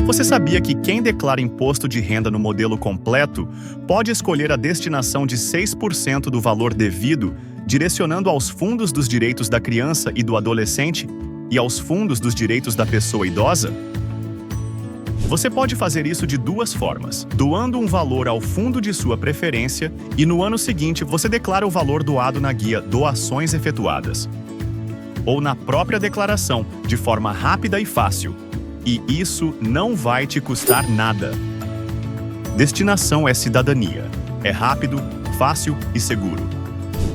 Você sabia que quem declara imposto de renda no modelo completo pode escolher a destinação de 6% do valor devido, direcionando aos fundos dos direitos da criança e do adolescente e aos fundos dos direitos da pessoa idosa? Você pode fazer isso de duas formas: doando um valor ao fundo de sua preferência e no ano seguinte você declara o valor doado na guia Doações Efetuadas. Ou na própria declaração, de forma rápida e fácil. E isso não vai te custar nada. Destinação é cidadania. É rápido, fácil e seguro.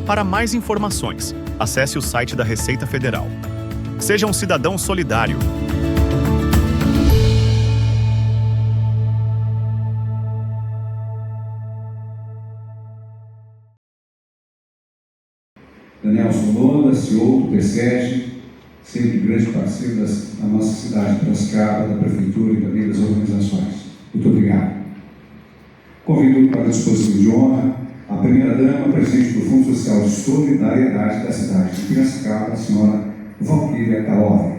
Para mais informações, acesse o site da Receita Federal. Seja um cidadão solidário. Daniel Solonda, CEO do PSEG, sempre grande parceiro da nossa cidade de Piracicaba, da Prefeitura e também das organizações. Muito obrigado. Convido para o dispositivo de honra a primeira-dama, presidente do Fundo Social de Solidariedade da cidade de Piracicaba, a senhora Valquíria Calori.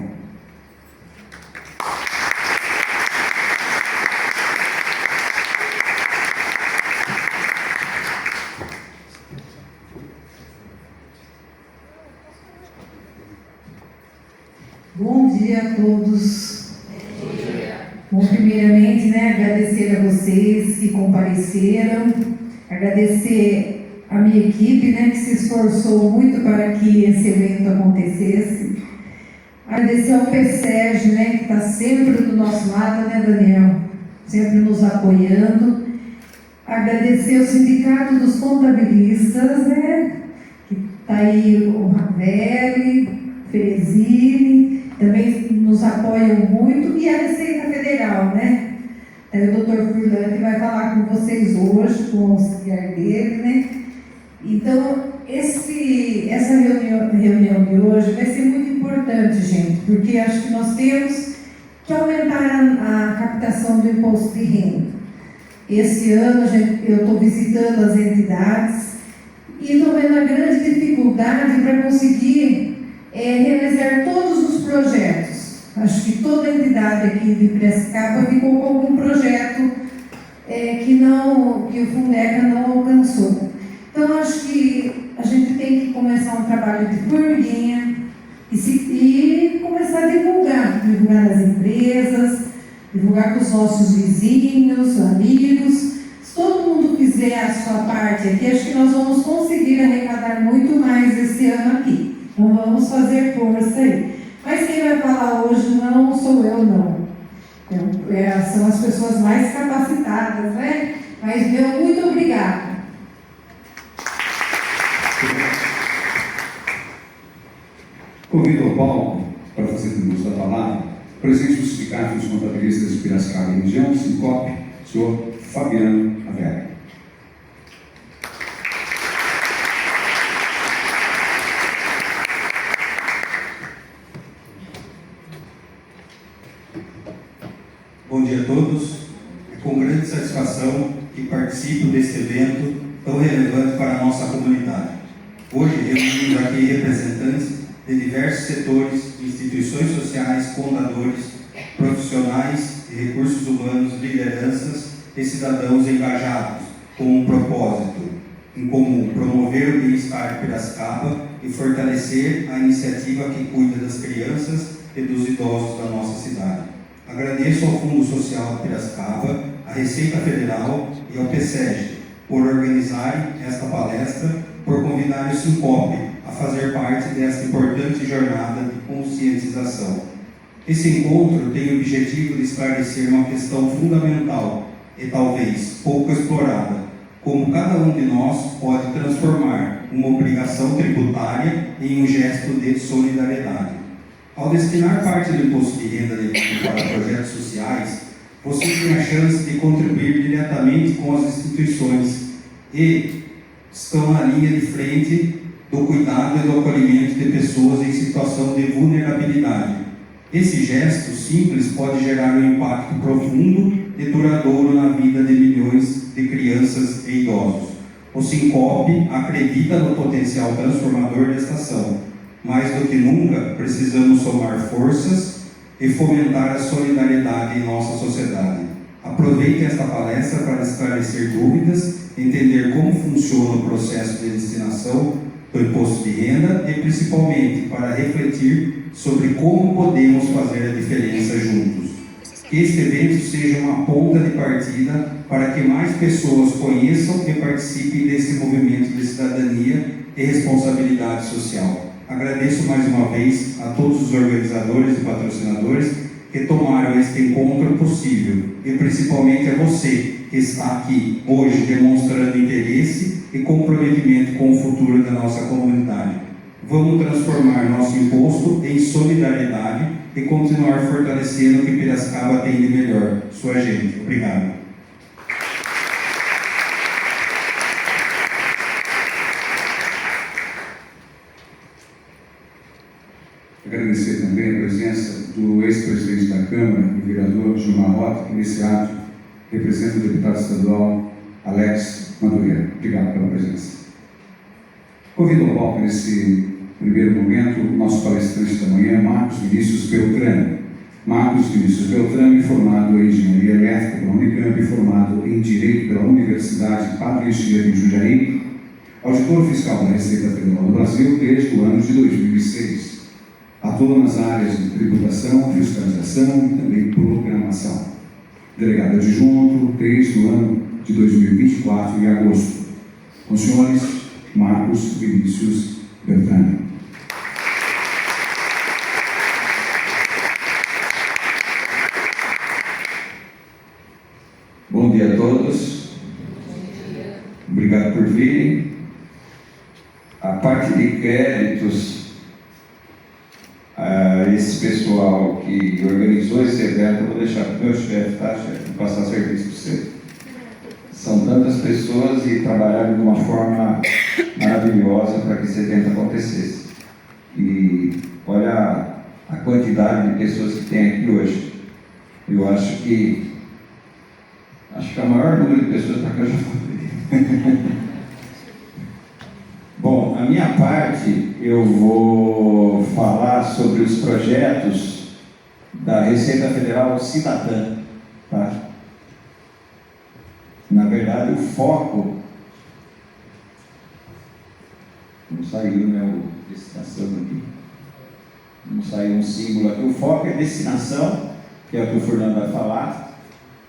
Bom dia a todos. Bom dia. Bom, primeiramente, agradecer a vocês que compareceram, agradecer a minha equipe, que se esforçou muito para que esse evento acontecesse, agradecer ao PSEG, que está sempre do nosso lado, Daniel? Sempre nos apoiando, agradecer ao Sindicato dos Contabilistas, que está aí o Ravelli, Ferezini, também nos apoiam muito, e a Receita Federal, o Dr. Furlan, que vai falar com vocês hoje, com o auxiliar dele, Então, essa reunião de hoje vai ser muito importante, gente, porque acho que nós temos que aumentar a captação do imposto de renda. Esse ano, eu estou visitando as entidades e estou vendo a grande dificuldade para conseguir realizar todos os projetos. Acho que toda a entidade aqui de Piracicaba ficou com algum projeto que o Fundeca não alcançou. Então, acho que a gente tem que começar um trabalho de formiguinha e começar a divulgar nas empresas, divulgar com os nossos vizinhos, amigos. Se todo mundo fizer a sua parte aqui, acho que nós vamos conseguir arrecadar muito mais esse ano aqui. Então vamos fazer força aí. Mas quem vai falar hoje não sou eu, não. Então, são as pessoas mais capacitadas, Mas, muito obrigada. Convido ao palco, para fazer o uso da palavra, o presidente do Sindicato dos Contabilistas de Piracicaba e região, Sincope, o senhor Fabiano Avera. Bom dia a todos. É com grande satisfação que participo deste evento tão relevante para a nossa comunidade. Hoje reunimos aqui representantes de diversos setores, instituições sociais, fundadores, profissionais de recursos humanos, lideranças e cidadãos engajados com um propósito em comum: promover o bem-estar de Piracicaba e fortalecer a iniciativa que cuida das crianças e dos idosos da nossa cidade. Agradeço ao Fundo Social de Piracicaba, à Receita Federal e ao PSEG por organizarem esta palestra, por convidar o Sincope a fazer parte desta importante jornada de conscientização. Esse encontro tem o objetivo de esclarecer uma questão fundamental e talvez pouco explorada: como cada um de nós pode transformar uma obrigação tributária em um gesto de solidariedade. Ao destinar parte do imposto de renda devido para projetos sociais, você tem a chance de contribuir diretamente com as instituições e estão na linha de frente do cuidado e do acolhimento de pessoas em situação de vulnerabilidade. Esse gesto simples pode gerar um impacto profundo e duradouro na vida de milhões de crianças e idosos. O Sincope acredita no potencial transformador desta ação. Mais do que nunca, precisamos somar forças e fomentar a solidariedade em nossa sociedade. Aproveite esta palestra para esclarecer dúvidas, entender como funciona o processo de destinação do imposto de renda e, principalmente, para refletir sobre como podemos fazer a diferença juntos. Que este evento seja uma ponta de partida para que mais pessoas conheçam e participem desse movimento de cidadania e responsabilidade social. Agradeço mais uma vez a todos os organizadores e patrocinadores que tomaram este encontro possível e principalmente a você que está aqui hoje demonstrando interesse e comprometimento com o futuro da nossa comunidade. Vamos transformar nosso imposto em solidariedade e continuar fortalecendo o que Piracicaba tem de melhor, sua gente. Obrigado. Agradecer também a presença do ex-presidente da Câmara, o vereador Gilmar Rota, que nesse ato representa o deputado estadual Alex Madureira. Obrigado pela presença. Convido ao palco nesse primeiro momento o nosso palestrante da manhã, Marcos Vinícius Beltrame. Marcos Vinícius Beltrame, formado em Engenharia Elétrica pela Unicamp, formado em Direito pela Universidade Padre Anchieta em Jundiaí, auditor fiscal da Receita Federal do Brasil desde o ano de 2006. Atua nas áreas de tributação, fiscalização e também programação. Delegado adjunto desde o ano de 2024, em agosto. Com os senhores, Marcos Vinícius Beltrame. Bom dia a todos. Obrigado por virem. A parte de créditos, esse pessoal que organizou esse evento, eu vou deixar para o meu chefe, tá, chefe? Vou passar serviço para você. São tantas pessoas e trabalharam de uma forma maravilhosa para que esse evento acontecesse. E olha a quantidade de pessoas que tem aqui hoje. Eu acho que o maior número de pessoas para que eu já falei. Bom, a minha parte, eu vou falar sobre os projetos da Receita Federal Cidadã, tá? Na verdade, o foco... Não saiu, né, o destinação aqui. Não saiu um símbolo aqui. O foco é destinação, que é o que o Fernando vai falar.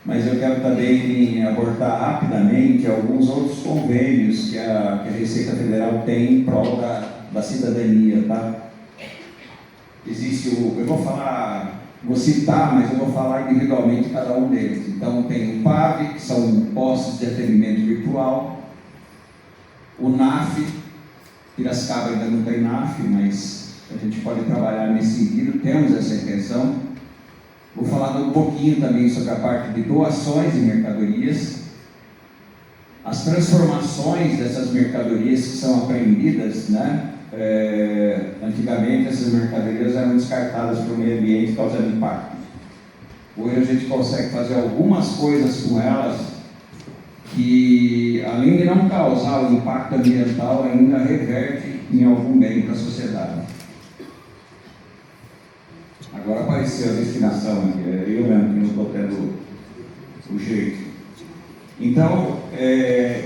Mas eu quero também abordar rapidamente alguns outros convênios que a Receita Federal tem em prol da cidadania, tá? Existe vou citar, mas eu vou falar individualmente cada um deles. Então tem o PAV, que são postos de atendimento virtual, o NAF, Piracicaba ainda não tem NAF, mas a gente pode trabalhar nesse sentido, temos essa intenção. Vou falar um pouquinho também sobre a parte de doações de mercadorias, as transformações dessas mercadorias que são apreendidas, né? Antigamente essas mercadorias eram descartadas para o meio ambiente causando impacto. Hoje a gente consegue fazer algumas coisas com elas que, além de não causar o impacto ambiental, ainda reverte em algum bem para a sociedade. Agora apareceu a destinação aqui, eu mesmo que não estou tendo o jeito. Então,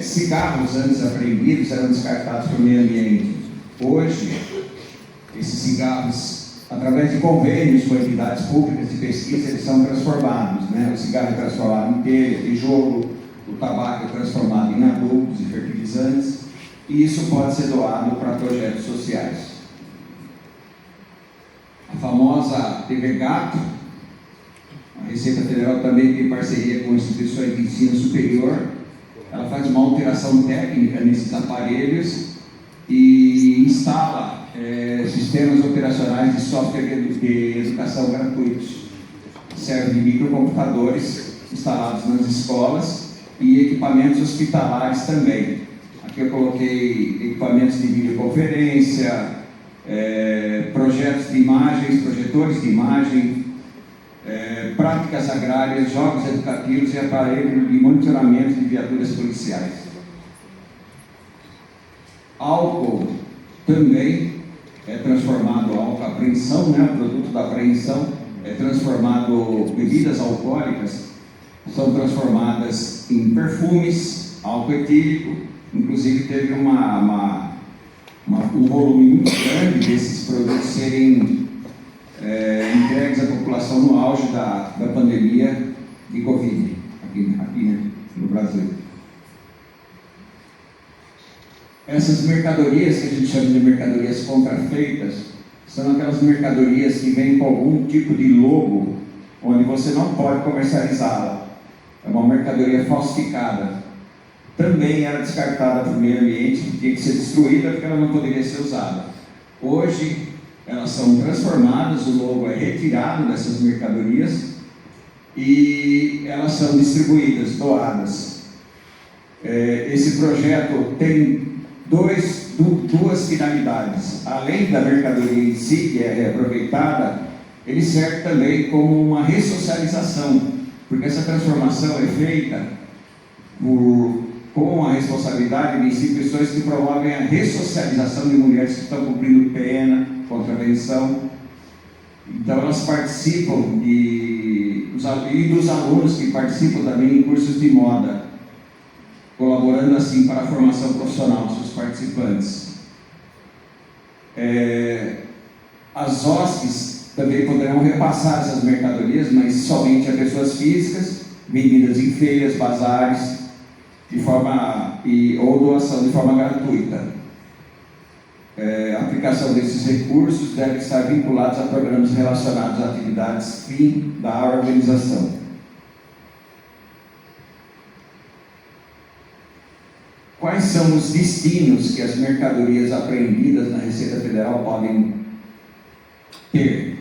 cigarros antes apreendidos eram descartados para o meio ambiente. Hoje, esses cigarros, através de convênios com entidades públicas de pesquisa, eles são transformados, né? O cigarro é transformado em telha, tijolo, o tabaco é transformado em adubos e fertilizantes, e isso pode ser doado para projetos sociais. A famosa TV Gato, a Receita Federal também tem parceria com instituições de ensino superior. Ela faz uma alteração técnica nesses aparelhos e instala sistemas operacionais de software de educação gratuitos. Serve de microcomputadores instalados nas escolas e equipamentos hospitalares também. Aqui eu coloquei equipamentos de videoconferência, projetos de imagens, projetores de imagem, práticas agrárias, jogos educativos e aparelhos de monitoramento de viaturas policiais. Álcool também é transformado, álcool, apreensão, né, o produto da apreensão é transformado, bebidas alcoólicas são transformadas em perfumes, álcool etílico, inclusive teve um volume muito grande desses produtos serem entregues à população no auge da pandemia de Covid, aqui no Brasil. Essas mercadorias, que a gente chama de mercadorias contrafeitas, são aquelas mercadorias que vêm com algum tipo de logo, onde você não pode comercializá-la. É uma mercadoria falsificada. Também era descartada para o meio ambiente, tinha que ser destruída porque ela não poderia ser usada. Hoje, elas são transformadas, o logo é retirado dessas mercadorias e elas são distribuídas, doadas. Esse projeto tem duas finalidades. Além da mercadoria em si, que é reaproveitada, ele serve também como uma ressocialização, porque essa transformação é feita com a responsabilidade de instituições que promovem a ressocialização de mulheres que estão cumprindo pena, contravenção. Então elas participam e dos alunos que participam também em cursos de moda, colaborando assim para a formação profissional dos seus participantes. As OSCs também poderão repassar essas mercadorias, mas somente a pessoas físicas, vendidas em feiras, bazares, ou doação de forma gratuita. A aplicação desses recursos deve estar vinculados a programas relacionados a atividades fim da organização. Quais são os destinos que as mercadorias apreendidas na Receita Federal podem ter?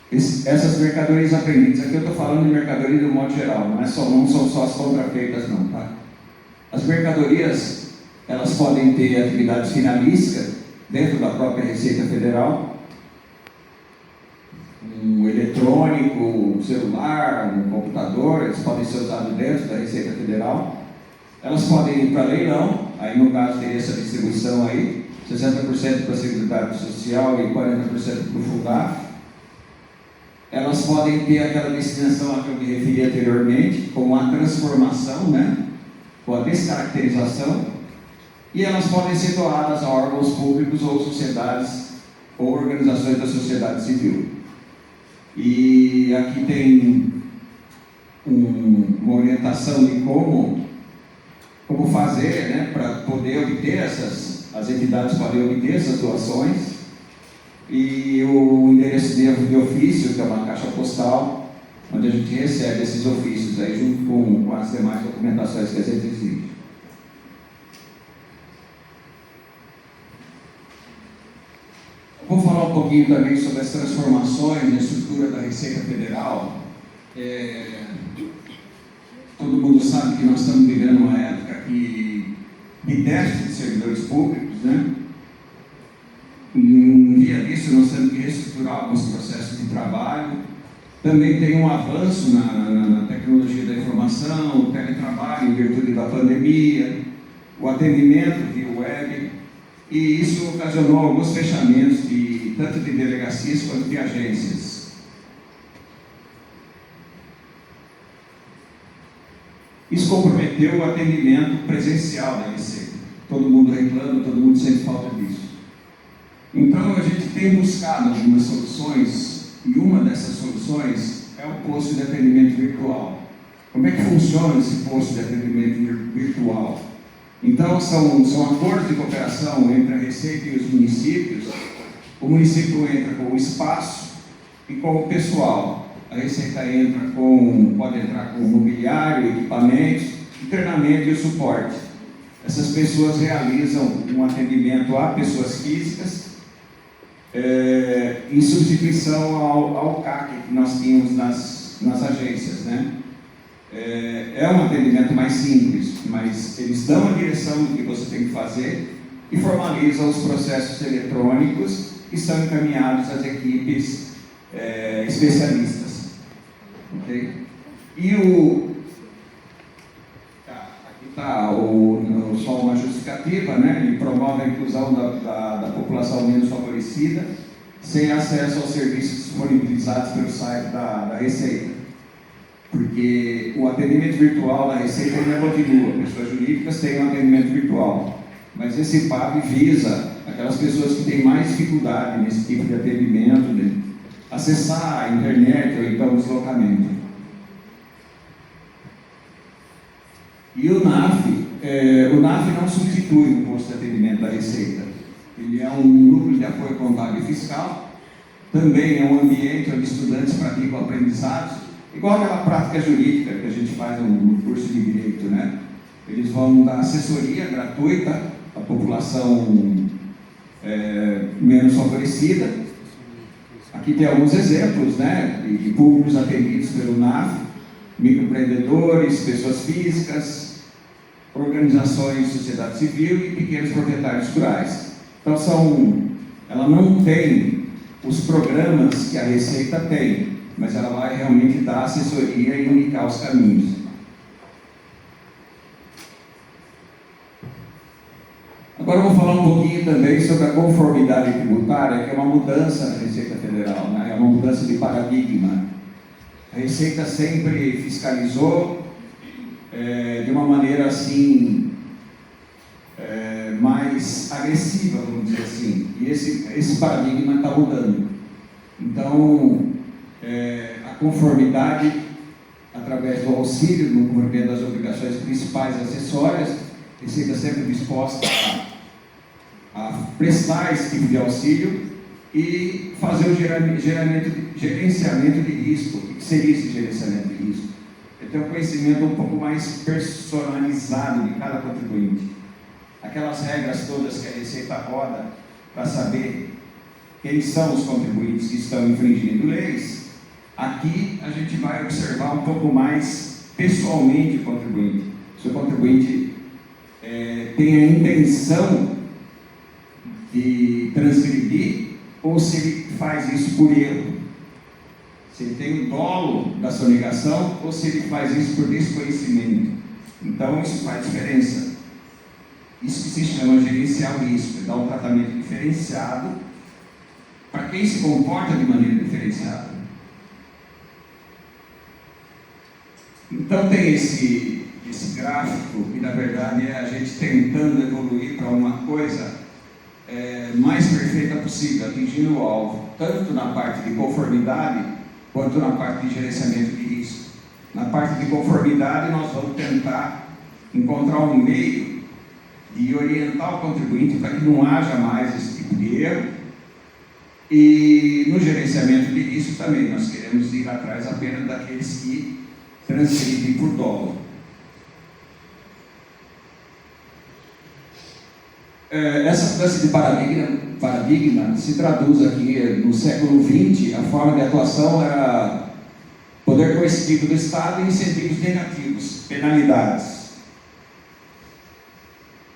Essas mercadorias apreendidas, aqui eu estou falando de mercadoria do modo geral, não são só as contrafeitas não, tá? As mercadorias, elas podem ter atividades finalísticas dentro da própria Receita Federal, um eletrônico, um celular, um computador, eles podem ser usados dentro da Receita Federal. Elas podem ir para leilão, aí no caso teria essa distribuição aí, 60% para a Seguridade Social e 40% para o Fundaf. Elas podem ter aquela destinação a que eu me referi anteriormente, com a transformação, com a descaracterização, e elas podem ser doadas a órgãos públicos ou sociedades ou organizações da sociedade civil. E aqui tem uma orientação de como fazer, para poder obter as entidades podem obter essas doações, e o endereço de ofício, que é uma caixa postal, onde a gente recebe esses ofícios aí junto com as demais documentações que a gente exige. Vou falar um pouquinho também sobre as transformações na estrutura da Receita Federal. Todo mundo sabe que nós estamos vivendo uma época de déficit de servidores públicos, E um dia disso nós temos que reestruturar alguns processos de trabalho. Também tem um avanço na tecnologia da informação, o teletrabalho em virtude da pandemia, o atendimento via web, e isso ocasionou alguns fechamentos tanto de delegacias quanto de agências. Isso comprometeu o atendimento presencial da Receita. Todo mundo reclama, todo mundo sente falta disso. Então a gente tem buscado algumas soluções, e uma dessas soluções é o posto de atendimento virtual. Como é que funciona esse posto de atendimento virtual? Então são acordos de cooperação entre a Receita e os municípios. O município entra com o espaço e com o pessoal. A Receita pode entrar com mobiliário, equipamentos, o treinamento e o suporte. Essas pessoas realizam um atendimento a pessoas físicas, em substituição ao CAC que nós tínhamos nas agências, É um atendimento mais simples, mas eles dão a direção do que você tem que fazer e formalizam os processos eletrônicos que são encaminhados às equipes especialistas. Okay? E aqui está só uma justificativa, Ele promove a inclusão da população menos favorecida, sem acesso aos serviços disponibilizados pelo site da Receita. Porque o atendimento virtual da Receita ainda continua, pessoas jurídicas têm um atendimento virtual, mas esse PAV visa aquelas pessoas que têm mais dificuldade nesse tipo de atendimento, de acessar a internet ou então o deslocamento. E o NAF não substitui o posto de atendimento da Receita. Ele é um núcleo de apoio contábil e fiscal, também é um ambiente onde estudantes praticam aprendizados, igual aquela prática jurídica que a gente faz no curso de Direito, né? Eles vão dar assessoria gratuita à população menos favorecida. Aqui tem alguns exemplos, né, de públicos atendidos pelo NAF, microempreendedores, pessoas físicas, organizações de sociedade civil e pequenos proprietários rurais. Então ela não tem os programas que a Receita tem, mas ela vai realmente dar assessoria e indicar os caminhos. Agora eu vou falar um pouquinho também sobre a conformidade tributária, que é uma mudança na Receita Federal, né? É uma mudança de paradigma. A Receita sempre fiscalizou de uma maneira assim, mais agressiva, vamos dizer assim, e esse paradigma está mudando. Então, a conformidade, através do auxílio no cumprimento das obrigações principais e acessórias, a Receita sempre disposta a prestar esse tipo de auxílio e fazer o gerenciamento de risco. O que seria esse gerenciamento de risco? É ter um conhecimento um pouco mais personalizado de cada contribuinte. Aquelas regras todas que a Receita roda para saber quem são os contribuintes que estão infringindo leis, aqui a gente vai observar um pouco mais pessoalmente o contribuinte. Se o contribuinte tem a intenção de transgredir ou se ele faz isso por erro. Se ele tem o dolo da sonegação ou se ele faz isso por desconhecimento. Então isso faz diferença. Isso que se chama gerenciar o risco, dar um tratamento diferenciado para quem se comporta de maneira diferenciada. Então tem esse gráfico que na verdade é a gente tentando evoluir para uma coisa mais perfeita possível, atingindo o alvo, tanto na parte de conformidade quanto na parte de gerenciamento de risco. Na parte de conformidade nós vamos tentar encontrar um meio de orientar o contribuinte para que não haja mais esse tipo de erro. E no gerenciamento de risco também, nós queremos ir atrás apenas daqueles que transgridem por dolo. Essa mudança de paradigma se traduz aqui no século XX. A forma de atuação era poder coercitivo do Estado e incentivos negativos, penalidades.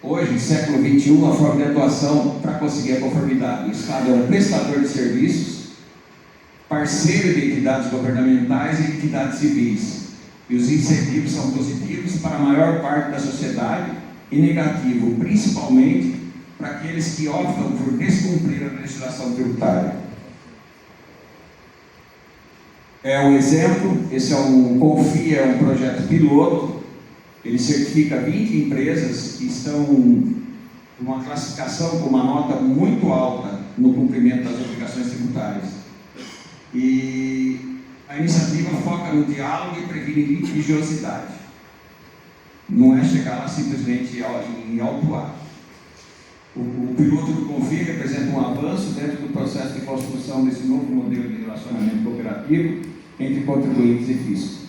Hoje, no século XXI, a forma de atuação para conseguir a conformidade, o Estado é um prestador de serviços, parceiro de entidades governamentais e entidades civis, e os incentivos são positivos para a maior parte da sociedade e negativo, principalmente para aqueles que optam por descumprir a legislação tributária. Um exemplo, esse Confia, é um projeto piloto. Ele certifica 20 empresas que estão com uma classificação com uma nota muito alta no cumprimento das obrigações tributárias. E a iniciativa foca no diálogo e previne litigiosidade. Não é chegar lá simplesmente em autuar. O piloto do Confia representa um avanço dentro do processo de construção desse novo modelo de relacionamento cooperativo entre contribuintes e fiscos.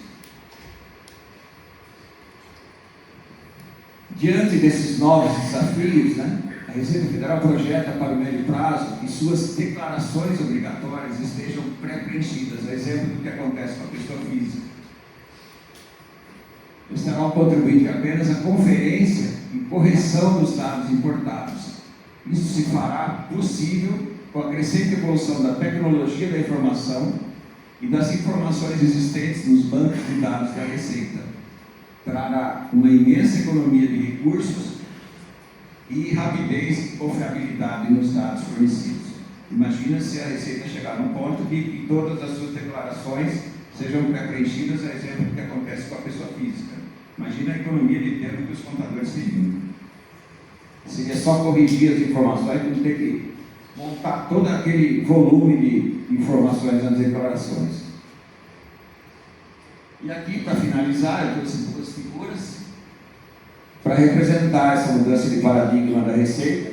Diante desses novos desafios, a Receita Federal projeta para o médio prazo que suas declarações obrigatórias estejam pré-preenchidas, a exemplo do que acontece com a pessoa física. Estará ao contribuinte apenas a conferência e correção dos dados importados. Isso se fará possível com a crescente evolução da tecnologia da informação e das informações existentes nos bancos de dados da Receita. Trará uma imensa economia de recursos e rapidez e confiabilidade nos dados fornecidos. Imagina se a Receita chegar num ponto que todas as suas declarações sejam pré-preenchidas, a exemplo do que acontece com a pessoa física. Imagina a economia de tempo que os contadores teriam. Seria só corrigir as informações, não ter que montar todo aquele volume de informações nas declarações. E aqui, para finalizar, eu trouxe duas figuras para representar essa mudança de paradigma da Receita.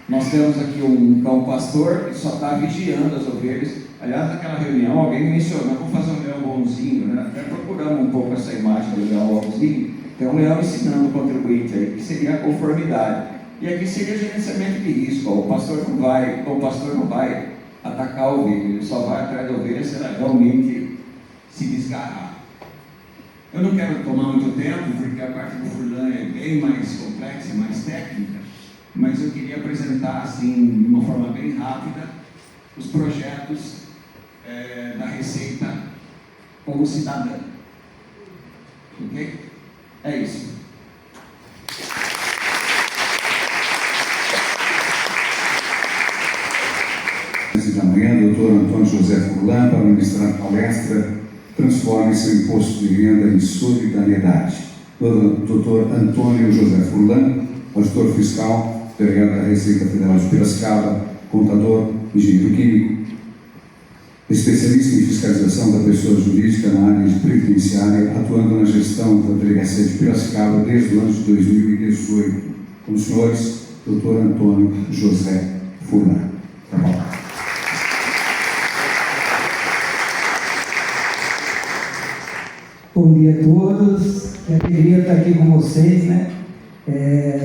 Nós temos aqui um cão pastor que só está vigiando as ovelhas. Aliás, naquela reunião, alguém mencionou, vamos fazer um leão bonzinho, né? Até procuramos um pouco essa imagem do leão bonzinho. Tem um leão ensinando o contribuinte aí, que seria a conformidade. E aqui seria gerenciamento de risco. O pastor não vai atacar a ovelha, ele só vai atrás da ovelha se ela realmente se desgarrar. Eu não quero tomar muito tempo, porque a parte do Furlan é bem mais complexa, mais técnica, mas eu queria apresentar, assim, de uma forma bem rápida, os projetos da Receita como cidadã. Ok? É isso. Da manhã, doutor Antônio José Furlan, para ministrar a palestra Transforme seu imposto de renda em solidariedade. Doutor Antônio José Furlan, auditor fiscal, delegado da Receita Federal de Piracicaba, contador, engenheiro químico, especialista em fiscalização da pessoa jurídica na área de previdenciária, atuando na gestão da Delegacia de Piracicaba desde o ano de 2018. Com os senhores, doutor Antônio José Furlan. Bom dia a todos, é uma alegria estar aqui com vocês, né?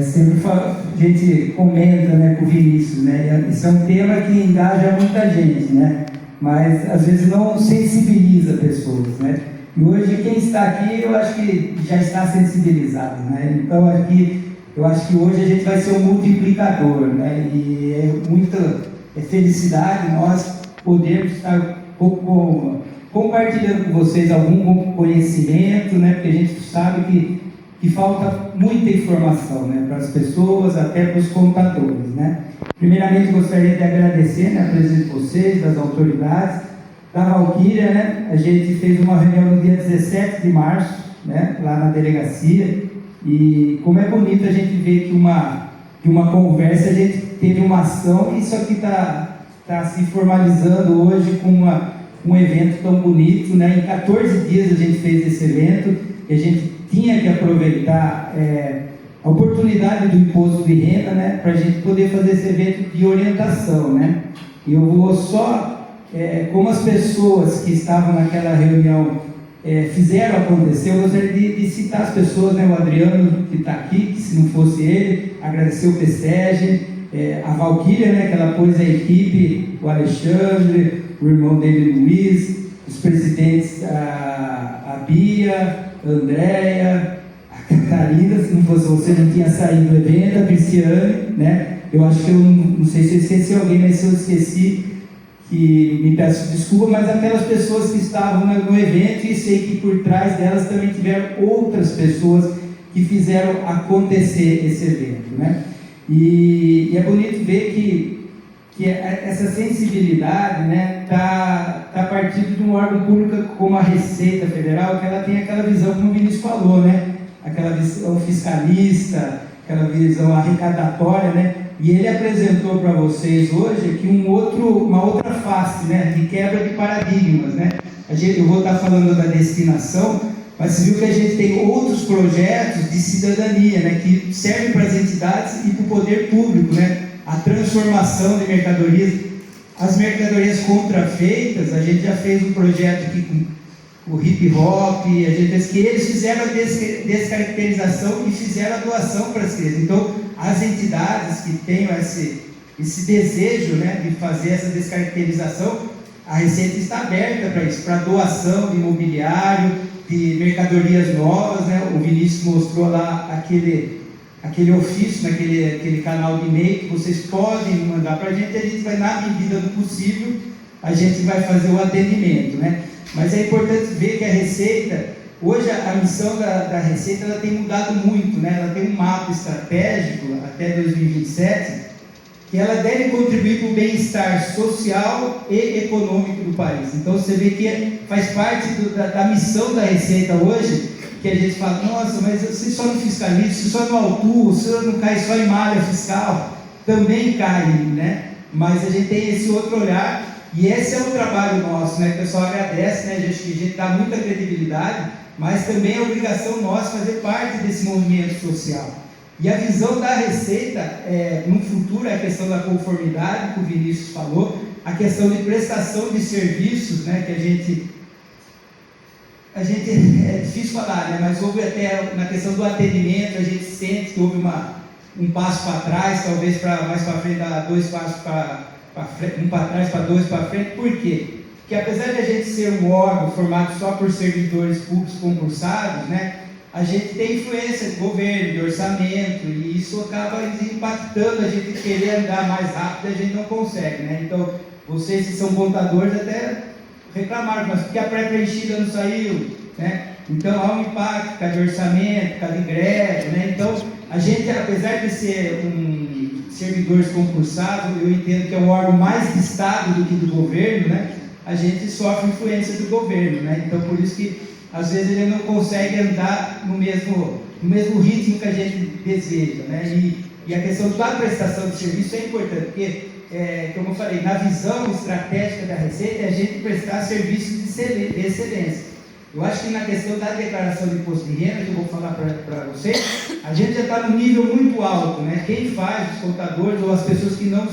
Sempre a gente comenta, né, com o Vinícius, né? Isso é um tema que engaja muita gente, né? Mas às vezes não sensibiliza pessoas, né? E hoje quem está aqui, eu acho que já está sensibilizado, né? Então eu acho que hoje a gente vai ser um multiplicador, né? E é muita felicidade nós podermos estar compartilhando com vocês algum conhecimento, né? Porque a gente sabe que falta muita informação, né? Para as pessoas, até para os contadores, né? Primeiramente, gostaria de agradecer, né, a presença de vocês, das autoridades, da Valquíria, né? A gente fez uma reunião no dia 17 de março, né? Lá na delegacia, e como é bonito a gente ver que uma conversa, a gente teve uma ação, e isso aqui está se formalizando hoje com um evento tão bonito, né? Em 14 dias a gente fez esse evento, e a gente tinha que aproveitar a oportunidade do imposto de renda, né? Para a gente poder fazer esse evento de orientação, né? E eu vou só, como as pessoas que estavam naquela reunião fizeram acontecer, eu gostaria de citar as pessoas, né? O Adriano, que está aqui, que se não fosse ele, agradecer o PSEG, a Valquíria, né? Que ela pôs a equipe, o Alexandre, o irmão dele, Luiz, os presidentes, a Bia, a Andréia, a Catarina, se não fosse você, não tinha saído do evento, a Cristiane, né? Eu acho que eu não sei se eu esqueci alguém, mas se eu esqueci, que me peço desculpa, mas aquelas pessoas que estavam no evento, e sei que por trás delas também tiveram outras pessoas que fizeram acontecer esse evento, né? E é bonito ver que essa sensibilidade, né, tá partindo de um órgão público como a Receita Federal, que ela tem aquela visão, como o Vinícius falou, né, aquela visão fiscalista, aquela visão arrecadatória, né, e ele apresentou para vocês hoje aqui uma outra face, né, de quebra de paradigmas, né. Eu vou estar falando da destinação, mas você viu que a gente tem outros projetos de cidadania, né, que servem para as entidades e para o poder público, né. A transformação de mercadorias, as mercadorias contrafeitas, a gente já fez um projeto aqui com o hip hop, a gente fez que eles fizeram a descaracterização e fizeram a doação para as crianças. Então, as entidades que tenham esse desejo, né, de fazer essa descaracterização, a Receita está aberta para isso, para doação de imobiliário, de mercadorias novas, né? O Vinícius mostrou lá aquele ofício, naquele canal de e-mail que vocês podem mandar para a gente vai, na medida do possível, a gente vai fazer o atendimento, né? Mas é importante ver que a Receita, hoje a missão da Receita, ela tem mudado muito, né? Ela tem um mapa estratégico até 2027, que ela deve contribuir para o bem-estar social e econômico do país. Então você vê que faz parte da missão da Receita hoje, que a gente fala, nossa, mas você só não fiscaliza, você só não autua, você não cai só em malha fiscal, também cai, né? Mas a gente tem esse outro olhar, e esse é o trabalho nosso, né? O pessoal agradece, né? A gente dá muita credibilidade, mas também é obrigação nossa fazer parte desse movimento social. E a visão da Receita, no futuro, é a questão da conformidade, que o Vinícius falou, a questão de prestação de serviços, né? Que a gente é difícil falar, né? Mas houve até, na questão do atendimento, a gente sente que houve um passo para trás, talvez mais para frente, dar 2 passos para frente, um para trás, para 2 para frente. Por quê? Porque apesar de a gente ser um órgão formado só por servidores públicos concursados, né, a gente tem influência de governo, de orçamento, e isso acaba impactando a gente querer andar mais rápido, a gente não consegue, né? Então, vocês que são contadores até reclamaram, mas porque a pré-preenchida não saiu, né? Então há um impacto, cada orçamento, cada greve, né? Então, a gente, apesar de ser servidores concursados, eu entendo que é um órgão mais de Estado do que do governo, né? A gente sofre influência do governo, né? Então, por isso que, às vezes, ele não consegue andar no mesmo ritmo que a gente deseja, né? E a questão da prestação de serviço é importante, porque, como eu falei, na visão estratégica da Receita, é a gente prestar serviços de excelência. Eu acho que na questão da declaração de imposto de renda, que eu vou falar para vocês, a gente já está num nível muito alto, né? Quem faz, os contadores ou as pessoas que não...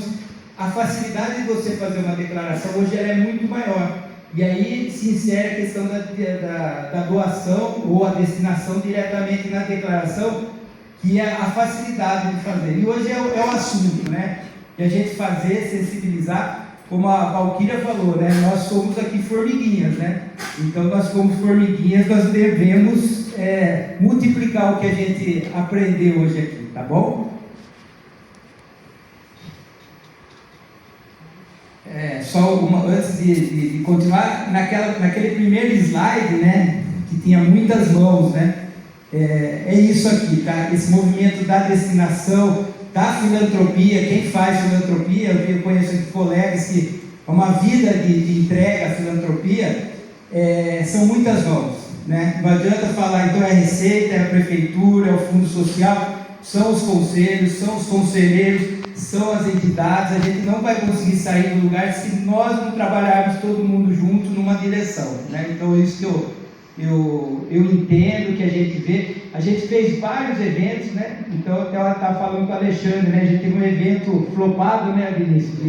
A facilidade de você fazer uma declaração hoje ela é muito maior. E aí se insere a questão da doação ou a destinação diretamente na declaração, que é a facilidade de fazer. E hoje é o assunto, né? Que a gente fazer, sensibilizar. Como a Valquíria falou, né? Nós somos aqui formiguinhas, né? Então, nós como formiguinhas, nós devemos multiplicar o que a gente aprendeu hoje aqui, tá bom? Antes de continuar, naquele primeiro slide, né? Que tinha muitas mãos, né? É isso aqui, tá? Esse movimento da destinação, da filantropia. Quem faz filantropia, eu conheço aqui colegas que é uma vida de entrega à filantropia, são muitas mãos, né? Não adianta falar, então é a Receita, é a Prefeitura, é o Fundo Social, são os conselhos, são os conselheiros, são as entidades. A gente não vai conseguir sair do lugar se nós não trabalharmos todo mundo junto numa direção, né? Então, isso que eu entendo, que a gente vê. A gente fez vários eventos, né? Então, até ela estava falando com o Alexandre, né? A gente teve um evento flopado, né, Vinícius,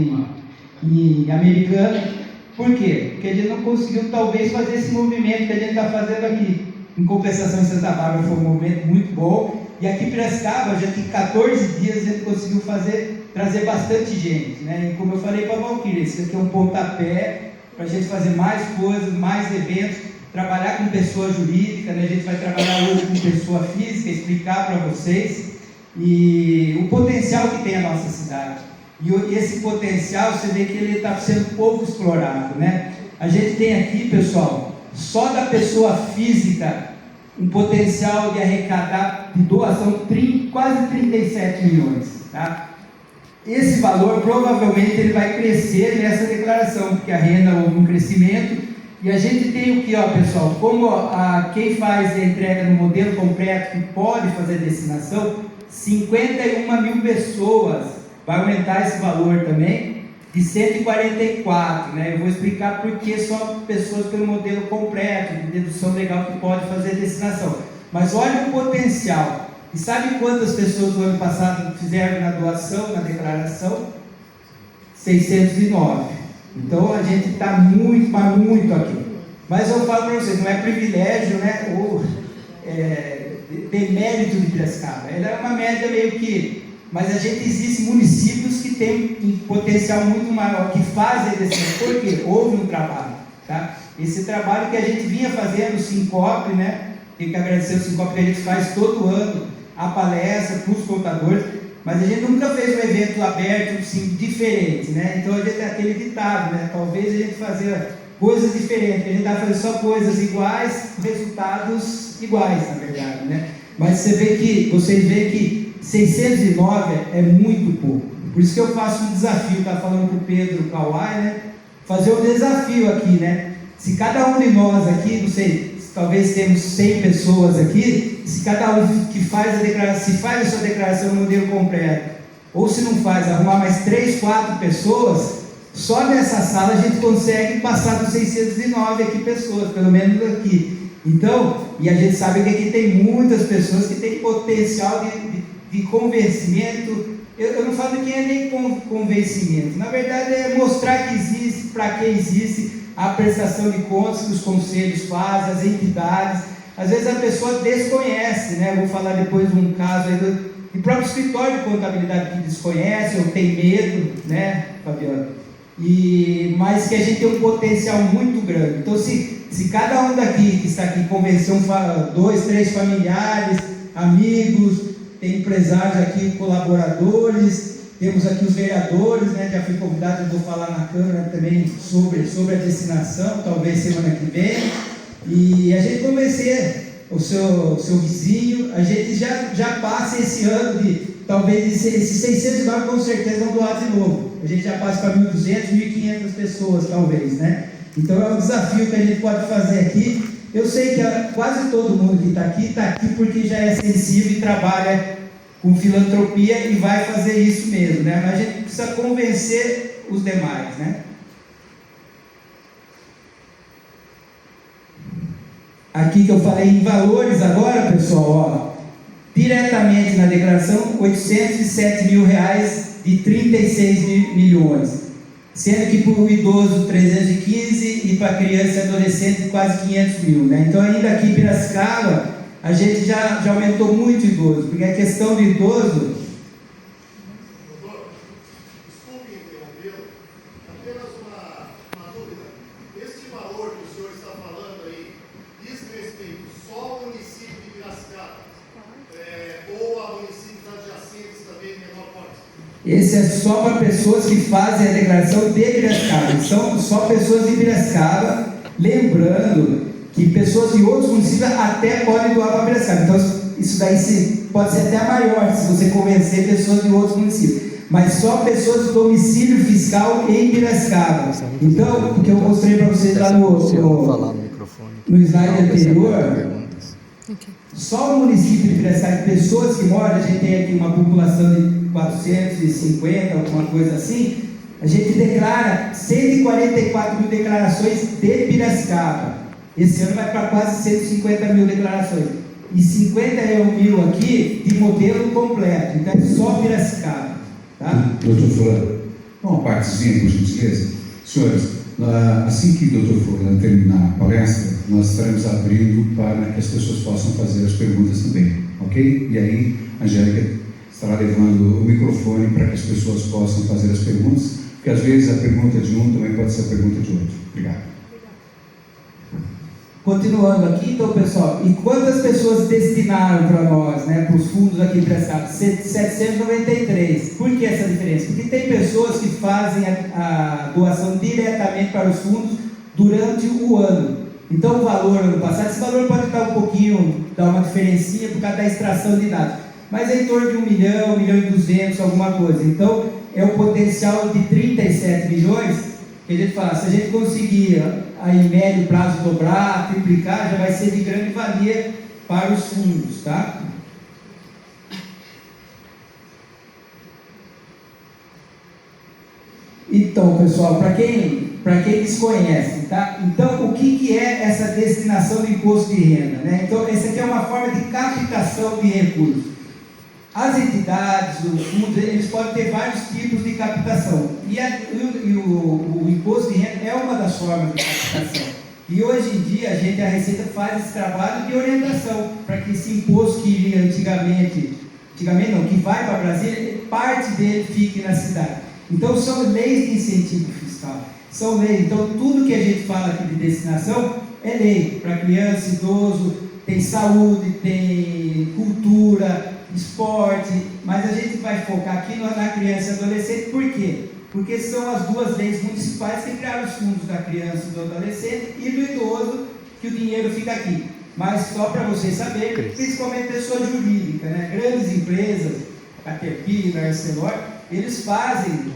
em Americana. Por quê? Porque a gente não conseguiu, talvez, fazer esse movimento que a gente está fazendo aqui. Em compensação, em Santa Bárbara foi um movimento muito bom. E aqui em Piracicaba, já que 14 dias a gente conseguiu trazer bastante gente, né? E como eu falei para a Valquíria, isso aqui é um pontapé para a gente fazer mais coisas, mais eventos, trabalhar com pessoa jurídica, né? A gente vai trabalhar hoje com pessoa física, explicar para vocês e o potencial que tem a nossa cidade. E esse potencial, você vê que ele está sendo pouco explorado, né? A gente tem aqui, pessoal, só da pessoa física, um potencial de arrecadar de doação quase 37 milhões, tá? Esse valor provavelmente ele vai crescer nessa declaração, porque a renda houve um crescimento. E a gente tem o que, ó, pessoal, como quem faz a entrega no modelo completo, que pode fazer destinação, 51 mil pessoas, vai aumentar esse valor também, de 144, né? Eu vou explicar por que só pessoas pelo modelo completo, de dedução legal, que pode fazer destinação. Mas olha o potencial. E sabe quantas pessoas no ano passado fizeram na doação, na declaração? 609. Então a gente está muito, mas muito aqui. Mas eu falo para vocês, não é privilégio, né? Ou demérito de Piracicaba. Ela é uma média meio que... Mas a gente existe municípios que têm um potencial muito maior, que fazem desse... Porque houve um trabalho, tá? Esse trabalho que a gente vinha fazendo, o Sincope, né? Tem que agradecer o Sincope, que a gente faz todo ano, a palestra para os contadores, mas a gente nunca fez um evento aberto, assim, diferente, né? Então a gente tem aquele ditado, né? Talvez a gente fazia coisas diferentes, a gente vai fazer só coisas iguais, resultados iguais, na verdade, né? Mas vocês veem que 609 é muito pouco, Por isso que eu faço um desafio, estava falando com o Pedro Kawai, né? Fazer um desafio aqui, né? Se cada um de nós aqui, não sei, talvez temos 100 pessoas aqui, se cada um que faz a declaração, se faz a sua declaração no modelo completo, ou se não faz, arrumar mais 3, 4 pessoas, só nessa sala a gente consegue passar dos 609 aqui pessoas, pelo menos aqui. Então, e a gente sabe que aqui tem muitas pessoas que têm potencial de convencimento. Eu não falo que é nem convencimento, na verdade é mostrar que existe, para que existe a prestação de contas que os conselhos fazem, as entidades. Às vezes a pessoa desconhece, né? Eu vou falar depois de um caso aí do próprio escritório de contabilidade que desconhece ou tem medo, né, Fabiano? Mas que a gente tem um potencial muito grande. Então, se cada um daqui que está aqui convencer 2, 3 familiares, amigos, tem empresários aqui, colaboradores, temos aqui os vereadores, né? Já fui convidado, eu vou falar na Câmara também sobre a destinação, talvez semana que vem, e a gente convencer o seu vizinho, a gente já passa esse ano talvez esses 609 com certeza vão doar de novo, a gente já passa para 1.200, 1.500 pessoas talvez, né? Então é um desafio que a gente pode fazer aqui. Eu sei que quase todo mundo que está aqui porque já é sensível e trabalha com filantropia e vai fazer isso mesmo, né? Mas a gente precisa convencer os demais, né? Aqui que eu falei em valores agora, pessoal, ó, diretamente na declaração, R$807 mil de 36 milhões. Sendo que para o idoso 315 e para a criança e adolescente quase 500 mil, né? Então ainda aqui em Piracicaba a gente já aumentou muito o idoso, porque a questão do idoso... Doutor, desculpe interrompê-lo, apenas uma dúvida. Este valor que o senhor está falando aí diz respeito só ao município de Piracicaba ou a municípios adjacentes também de menor porte? Esse é só para pessoas que fazem a declaração de Piracicaba. São só pessoas de Piracicaba, lembrando que pessoas de outros municípios até podem doar para Piracicaba. Então, isso daí pode ser até maior se você convencer pessoas de outros municípios. Mas só pessoas de domicílio fiscal em Piracicaba. Então, porque eu mostrei para vocês lá no slide anterior, só o município de Piracicaba, pessoas que moram, a gente tem aqui uma população de 450, alguma coisa assim, a gente declara 144 mil declarações de Piracicaba. Esse ano vai para quase 150 mil declarações. E 51 mil aqui de modelo completo. Então é só Piracicaba. Tá? Doutor Fulano, uma partezinha, por gentileza. Senhores, assim que o doutor Fulano terminar a palestra, nós estaremos abrindo para que as pessoas possam fazer as perguntas também, ok? E aí, a Angélica estará levando o microfone para que as pessoas possam fazer as perguntas, porque às vezes a pergunta de um também pode ser a pergunta de outro. Obrigado. Continuando aqui, então, pessoal, e quantas pessoas destinaram para nós, né, para os fundos aqui emprestados? 793. Por que essa diferença? Porque tem pessoas que fazem a doação diretamente para os fundos durante o ano. Então, o valor ano passado, esse valor pode estar um pouquinho, dar uma diferencinha por causa da extração de dados, mas é em torno de 1 milhão, 1 milhão e 200, alguma coisa. Então, é um potencial de 37 milhões, que a gente fala, se a gente conseguir aí em médio prazo dobrar, triplicar, já vai ser de grande valia para os fundos, tá? Então, pessoal, para quem desconhece, tá? Então, o que é essa destinação de imposto de renda, né? Então, essa aqui é uma forma de captação de recursos. As entidades, os fundos, eles podem ter vários tipos de captação. E o imposto de renda é uma das formas de captação. E hoje em dia, a Receita faz esse trabalho de orientação para que esse imposto que iria antigamente não, que vai para Brasília, parte dele fique na cidade. Então, são leis de incentivo fiscal. São leis. Então, tudo que a gente fala aqui de destinação é lei. Para criança, idoso, tem saúde, tem cultura, esporte, mas a gente vai focar aqui na criança e adolescente. Por quê? Porque são as duas leis municipais que criaram os fundos da criança e do adolescente e do idoso, que o dinheiro fica aqui. Mas só para vocês saberem, principalmente pessoa jurídica, né? Grandes empresas, Caterpillar, Arcelor, eles fazem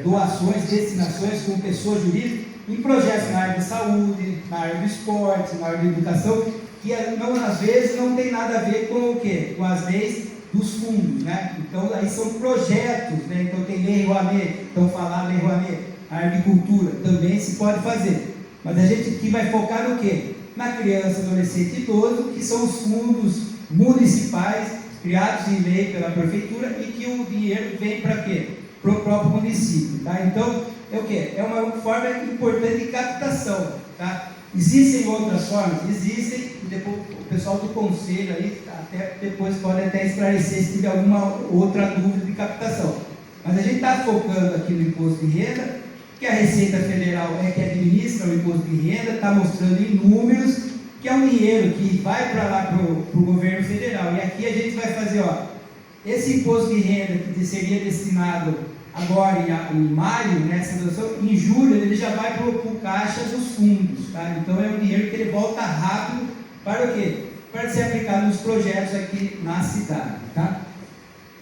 doações, destinações com pessoas jurídicas em projetos na área da saúde, na área do esporte, na área da educação, que às vezes não tem nada a ver com o quê? Com as leis dos fundos, né? Então aí são projetos, né? Então tem Lei Rouanet, então falar Lei Rouanet, a agricultura também se pode fazer, mas a gente aqui vai focar no quê? Na criança, adolescente e idoso, que são os fundos municipais criados em lei pela prefeitura e que o dinheiro vem para quê? Para o próprio município, tá? Então é o quê? É uma forma importante de captação, tá? Existem outras formas? Existem, e depois o pessoal do conselho aí, até depois pode até esclarecer se tiver alguma outra dúvida de captação. Mas a gente está focando aqui no imposto de renda, que a Receita Federal é que administra o imposto de renda, está mostrando em números que é um dinheiro que vai para lá para o governo federal. E aqui a gente vai fazer, esse imposto de renda que seria destinado agora em maio, nessa doação, em julho ele já vai para o caixa dos fundos, tá? Então é um dinheiro que ele volta rápido para o quê? Para ser aplicado nos projetos aqui na cidade, tá?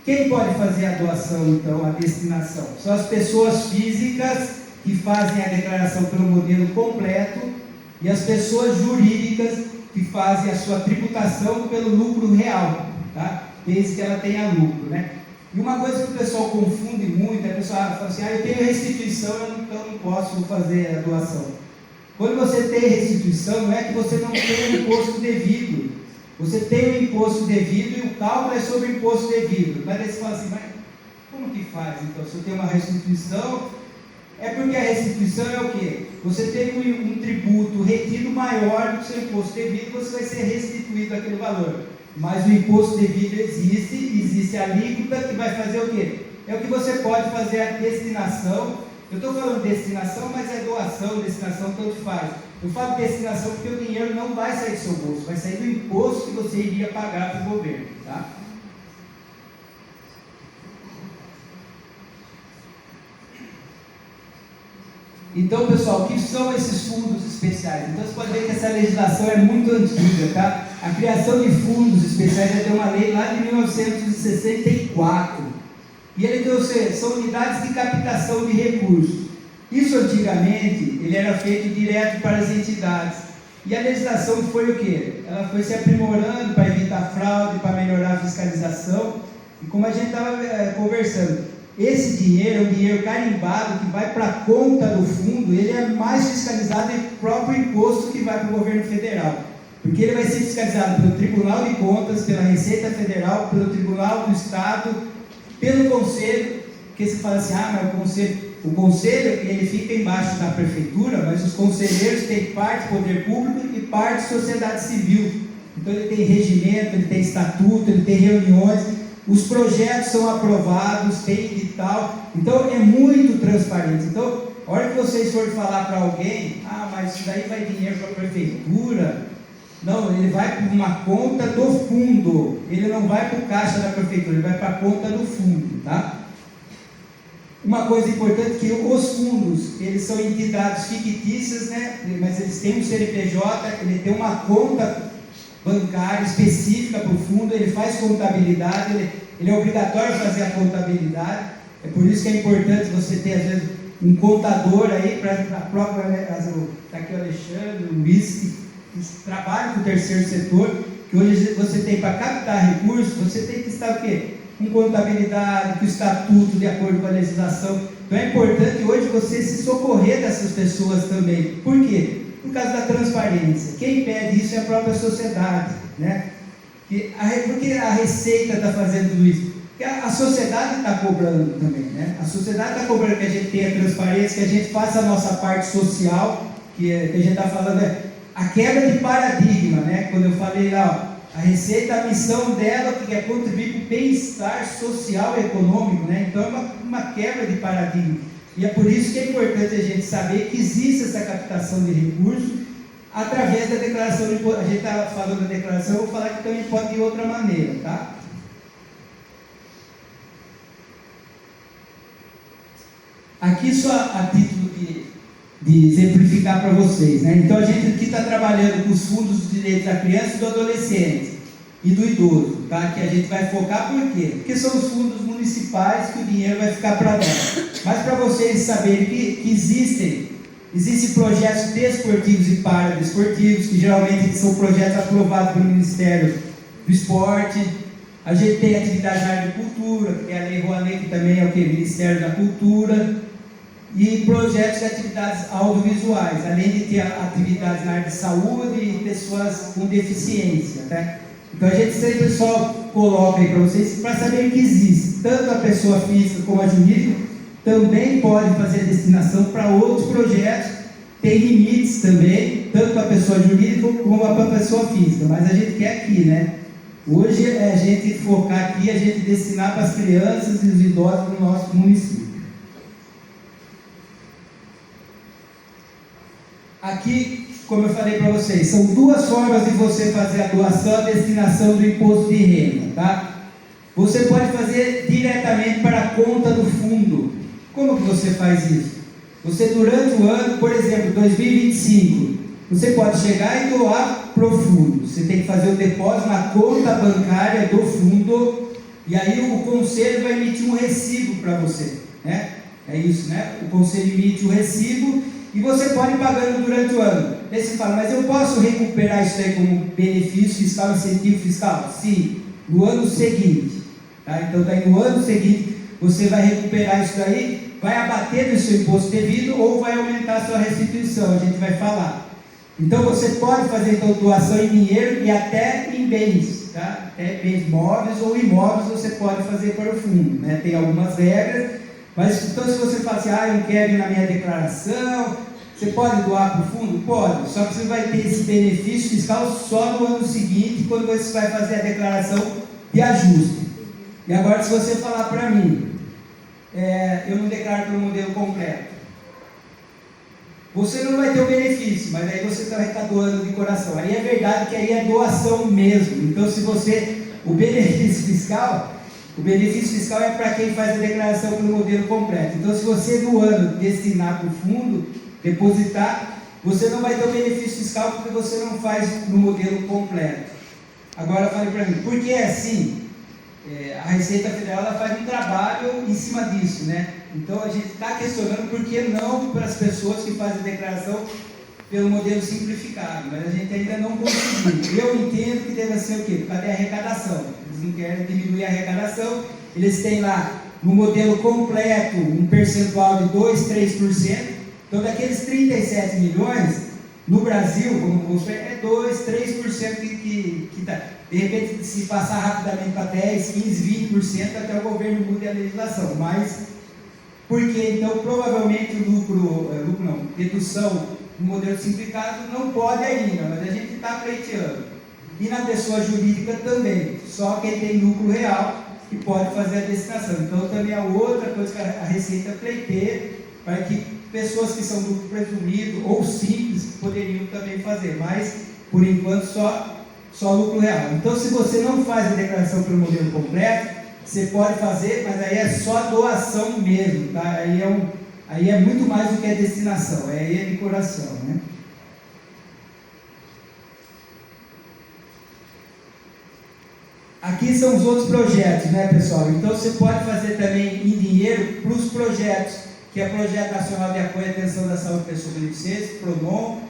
Quem pode fazer a doação, então, a destinação? São as pessoas físicas que fazem a declaração pelo modelo completo e as pessoas jurídicas que fazem a sua tributação pelo lucro real, tá? Desde que ela tenha lucro, né? E uma coisa que o pessoal confunde muito, a pessoa fala assim, eu tenho restituição, então não posso fazer a doação. Quando você tem restituição, não é que você não tem o imposto devido. Você tem o imposto devido e o cálculo é sobre o imposto devido. Mas aí você fala assim, mas como que faz? Então, se eu tenho uma restituição, é porque a restituição é o quê? Você tem um tributo retido maior do que o seu imposto devido, você vai ser restituído aquele valor. Mas o imposto devido existe a alíquota que vai fazer o quê? É o que você pode fazer a destinação. Eu estou falando destinação, mas é doação, destinação, tanto faz. Eu falo destinação porque o dinheiro não vai sair do seu bolso, vai sair do imposto que você iria pagar para o governo, tá? Então, pessoal, o que são esses fundos especiais? Então, você pode ver que essa legislação é muito antiga, tá? A criação de fundos especiais já tem uma lei lá de 1964. E ele trouxe, são unidades de captação de recursos. Isso, antigamente, ele era feito direto para as entidades. E a legislação foi o quê? Ela foi se aprimorando para evitar fraude, para melhorar a fiscalização. E como a gente estava conversando, esse dinheiro é um dinheiro carimbado que vai para a conta do fundo, ele é mais fiscalizado do que o próprio imposto que vai para o governo federal. Porque ele vai ser fiscalizado pelo Tribunal de Contas, pela Receita Federal, pelo Tribunal do Estado, pelo Conselho, porque você fala assim, mas o Conselho ele fica embaixo da Prefeitura, mas os conselheiros têm parte poder público e parte sociedade civil. Então ele tem regimento, ele tem estatuto, ele tem reuniões, os projetos são aprovados, tem edital, então é muito transparente. Então, a hora que vocês forem falar para alguém, mas isso daí vai dinheiro para a Prefeitura, não, ele vai para uma conta do fundo, ele não vai para o caixa da Prefeitura, ele vai para a conta do fundo, tá? Uma coisa importante é que os fundos, eles são entidades fictícias, né? Mas eles têm um CNPJ, ele tem uma conta bancária específica para o fundo, ele faz contabilidade, ele é obrigatório fazer a contabilidade, é por isso que é importante você ter, às vezes, um contador aí, para a própria, está aqui o Alexandre, o Luiz, que trabalha com o terceiro setor, que hoje você tem para captar recursos, você tem que estar o quê? Com contabilidade, com o estatuto de acordo com a legislação. Então é importante hoje você se socorrer dessas pessoas também. Por quê? Por causa da transparência. Quem pede isso é a própria sociedade, né? Porque a Receita está fazendo tudo isso? Porque a sociedade está cobrando também, né? A sociedade está cobrando que a gente tenha transparência, que a gente faça a nossa parte social, que a gente está falando a quebra de paradigma, né? Quando eu falei lá, a Receita, a missão dela que é contribuir para o bem-estar social e econômico, né? Então é uma quebra de paradigma. E é por isso que é importante a gente saber que existe essa captação de recursos através da declaração de imposto. A gente está falando da declaração, eu vou falar que também pode de outra maneira, tá? Aqui só a título de exemplificar para vocês, né? Então a gente aqui está trabalhando com os fundos de direitos da criança e do adolescente e do idoso. tá? Que a gente vai focar, por quê? Porque são os fundos municipais que o dinheiro vai ficar para nós. Mas para vocês saberem que existem projetos desportivos e paradesportivos, que geralmente são projetos aprovados pelo Ministério do Esporte. A gente tem atividade na área de cultura, que é a Lei Rouanet, que também é o que? Ministério da Cultura. E projetos de atividades audiovisuais, além de ter atividades na área de saúde e pessoas com deficiência, tá? Então a gente sempre só coloca aí para vocês, para saberem que existe, tanto a pessoa física como a jurídica, também pode fazer destinação para outros projetos, tem limites também, tanto para a pessoa jurídica como para a pessoa física, mas a gente quer aqui, né? Hoje é a gente focar aqui, a gente destinar para as crianças e os idosos do nosso município. Aqui, como eu falei para vocês, são duas formas de você fazer a doação, a destinação do imposto de renda, tá? Você pode fazer diretamente para a conta do fundo. Como que você faz isso? Você, durante o ano, por exemplo, 2025, você pode chegar e doar para o fundo. Você tem que fazer o depósito na conta bancária do fundo, e aí o conselho vai emitir um recibo para você, né? É isso, né? O conselho emite o recibo, e você pode ir pagando durante o ano. Aí você fala, mas eu posso recuperar isso aí como benefício fiscal, incentivo fiscal? Sim, no ano seguinte. Tá? Então, daí no ano seguinte, você vai recuperar isso daí, vai abater do seu imposto devido ou vai aumentar a sua restituição, a gente vai falar. Então, você pode fazer então, doação em dinheiro e até em bens, tá? Até bens móveis ou imóveis você pode fazer para o fundo, né? Tem algumas regras. Mas então, se você fala assim, eu não quero ir na minha declaração, você pode doar para o fundo? Pode, só que você vai ter esse benefício fiscal só no ano seguinte, quando você vai fazer a declaração de ajuste. E agora, se você falar para mim, eu não declaro pelo modelo completo, você não vai ter o benefício, mas aí você vai estar doando de coração. Aí é verdade que aí é doação mesmo. Então, se você, o benefício fiscal é para quem faz a declaração pelo modelo completo. Então, se você do ano destinar para o fundo, depositar, você não vai ter o benefício fiscal porque você não faz no modelo completo. Agora, fale para mim, por que é assim? A Receita Federal ela faz um trabalho em cima disso, né? Então, a gente está questionando por que não para as pessoas que fazem a declaração pelo modelo simplificado, mas a gente ainda não conseguiu. Eu entendo que deve ser o quê? Por causa da arrecadação. Eles não querem diminuir a arrecadação, eles têm lá no modelo completo um percentual de 2, 3%. Então, daqueles 37 milhões, no Brasil, como você é 2, 3% que está. De repente, se passar rapidamente para 10, 15, 20%, até o governo mude a legislação. Mas, porque então, provavelmente dedução no modelo simplificado não pode ainda, mas a gente está pleiteando. E na pessoa jurídica também, só quem tem lucro real que pode fazer a destinação. Então, também é outra coisa que a Receita pleiteia, para que pessoas que são lucro presumido ou simples poderiam também fazer, mas, por enquanto, só lucro real. Então, se você não faz a declaração pelo modelo completo, você pode fazer, mas aí é só doação mesmo, tá? Aí é muito mais do que a destinação, aí é de coração, né? Aqui são os outros projetos, né, pessoal? Então, você pode fazer também em dinheiro para os projetos, que é o Projeto Nacional de Apoio à Atenção da Saúde de Pessoas Beneficentes, PRONON,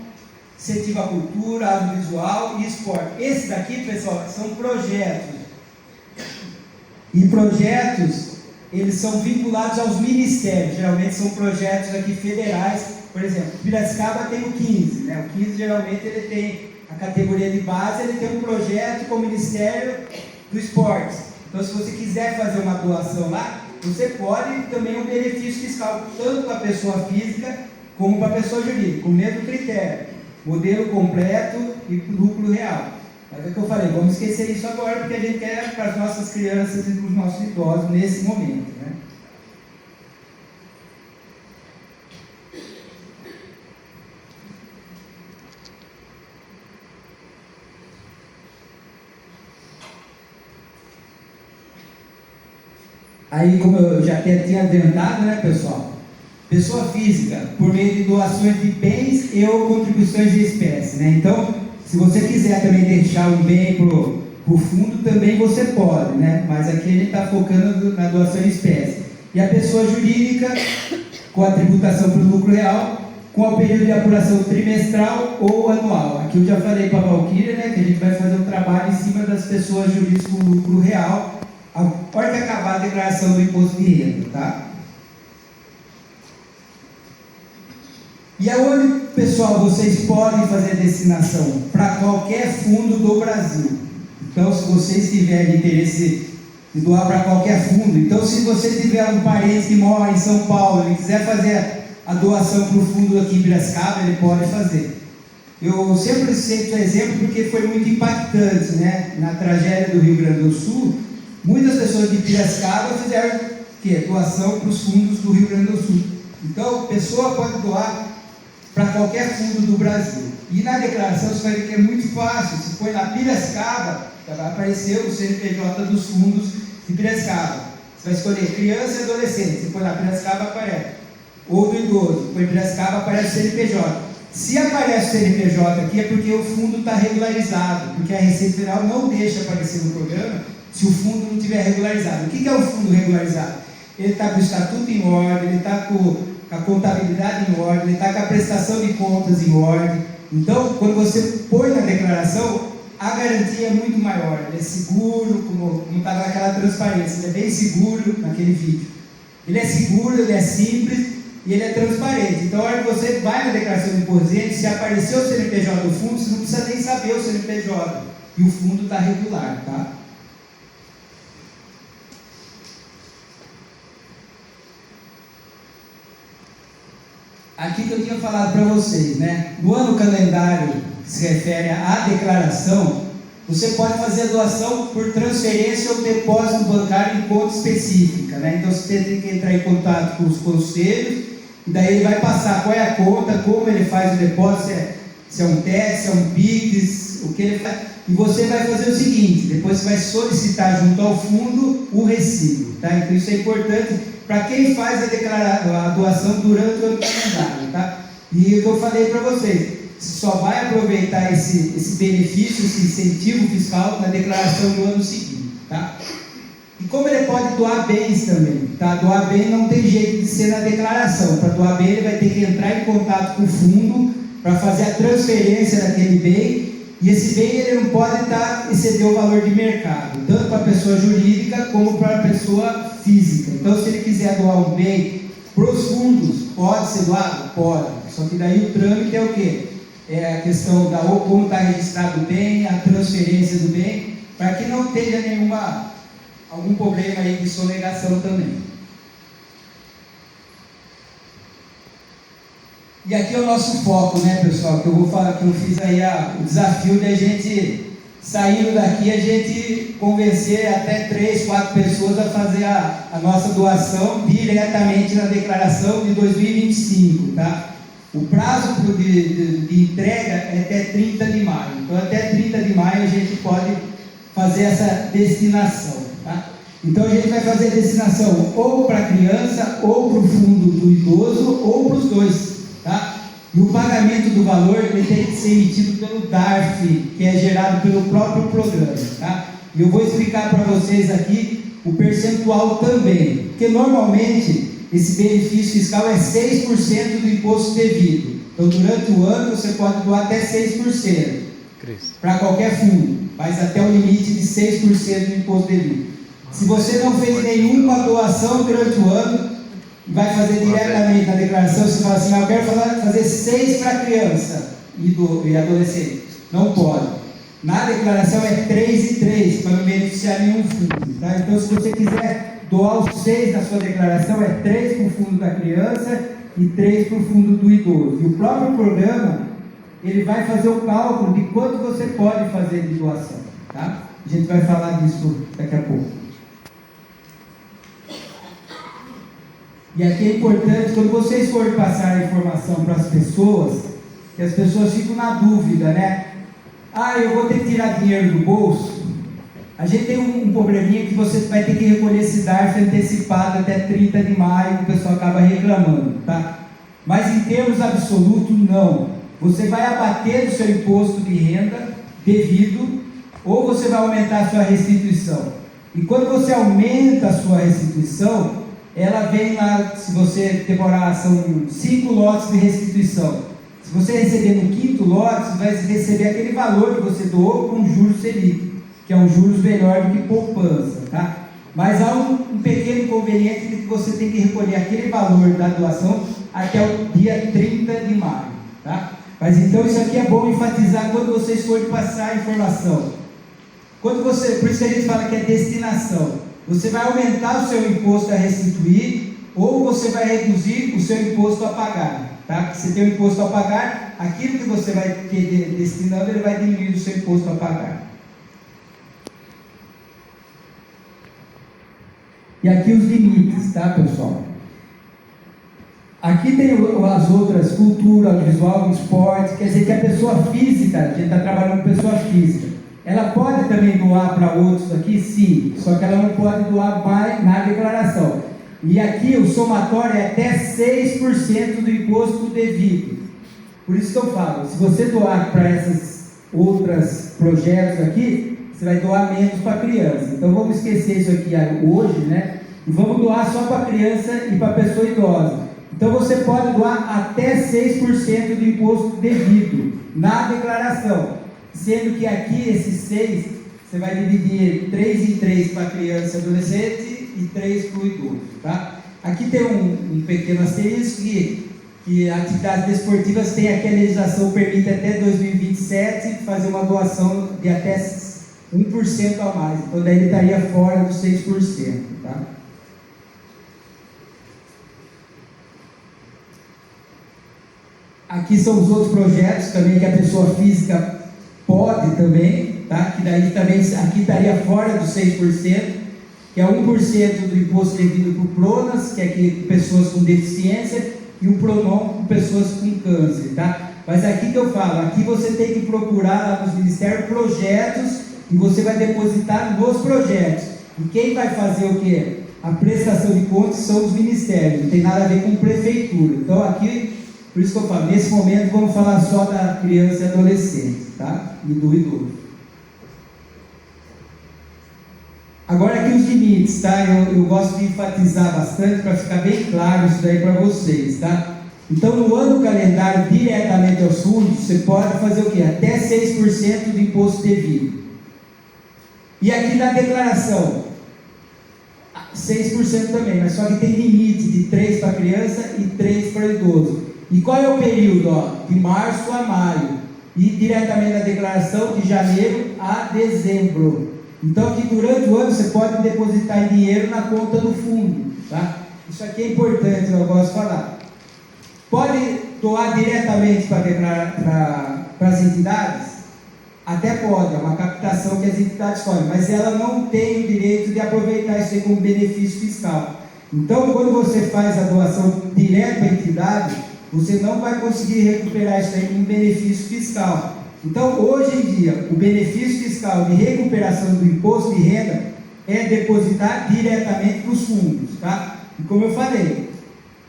Incentiva a Cultura, Audiovisual e Esporte. Esse daqui, pessoal, são projetos. E projetos, eles são vinculados aos ministérios. Geralmente são projetos aqui federais. Por exemplo, Piracicaba tem o 15, né? O 15 geralmente ele tem a categoria de base, ele tem um projeto com o Ministério do Esporte. Então, se você quiser fazer uma doação lá, você pode também um benefício fiscal, tanto para a pessoa física como para a pessoa jurídica, com o mesmo critério, modelo completo e lucro real. Mas é o que eu falei, vamos esquecer isso agora, porque a gente quer para as nossas crianças e para os nossos idosos nesse momento, né? Aí, como eu já até tinha adiantado, né, pessoal? Pessoa física, por meio de doações de bens e ou contribuições de espécie, né? Então, se você quiser também deixar um bem para o fundo também você pode, né? Mas aqui a gente está focando na doação em espécie. E a pessoa jurídica, com a tributação para o lucro real, com o período de apuração trimestral ou anual. Aqui eu já falei para a Valquíria, né, que a gente vai fazer um trabalho em cima das pessoas jurídicas com lucro real, a hora que acabar a declaração do imposto de renda, tá? E aonde, pessoal, vocês podem fazer destinação? Para qualquer fundo do Brasil. Então, se vocês tiverem interesse de doar para qualquer fundo, então se você tiver um parente que mora em São Paulo e quiser fazer a doação para o fundo aqui em Piracicaba, ele pode fazer. Eu sempre cito o exemplo porque foi muito impactante, né? Na tragédia do Rio Grande do Sul, muitas pessoas de Piracicaba fizeram doação para os fundos do Rio Grande do Sul. Então, a pessoa pode doar para qualquer fundo do Brasil. E na declaração você vai ver que é muito fácil. Se for na Piracicaba, vai aparecer o CNPJ dos fundos de Piracicaba. Você vai escolher criança e adolescente. Se for na Piracicaba, aparece. Ou do idoso. Se for em Piracicaba, aparece o CNPJ. Se aparece o CNPJ aqui, é porque o fundo está regularizado. Porque a Receita Federal não deixa aparecer no programa se o fundo não estiver regularizado. O que é o fundo regularizado? Ele está com o estatuto em ordem, ele está com a contabilidade em ordem, ele está com a prestação de contas em ordem. Então, quando você põe na declaração, a garantia é muito maior. Ele é seguro, como está naquela transparência, ele é bem seguro naquele vídeo. Ele é seguro, ele é simples e ele é transparente. Então, a hora que você vai na declaração de imposto de renda, se aparecer o CNPJ do fundo, você não precisa nem saber o CNPJ. E o fundo está regular, tá? Aqui que eu tinha falado para vocês, né? No ano calendário que se refere à declaração, você pode fazer a doação por transferência ou depósito bancário em conta específica, né? Então você tem que entrar em contato com os conselhos e daí ele vai passar qual é a conta, como ele faz o depósito, se é um TED, se é um PIX, o que ele faz. E você vai fazer o seguinte, depois você vai solicitar junto ao fundo o recibo, tá? Então isso é importante para quem faz a doação durante o ano calendário, tá? E eu falei para vocês, você só vai aproveitar esse benefício, esse incentivo fiscal na declaração do ano seguinte, tá? E como ele pode doar bens também, tá? Doar bem não tem jeito de ser na declaração. Para doar bem ele vai ter que entrar em contato com o fundo para fazer a transferência daquele bem, e esse bem ele não pode exceder o valor de mercado, tanto para a pessoa jurídica como para a pessoa física. Então, se ele quiser doar um bem para os fundos, pode ser doado? Pode. Só que daí o trâmite é o quê? É a questão da como está registrado o bem, a transferência do bem, para que não tenha algum problema aí de sonegação também. E aqui é o nosso foco, né, pessoal? Que eu vou falar, que eu fiz aí o desafio de a gente, saindo daqui, a gente convencer até 3, 4 pessoas a fazer a nossa doação diretamente na declaração de 2025, tá? O prazo de entrega é até 30 de maio. Então, até 30 de maio a gente pode fazer essa destinação, tá? Então, a gente vai fazer a destinação ou para a criança, ou para o fundo do idoso, ou para os dois. Tá? E o pagamento do valor ele tem que ser emitido pelo DARF, que é gerado pelo próprio programa. Tá? E eu vou explicar para vocês aqui o percentual também, porque normalmente esse benefício fiscal é 6% do imposto devido. Então, durante o ano você pode doar até 6% para qualquer fundo, mas até o limite de 6% do imposto devido. Se você não fez nenhuma doação durante o ano, vai fazer diretamente na declaração, você fala assim, eu quero fazer 6 para criança e adolescente. Não pode. Na declaração é 3 e 3, para não beneficiar nenhum fundo. Tá? Então, se você quiser doar os 6 na sua declaração, é 3 para o fundo da criança e 3 para o fundo do idoso. E o próprio programa, ele vai fazer o cálculo de quanto você pode fazer de doação. Tá? A gente vai falar disso daqui a pouco. E aqui é importante, quando vocês forem passar a informação para as pessoas, que as pessoas ficam na dúvida, né? Eu vou ter que tirar dinheiro do bolso. A gente tem um probleminha que você vai ter que recolher esse DARF antecipado até 30 de maio, o pessoal acaba reclamando, tá? Mas em termos absolutos, não. Você vai abater o seu imposto de renda devido ou você vai aumentar a sua restituição. E quando você aumenta a sua restituição, ela vem lá, se você demorar, são 5 lotes de restituição. Se você receber no 5º lote, você vai receber aquele valor que você doou com juros Selic, que é um juros melhor do que poupança, tá? Mas há um pequeno inconveniente de que você tem que recolher aquele valor da doação até o dia 30 de maio, tá? Mas então isso aqui é bom enfatizar quando vocês forem passar a informação. Por isso que a gente fala que é destinação. Você vai aumentar o seu imposto a restituir ou você vai reduzir o seu imposto a pagar, tá? Você tem o imposto a pagar, aquilo que você vai ter destinando, ele vai diminuir o seu imposto a pagar. E aqui os limites, tá, pessoal? Aqui tem as outras, cultura, audiovisual, esporte, quer dizer que a pessoa física, a gente está trabalhando com pessoa física, ela pode também doar para outros aqui? Sim, só que ela não pode doar mais na declaração. E aqui o somatório é até 6% do imposto devido. Por isso que eu falo, se você doar para esses outros projetos aqui, você vai doar menos para a criança. Então vamos esquecer isso aqui hoje, né? E vamos doar só para a criança e para a pessoa idosa. Então você pode doar até 6% do imposto devido na declaração. Sendo que aqui esses 6, você vai dividir 3 em 3 para a criança e adolescente e 3 para o idoso, tá? Aqui tem um pequeno asterisco que atividades desportivas tem aqui a legislação permite até 2027 fazer uma doação de até 1% a mais, então daí ele estaria fora dos 6%, tá? Aqui são os outros projetos também que a pessoa física pode também, tá? Que daí também aqui estaria fora dos 6%, que é 1% do imposto devido para o PRONAS, que é aqui pessoas com deficiência, e o PRONON com pessoas com câncer, tá? Mas aqui que eu falo, aqui você tem que procurar lá nos ministérios projetos e você vai depositar nos projetos. E quem vai fazer o quê? A prestação de contas são os ministérios, não tem nada a ver com prefeitura. Então aqui, por isso que eu falo, nesse momento vamos falar só da criança e adolescente, tá? E do idoso. Agora aqui os limites, tá? Eu gosto de enfatizar bastante para ficar bem claro isso daí para vocês, tá? Então no ano calendário, diretamente aos fundos, você pode fazer o quê? Até 6% do imposto devido. E aqui na declaração, 6% também, mas só que tem limite de 3 para criança e 3 para idoso. E qual é o período? Ó, de março a maio. E diretamente na declaração de janeiro a dezembro. Então aqui durante o ano você pode depositar dinheiro na conta do fundo, tá? Isso aqui é importante, eu gosto de falar. Pode doar diretamente para as entidades? Até pode, é uma captação que as entidades fazem, mas ela não tem o direito de aproveitar isso aí como benefício fiscal. Então quando você faz a doação direta à entidade, você não vai conseguir recuperar isso aí como benefício fiscal. Então, hoje em dia, o benefício fiscal de recuperação do imposto de renda é depositar diretamente para os fundos, tá? E como eu falei,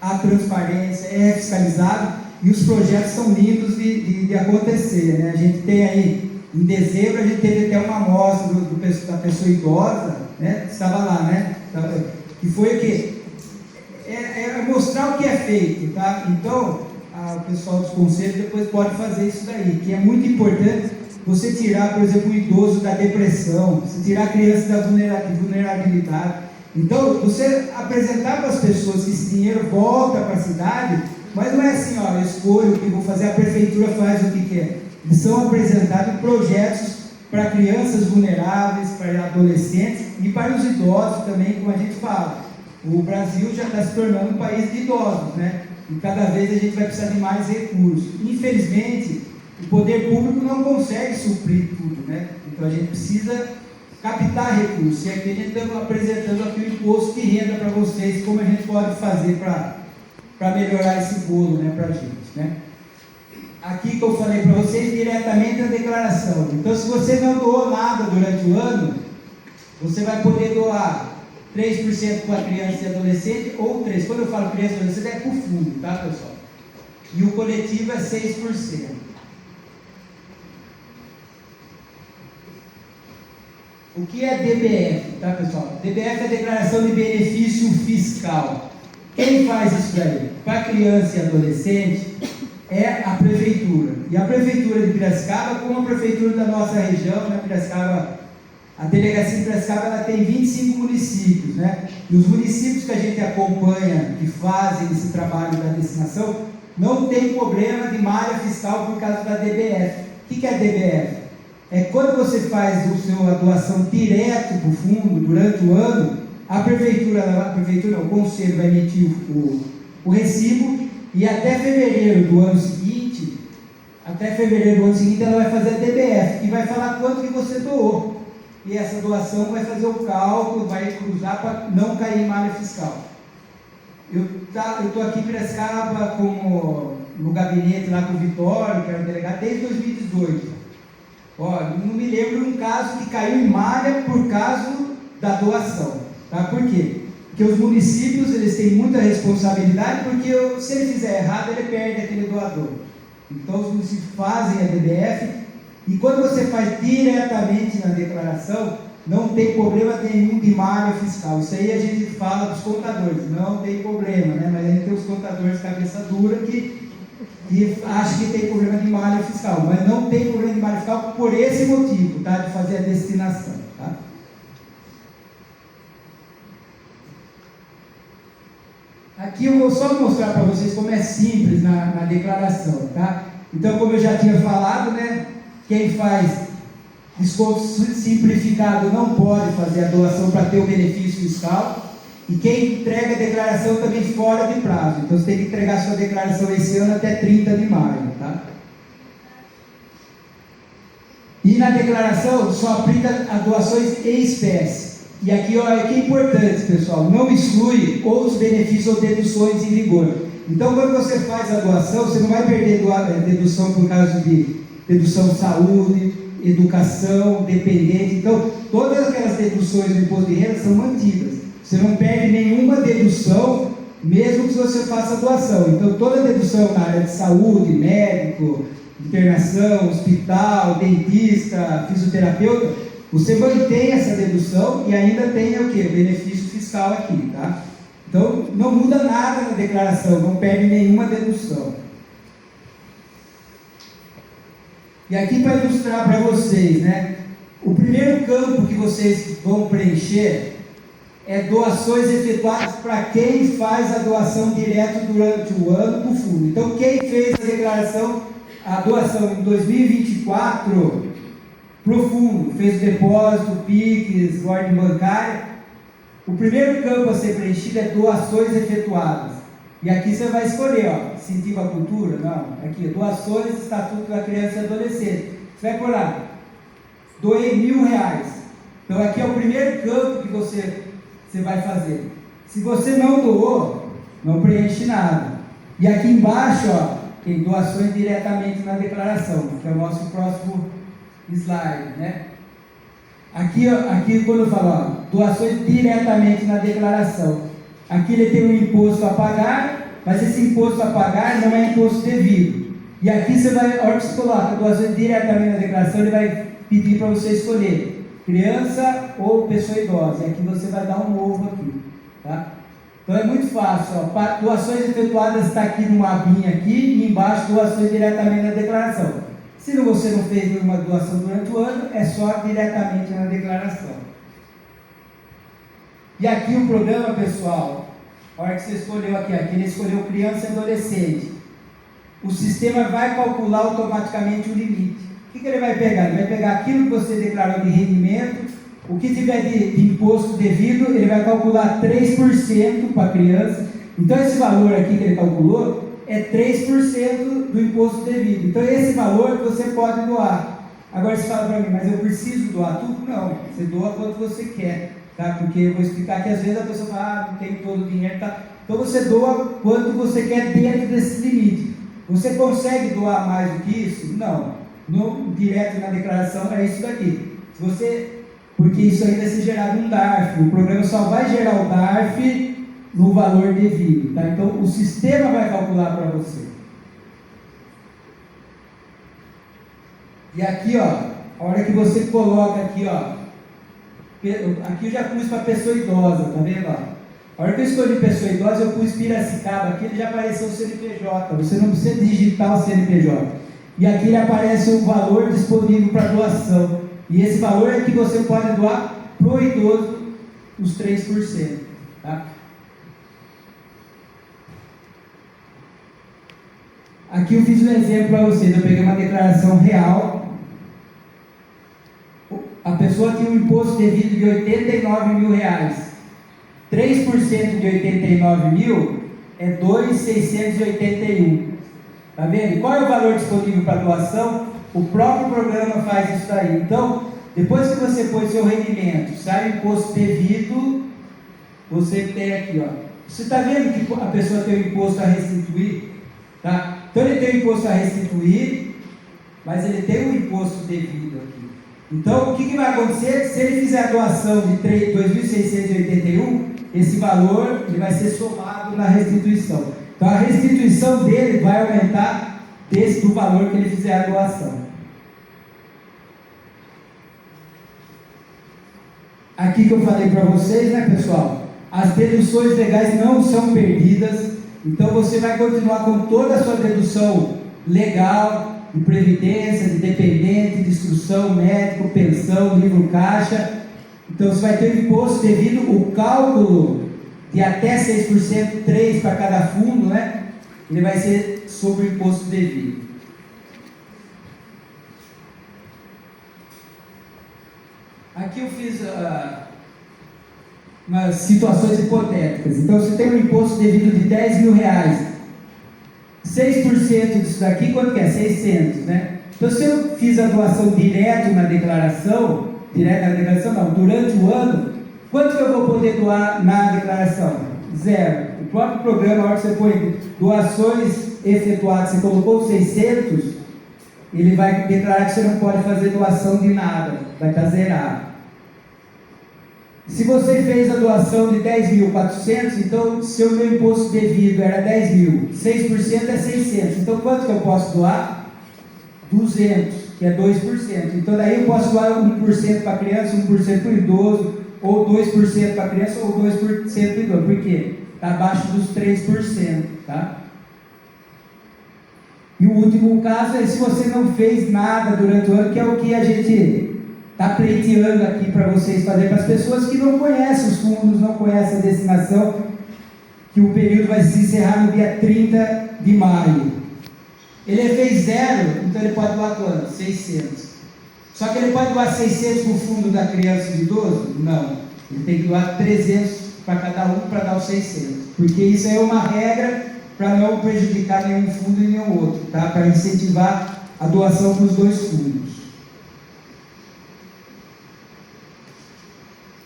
a transparência é fiscalizado e os projetos são lindos de acontecer, né? A gente tem aí, em dezembro, a gente teve até uma amostra da pessoa idosa, né? Que estava lá, né? Que foi o quê? É mostrar o que é feito, tá? Então, o pessoal dos conselhos depois pode fazer isso daí, que é muito importante você tirar, por exemplo, o idoso da depressão, você tirar a criança da vulnerabilidade. Então, você apresentar para as pessoas que esse dinheiro volta para a cidade, mas não é assim, ó, eu escolho o que vou fazer, a prefeitura faz o que quer. Eles são apresentados projetos para crianças vulneráveis, para adolescentes e para os idosos também, como a gente fala. O Brasil já está se tornando um país de idosos, né? E cada vez a gente vai precisar de mais recursos. Infelizmente, o poder público não consegue suprir tudo, né? Então a gente precisa captar recursos. E aqui a gente está apresentando aqui o imposto de renda para vocês, como a gente pode fazer para melhorar esse bolo, né, para a gente, né? Aqui que eu falei para vocês, diretamente a declaração. Então, se você não doou nada durante o ano, você vai poder doar 3% para criança e adolescente, ou 3%. Quando eu falo criança e adolescente, é para o fundo, tá, pessoal? E o coletivo é 6%. O que é DBF, tá, pessoal? DBF é Declaração de Benefício Fiscal. Quem faz isso daí? Para criança e adolescente é a prefeitura. E a prefeitura de Piracicaba, como a prefeitura da nossa região, né, Piracicaba, a delegacia de Piracicaba, ela tem 25 municípios, né? E os municípios que a gente acompanha, que fazem esse trabalho da destinação, não tem problema de malha fiscal por causa da DBF. O que é a DBF? É quando você faz a doação direto para o fundo durante o ano, o conselho vai emitir o recibo e até fevereiro do ano seguinte, ela vai fazer a DBF, que vai falar quanto que você doou. E essa doação vai fazer o cálculo, vai cruzar para não cair em malha fiscal. Eu estou aqui em Piracicaba no gabinete lá com o Vitório, que era o delegado, desde 2018. Não me lembro de um caso que caiu em malha por causa da doação. Tá? Por quê? Porque os municípios eles têm muita responsabilidade, porque se ele fizer errado, ele perde aquele doador. Então os municípios fazem a DBF, e quando você faz diretamente na declaração, não tem problema nenhum de malha fiscal. Isso aí a gente fala dos contadores, não tem problema, né? Mas a gente tem os contadores cabeça dura que acham que tem problema de malha fiscal, mas não tem problema de malha fiscal por esse motivo, tá? De fazer a destinação, tá? Aqui eu vou só mostrar para vocês como é simples na declaração, tá? Então, como eu já tinha falado, né? Quem faz desconto simplificado não pode fazer a doação para ter o benefício fiscal, e quem entrega a declaração também fora de prazo. Então você tem que entregar sua declaração esse ano até 30 de maio, tá? E na declaração só aplica a doações em espécie. E aqui olha que é importante, pessoal, não exclui outros benefícios ou deduções em vigor. Então quando você faz a doação, você não vai perder dedução por causa de dedução de saúde, educação, dependente. Então todas aquelas deduções do imposto de renda são mantidas. Você não perde nenhuma dedução, mesmo que você faça a doação. Então, toda dedução na área de saúde, médico, internação, hospital, dentista, fisioterapeuta, você mantém essa dedução e ainda tem o quê? O benefício fiscal aqui, tá? Então, não muda nada na declaração, não perde nenhuma dedução. E aqui para ilustrar para vocês, né? O primeiro campo que vocês vão preencher é doações efetuadas para quem faz a doação direto durante o ano para o fundo. Então, quem fez a doação em 2024 para o fundo, fez o depósito, PIX, ordem bancária, o primeiro campo a ser preenchido é doações efetuadas. E aqui você vai escolher, incentivo à cultura, não, aqui, doações, Estatuto da Criança e Adolescente. Você vai por lá, doei R$1.000. Então, aqui é o primeiro campo que você vai fazer. Se você não doou, não preenche nada. E aqui embaixo, tem doações diretamente na declaração, que é o nosso próximo slide, né? Aqui quando eu falo, doações diretamente na declaração, aqui ele tem um imposto a pagar, mas esse imposto a pagar não é imposto devido. E aqui você vai, a hora que você coloca doações diretamente na declaração, ele vai pedir para você escolher criança ou pessoa idosa, e aqui você vai dar um novo aqui, tá? Então é muito fácil, doações efetuadas está aqui numa abinha aqui, e embaixo doações diretamente na declaração. Se você não fez nenhuma doação durante o ano, é só diretamente na declaração. E aqui o programa, pessoal, a hora que você escolheu aqui ele escolheu criança e adolescente, o sistema vai calcular automaticamente o limite. O que ele vai pegar? Ele vai pegar aquilo que você declarou de rendimento, o que tiver de imposto devido, ele vai calcular 3% para a criança. Então esse valor aqui que ele calculou é 3% do imposto devido. Então esse valor que você pode doar. Agora você fala para mim, mas eu preciso doar tudo? Não, você doa quanto você quer, tá? Porque eu vou explicar que às vezes a pessoa fala, não tenho todo o dinheiro, tá? Então você doa quanto você quer dentro desse limite. Você consegue doar mais do que isso? Não. Direto na declaração é isso daqui. Porque isso aí vai ser gerado um DARF. O programa só vai gerar o DARF no valor devido, tá? Então o sistema vai calcular para você. E aqui, a hora que você coloca aqui, aqui eu já pus para pessoa idosa, tá vendo? Ó? A hora que eu escolhi pessoa idosa, eu pus Piracicaba, aqui ele já apareceu o CNPJ, você não precisa digitar o CNPJ. E aqui ele aparece o valor disponível para doação. E esse valor é que você pode doar para o idoso, os 3%. Tá? Aqui eu fiz um exemplo para vocês, eu peguei uma declaração real. A pessoa tinha um imposto devido de R$89 mil. 3% de 89 mil é 2.681. Tá vendo? E qual é o valor disponível para doação? O próprio programa faz isso daí. Então, depois que você pôs seu rendimento, sai o imposto devido, você tem aqui, ó. Você está vendo que a pessoa tem o imposto a restituir? Tá? Então ele tem o imposto a restituir, mas ele tem o imposto devido aqui. Então, o que vai acontecer? Se ele fizer a doação de 2.681, esse valor ele vai ser somado na restituição. Então, a restituição dele vai aumentar do valor que ele fizer a doação. Aqui que eu falei para vocês, né, pessoal? As deduções legais não são perdidas. Então, você vai continuar com toda a sua dedução legal, de previdência, de dependente, de instrução, médico, pensão, livro caixa. Então você vai ter o imposto devido, o cálculo de até 6%, 3% para cada fundo, né? Ele vai ser sobre o imposto devido. Aqui eu fiz umas situações hipotéticas. Então você tem um imposto devido de R$10 mil. 6% disso daqui, quanto que é? 600, né? Então, se eu fiz a doação direto na declaração não, durante o ano, quanto que eu vou poder doar na declaração? 0. O próprio programa, a hora que você põe doações efetuadas, você colocou 600, ele vai declarar que você não pode fazer doação de nada, vai estar zerado. Se você fez a doação de 10.400, então seu meu imposto devido era 10 mil, 6% é 600, então quanto que eu posso doar? 200, que é 2%, então daí eu posso doar 1% para criança, 1% para o idoso, ou 2% para criança, ou 2% para o idoso, por quê? Está abaixo dos 3%, tá? E o último caso é se você não fez nada durante o ano, que é o que a gente está pleiteando aqui para vocês fazerem, para as pessoas que não conhecem os fundos, não conhecem a destinação, que o período vai se encerrar no dia 30 de maio. Ele fez 0, então ele pode doar quanto? 600. Só que ele pode doar 600 para o fundo da criança e do idoso? Não. Ele tem que doar 300 para cada um para dar os 600. Porque isso é uma regra para não prejudicar nenhum fundo e nenhum outro, tá? Para incentivar a doação para os dois fundos.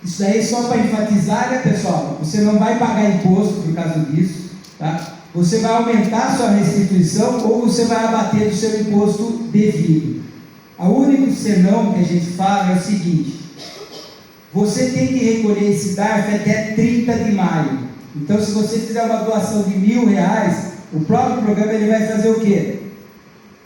Isso aí é só para enfatizar, né, pessoal? Você não vai pagar imposto por causa disso, tá? Você vai aumentar a sua restituição ou você vai abater do seu imposto devido. O único senão que a gente fala é o seguinte: você tem que recolher esse DARF até 30 de maio. Então, se você fizer uma doação de R$1.000, o próprio programa ele vai fazer o quê?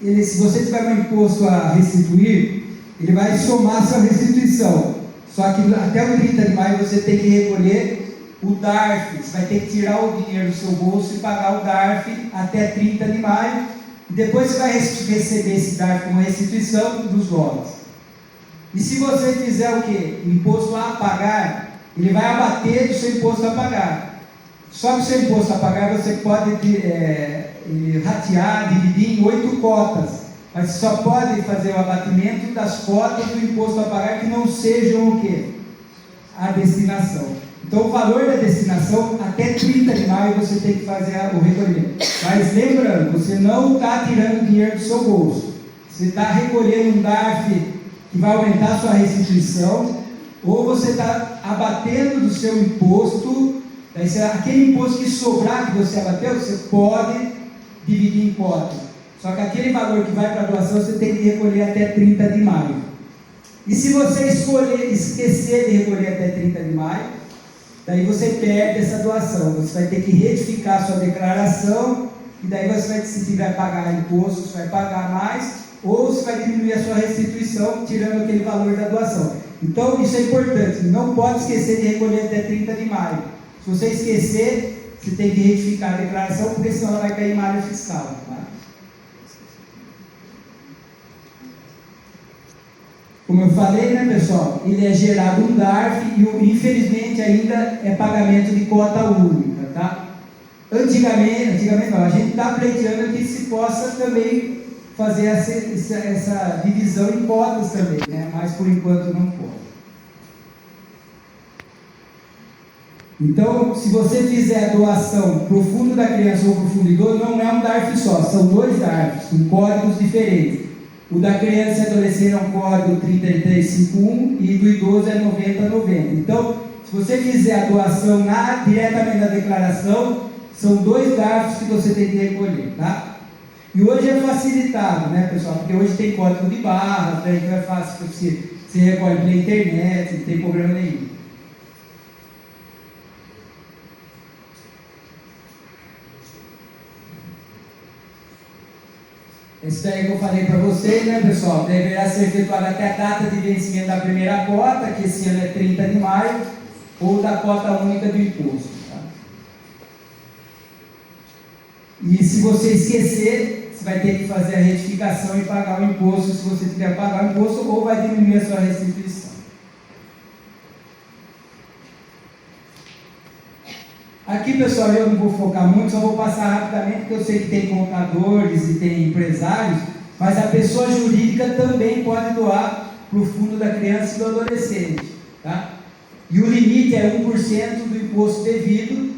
Se você tiver um imposto a restituir, ele vai somar a sua restituição. Só que até o 30 de maio você tem que recolher o DARF. Você vai ter que tirar o dinheiro do seu bolso e pagar o DARF até 30 de maio. E depois você vai receber esse DARF como restituição dos lotes. E se você fizer o quê? O imposto a pagar, ele vai abater do seu imposto a pagar. Só que o seu imposto a pagar você pode ratear, dividir em 8 cotas. Mas só pode fazer o abatimento das cotas do imposto a pagar que não sejam o quê? A destinação. Então o valor da destinação, até 30 de maio você tem que fazer o recolhimento. Mas lembrando, você não está tirando dinheiro do seu bolso. Você está recolhendo um DARF que vai aumentar a sua restituição, ou você está abatendo do seu imposto, daí aquele imposto que sobrar que você abateu, você pode dividir em cotas. Só que aquele valor que vai para a doação você tem que recolher até 30 de maio. E se você esquecer de recolher até 30 de maio, daí você perde essa doação. Você vai ter que retificar a sua declaração, e daí você vai decidir, vai pagar imposto, você vai pagar mais, ou você vai diminuir a sua restituição, tirando aquele valor da doação. Então, isso é importante, não pode esquecer de recolher até 30 de maio. Se você esquecer, você tem que retificar a declaração, porque senão ela vai cair em malha fiscal. Tá? Como eu falei, né, pessoal, ele é gerado um DARF e, infelizmente, ainda é pagamento de cota única, tá? Antigamente não, a gente está pleiteando que se possa também fazer essa divisão em cotas também, né? Mas por enquanto não pode. Então, se você fizer a doação para o fundo da criança ou para o fundo do idoso, não é um DARF só, são dois DARFs, com códigos diferentes. O da criança e adolescente é um código 3351 e do idoso é 9090. Então, se você fizer a doação diretamente na declaração, são dois DARFs que você tem que recolher, tá? E hoje é facilitado, né, pessoal? Porque hoje tem código de barras, né? Então é fácil, você recolhe pela internet, não tem problema nenhum. Isso daí que eu falei para vocês, né, pessoal? Deverá ser efetuado até a data de vencimento da primeira cota, que esse ano é 30 de maio, ou da cota única do imposto. Tá? E se você esquecer, você vai ter que fazer a retificação e pagar o imposto, se você tiver que pagar o imposto, ou vai diminuir a sua restituição. Aqui, pessoal, eu não vou focar muito, só vou passar rapidamente, porque eu sei que tem contadores e tem empresários, mas a pessoa jurídica também pode doar para o fundo da criança e do adolescente, tá? E o limite é 1% do imposto devido,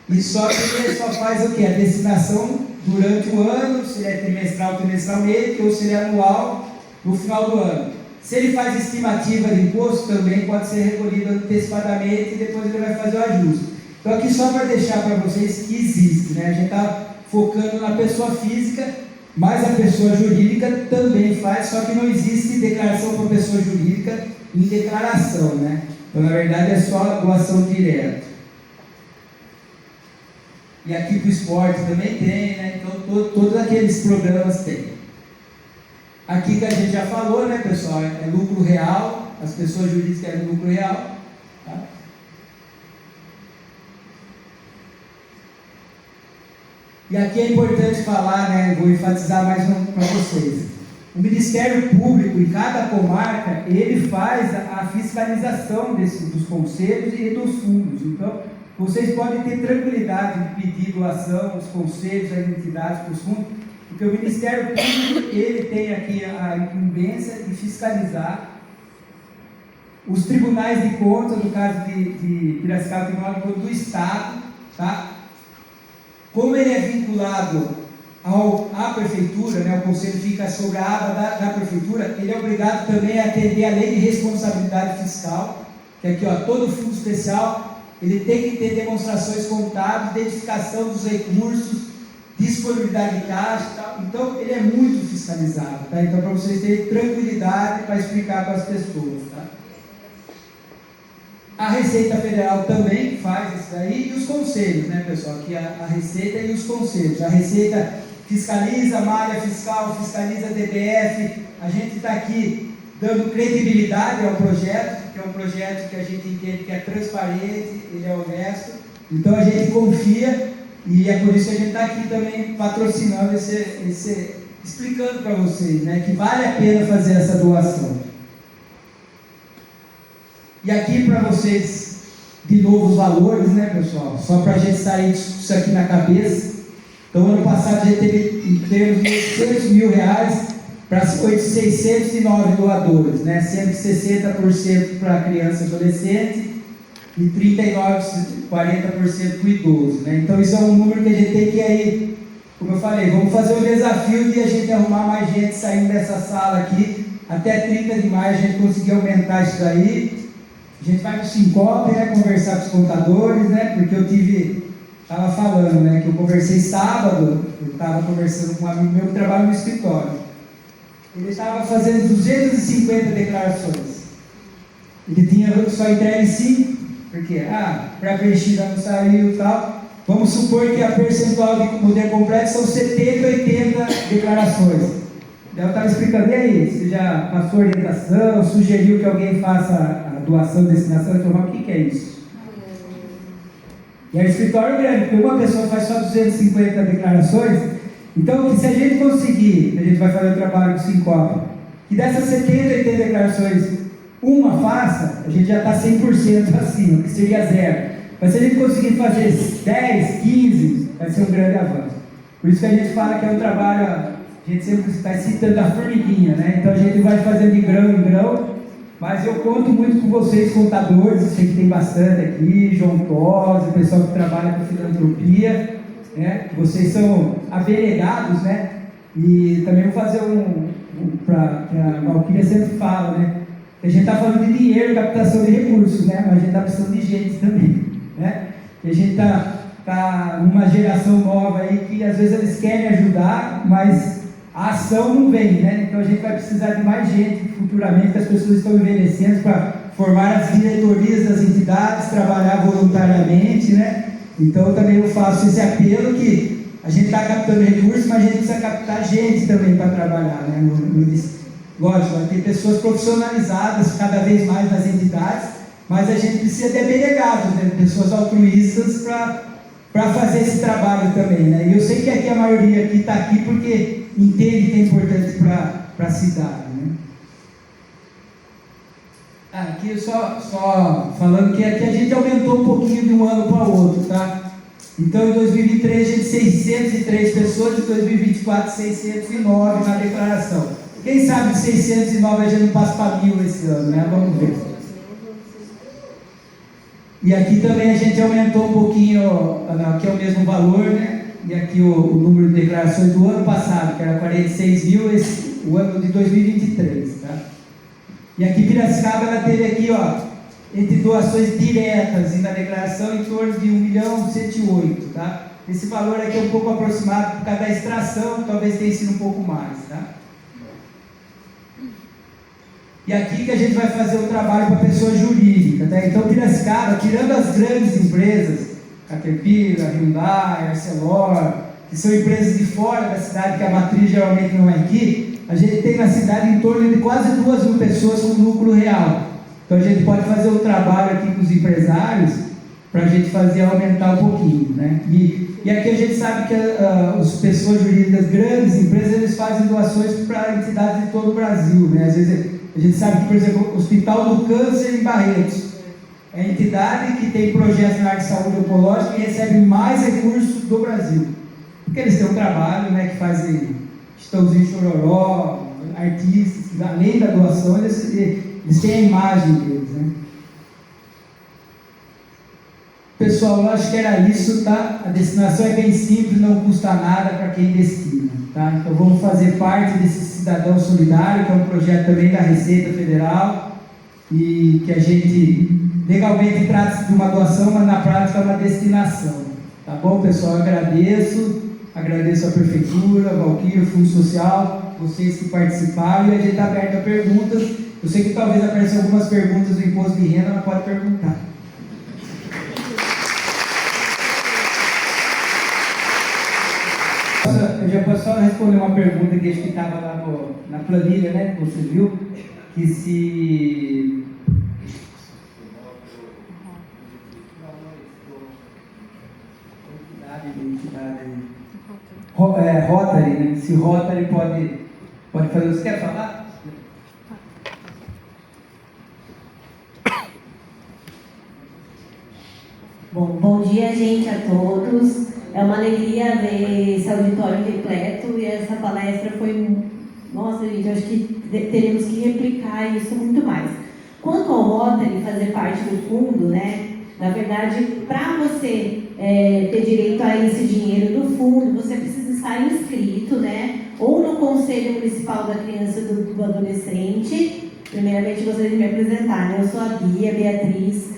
e só que ele só faz o quê? A destinação durante o ano, se ele é trimestral, trimestralmente, ou se ele é anual, no final do ano. Se ele faz estimativa de imposto, também pode ser recolhido antecipadamente e depois ele vai fazer o ajuste. Então aqui só para deixar para vocês que existe, né? A gente está focando na pessoa física, mas a pessoa jurídica também faz, só que não existe declaração para pessoa jurídica em declaração, né? Então na verdade é só doação direta. E aqui para o esporte também tem, né? Então todos aqueles programas tem. Aqui que a gente já falou, né, pessoal? É lucro real, as pessoas jurídicas querem lucro real. Tá? E aqui é importante falar, né, vou enfatizar mais para vocês. O Ministério Público, em cada comarca, ele faz a fiscalização dos conselhos e dos fundos. Então, vocês podem ter tranquilidade de pedir doação aos conselhos, às entidades, para os fundos, porque o Ministério Público, ele tem aqui a incumbência de fiscalizar. Os tribunais de contas, no caso de Piracicaba, Tribunal de Contas do Estado, tá? Como ele é vinculado à prefeitura, né, o conselho fica sobre a aba da prefeitura, ele é obrigado também a atender a lei de responsabilidade fiscal, que aqui, ó, todo fundo especial, ele tem que ter demonstrações contábeis, identificação dos recursos, disponibilidade de caixa e tal. Então, ele é muito fiscalizado, tá? Então, para vocês terem tranquilidade para explicar para as pessoas, tá? A Receita Federal também faz isso daí, e os conselhos, né, pessoal? Aqui a Receita e os conselhos. A Receita fiscaliza a malha fiscal, fiscaliza a DPF. A gente está aqui dando credibilidade ao projeto, que é um projeto que a gente entende que é transparente, ele é honesto. Então a gente confia, e é por isso que a gente está aqui também patrocinando explicando para vocês, né, que vale a pena fazer essa doação. E aqui para vocês, de novo, os valores, né, pessoal? Só para a gente sair disso aqui na cabeça. Então, ano passado a gente teve em termos de R$800 mil para 609 doadores, né? Sendo que 60% para criança e adolescente e 39%, 40% para o idoso, né? Então, isso é um número que a gente tem que aí, como eu falei, vamos fazer o desafio de a gente arrumar mais gente saindo dessa sala aqui. Até 30 de maio a gente conseguir aumentar isso daí. A gente vai para o Sincope, né, conversar com os contadores, né, porque eu estava falando, né, que eu conversei sábado, eu estava conversando com um amigo meu que trabalha no escritório. Ele estava fazendo 250 declarações. Ele tinha só entregue 5, porque, pré-preenchida não saiu e tal. Vamos supor que a percentual de poder completo são 70, 80 declarações. Eu estava explicando, e aí, você já passou orientação, sugeriu que alguém faça a doação, destinação, o que é isso? E é um escritório grande, porque uma pessoa faz só 250 declarações, então se a gente conseguir, a gente vai fazer o trabalho do Sincopa, que dessas 70, 80 declarações, uma faça, a gente já está 100% acima, que seria zero. Mas se a gente conseguir fazer 10, 15, vai ser um grande avanço. Por isso que a gente fala que é um trabalho, a gente sempre está citando a formiguinha, né? Então a gente vai fazendo de grão em grão, mas eu conto muito com vocês, contadores, eu sei que tem bastante aqui, João Tosi, o pessoal que trabalha com filantropia, né? Vocês são abnegados, né? E também vou fazer que a Valquíria sempre fala, né? Que a gente está falando de dinheiro, captação de recursos, né? Mas a gente está precisando de gente também, né? E a gente está numa geração nova aí que às vezes eles querem ajudar, mas a ação não vem, né? Então a gente vai precisar de mais gente futuramente, que as pessoas estão envelhecendo para formar as diretorias das entidades, trabalhar voluntariamente, né? Então também eu faço esse apelo que a gente está captando recursos, mas a gente precisa captar gente também para trabalhar, né? Lógico, vai ter pessoas profissionalizadas cada vez mais nas entidades, mas a gente precisa de abnegados, né? Pessoas altruístas para fazer esse trabalho também, né? E eu sei que aqui a maioria aqui está aqui porque entende que é importante para a cidade, né? Aqui só falando que aqui a gente aumentou um pouquinho de um ano para o outro, tá? Então em 2023 a gente 603 pessoas, em 2024 609 na declaração. Quem sabe de 609 a gente não passa para 1000 esse ano, né? Vamos ver. E aqui também a gente aumentou um pouquinho, aqui é o mesmo valor, né? E aqui o número de declarações do ano passado, que era 46 mil, o ano de 2023, tá? E aqui Piracicaba, ela teve aqui, ó, entre doações diretas e na declaração, em torno de 1.108.000, tá? Esse valor aqui é um pouco aproximado por causa da extração, talvez tenha sido um pouco mais, tá? E aqui que a gente vai fazer o trabalho para a pessoa jurídica, tá? Então Piracicaba, tirando as grandes empresas, Caterpillar, Hyundai, Arcelor, que são empresas de fora da cidade, que a matriz geralmente não é aqui, a gente tem na cidade em torno de quase 2.000 pessoas com lucro real. Então a gente pode fazer um trabalho aqui com os empresários para a gente fazer aumentar um pouquinho, né? E aqui a gente sabe que as pessoas jurídicas, grandes empresas, eles fazem doações para entidades de todo o Brasil, né? Às vezes a gente sabe que, por exemplo, o Hospital do Câncer em Barretos é a entidade que tem projetos na área de saúde oncológica e recebe mais recursos do Brasil. Porque eles têm um trabalho, né, que fazem Chitãozinho Chororó, artistas, além da doação, eles têm a imagem deles, né? Pessoal, eu acho que era isso, tá? A destinação é bem simples, não custa nada para quem destina, tá? Então vamos fazer parte desse Cidadão Solidário, que é um projeto também da Receita Federal, e que a gente legalmente trata de uma doação, mas na prática é uma destinação. Tá bom, pessoal? Eu agradeço a Prefeitura, a Valquíria, o Fundo Social, vocês que participaram, e a gente está aberto a perguntas. Eu sei que talvez apareçam algumas perguntas do imposto de renda, mas pode perguntar. Eu já posso só responder uma pergunta que acho que estava lá na planilha, né, que você viu, que se... Rotary, né? Se Rotary pode fazer. Você quer falar? Bom dia, gente, a todos. É uma alegria ver esse auditório repleto e essa palestra foi... Nossa, gente, eu acho que teremos que replicar isso muito mais. Quanto ao Rotary fazer parte do fundo, né? Na verdade, para você ter direito a esse dinheiro do fundo, você precisa estar inscrito, né? Ou no Conselho Municipal da Criança e do Adolescente. Primeiramente, gostaria de me apresentar, né? Eu sou a Beatriz,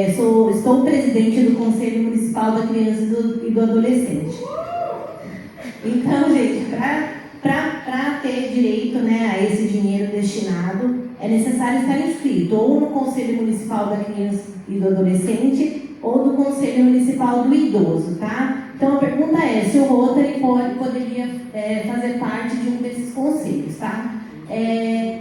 estou presidente do Conselho Municipal da Criança e do Adolescente. Então, gente, para ter direito, né, a esse dinheiro destinado, é necessário estar inscrito ou no Conselho Municipal da Criança e do Adolescente ou do Conselho Municipal do Idoso, tá? Então a pergunta é se o Rotary poderia fazer parte de um desses conselhos, tá?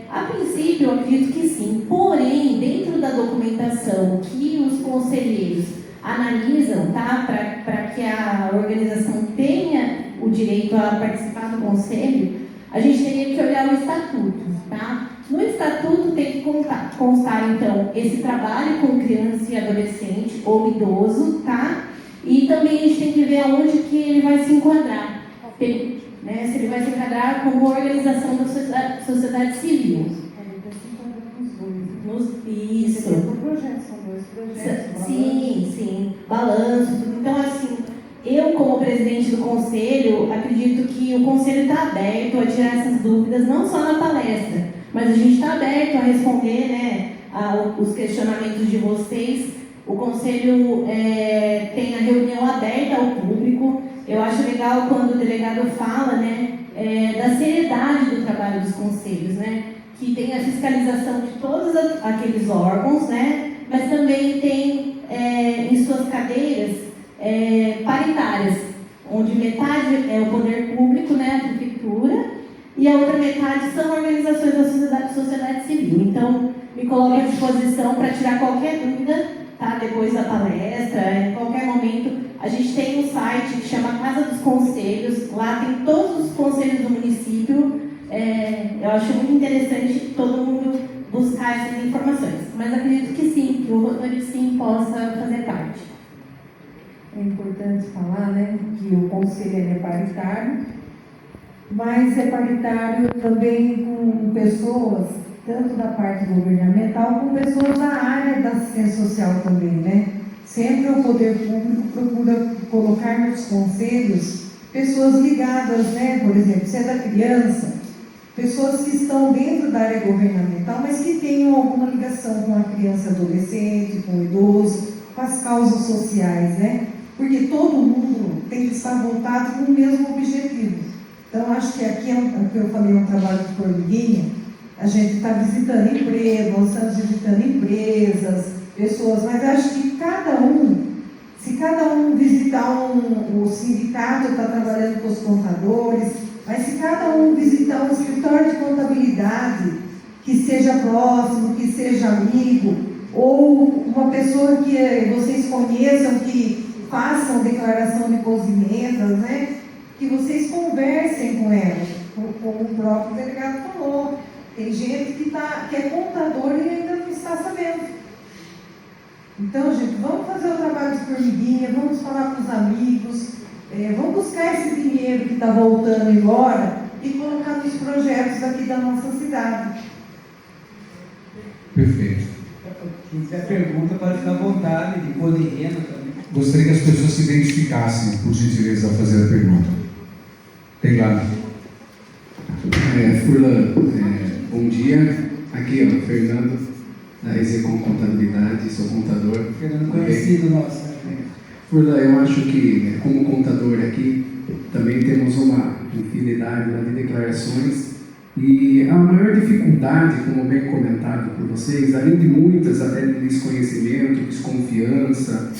A princípio, eu acredito que sim. Porém, dentro da documentação que os conselheiros analisam, tá? Para que a organização tenha o direito a participar do conselho, a gente teria que olhar o estatuto, tá? No estatuto tem que constar, então, esse trabalho com criança e adolescente ou idoso, tá? E também a gente tem que ver aonde que ele vai se enquadrar, né? Se ele vai se enquadrar como organização da sociedade civil. Isso. São dois projetos. Sim. Balanço, tudo. Então, assim, eu, como presidente do conselho, acredito que o conselho está aberto a tirar essas dúvidas, não só na palestra, mas a gente está aberto a responder, né, os questionamentos de vocês. O conselho tem a reunião aberta ao público. Eu acho legal quando o delegado fala, né, da seriedade do trabalho dos conselhos, né, que tem a fiscalização de todos aqueles órgãos, né, mas também tem em suas cadeiras paritárias, onde metade é o poder público, né, a prefeitura, e a outra metade são organizações da sociedade civil. Então, me coloco à disposição para tirar qualquer dúvida, tá? Depois da palestra, em qualquer momento. A gente tem um site que chama Casa dos Conselhos, lá tem todos os conselhos do município. Eu acho muito interessante todo mundo buscar essas informações, mas acredito que sim, que o Rotary sim possa fazer parte. É importante falar, né, que o conselho é paritário, mas é paritário também com pessoas, tanto da parte governamental, como pessoas da área da assistência social também, né? Sempre o poder público procura colocar nos conselhos pessoas ligadas, né? Por exemplo, se é da criança, pessoas que estão dentro da área governamental, mas que tenham alguma ligação com a criança, adolescente, com o idoso, com as causas sociais, né? Porque todo mundo tem que estar voltado com o mesmo objetivo. Então, acho que aqui, o que eu falei, é um trabalho de formiguinha. A gente está visitando empresas, nós estamos visitando empresas, pessoas, mas acho que se cada um visitar o sindicato está trabalhando com os contadores, mas se cada um visitar um escritório de contabilidade que seja próximo, que seja amigo, ou uma pessoa que vocês conheçam, que façam declaração de imposto de rendas, né? Que vocês conversem com ela, como o próprio delegado falou. Tem gente que é contador e ainda não está sabendo. Então, gente, vamos fazer o trabalho de formiguinha, vamos falar com os amigos, vamos buscar esse dinheiro que está voltando embora e colocar nos projetos aqui da nossa cidade. Perfeito. Quem tiver pergunta pode ficar à vontade, de imposto de renda também. Gostaria que as pessoas se identificassem, por gentileza, ao fazer a pergunta. Tem lá. Furlan, bom dia. Aqui, ó, Fernando, da Execom Contabilidade, sou contador. Fernando, conhecido nosso. Furlan, eu acho que, como contador aqui, também temos uma infinidade de declarações e a maior dificuldade, como bem comentado por vocês, além de muitas até de desconhecimento, desconfiança,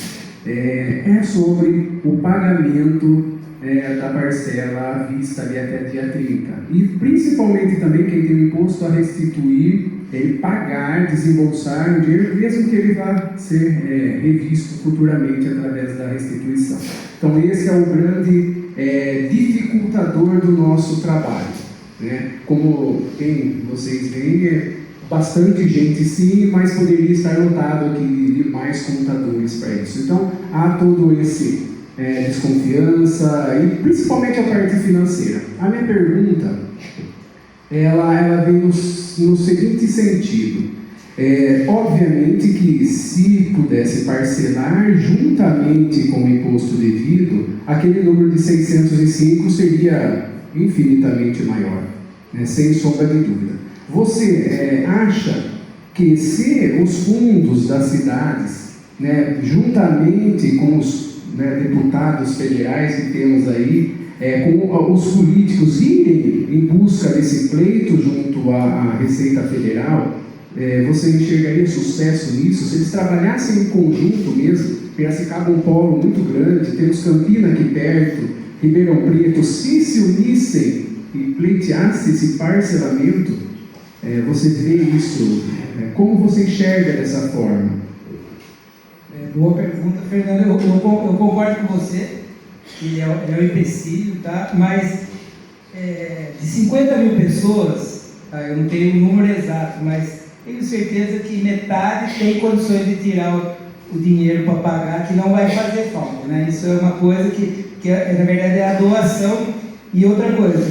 é sobre o pagamento da parcela à vista ali até dia 30. E principalmente também quem tem o imposto a restituir, ele pagar, desembolsar o dinheiro, mesmo que ele vá ser revisto futuramente através da restituição. Então esse é o grande dificultador do nosso trabalho, né? Como bem vocês veem, bastante gente sim, mas poderia estar lotado aqui de mais contadores para isso. Então há todo esse desconfiança e principalmente a parte financeira. A minha pergunta ela vem no seguinte sentido: obviamente que se pudesse parcelar juntamente com o imposto devido, aquele número de 605 seria infinitamente maior, né, sem sombra de dúvida. Você acha que se os fundos das cidades, né, juntamente com os deputados federais que temos aí, com os políticos irem em busca desse pleito junto à Receita Federal, você enxergaria sucesso nisso? Se eles trabalhassem em conjunto mesmo, Piracicaba é um polo muito grande, temos Campina aqui perto, Ribeirão Preto. Se unissem e pleiteassem esse parcelamento, você vê isso, como você enxerga dessa forma? Boa pergunta, Fernando. Eu concordo com você, que é o empecilho, tá? Mas de 50 mil pessoas, tá? Eu não tenho o número exato, mas tenho certeza que metade tem condições de tirar o dinheiro para pagar, que não vai fazer falta, né? Isso é uma coisa que na verdade é a doação. E outra coisa,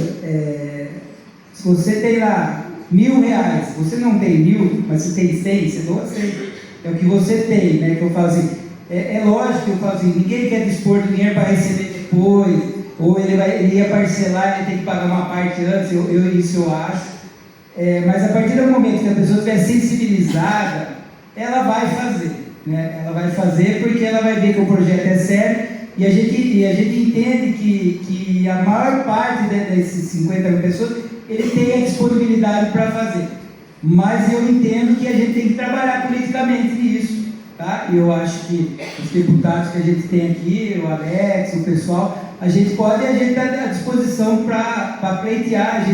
se você tem lá R$1.000, você não tem 1.000, mas você tem 100, você doa 100. É o que você tem, né? Que eu falo assim, é lógico que eu falo assim, ninguém quer dispor do dinheiro para receber depois, ou ele ia parcelar, ele tem que pagar uma parte antes, isso eu acho. Mas a partir do momento que a pessoa estiver sensibilizada, ela vai fazer, né? Ela vai fazer porque ela vai ver que o projeto é sério. E a gente entende que a maior parte desses 50 mil pessoas, ele tem a disponibilidade para fazer. Mas eu entendo que a gente tem que trabalhar politicamente nisso, tá? E eu acho que os deputados que a gente tem aqui, o Alex, o pessoal, a gente está à disposição para pleitear.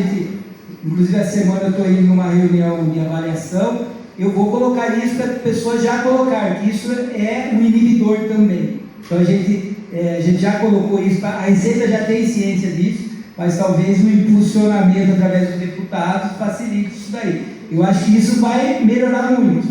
Inclusive, essa semana eu estou indo numa reunião de avaliação, eu vou colocar isso para as pessoas já colocar, que isso é um inibidor também. Então, a gente já colocou isso, a Receita já tem ciência disso, mas talvez o impulsionamento através dos deputados facilite isso daí. Eu acho que isso vai melhorar muito.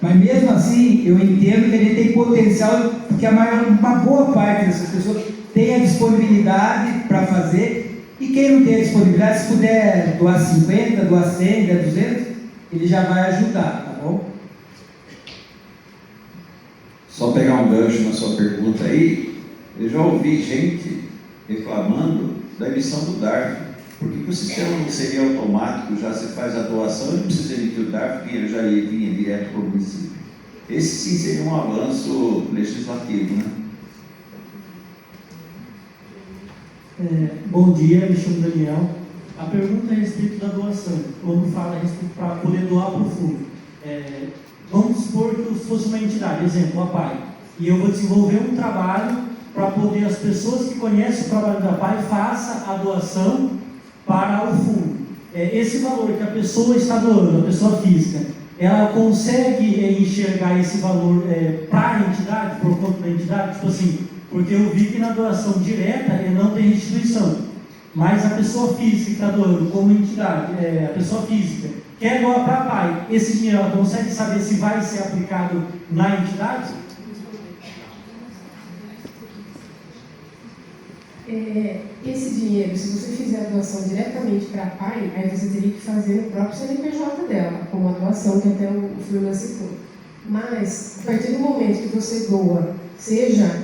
Mas mesmo assim, eu entendo que a gente tem potencial, porque uma boa parte dessas pessoas tem a disponibilidade para fazer, e quem não tem a disponibilidade, se puder doar 50, doar 100, doar 200, ele já vai ajudar, tá bom? Só pegar um gancho na sua pergunta aí, eu já ouvi gente reclamando da emissão do DARF. Por que o sistema não seria automático? Já você faz a doação e não precisa emitir o DARF, o dinheiro já vinha direto para o município. Esse sim seria um avanço legislativo, né? Bom dia, me chamo Daniel. A pergunta é a respeito da doação. Quando fala a respeito para poder doar para o fundo. Vamos supor que fosse uma entidade, exemplo, a PAI, e eu vou desenvolver um trabalho para poder as pessoas que conhecem o trabalho da PAI façam a doação para o fundo. Esse valor que a pessoa está doando, a pessoa física, ela consegue enxergar esse valor para a entidade, por conta da entidade? Tipo assim, porque eu vi que na doação direta não tem restituição, mas a pessoa física que está doando como entidade, a pessoa física, quer doar para a PAI, esse dinheiro ela consegue saber se vai ser aplicado na entidade? Esse dinheiro, se você fizer a doação diretamente para a PAI, aí você teria que fazer no próprio CNPJ dela, como a doação que até o Fernando citou. Mas, a partir do momento que você doa, seja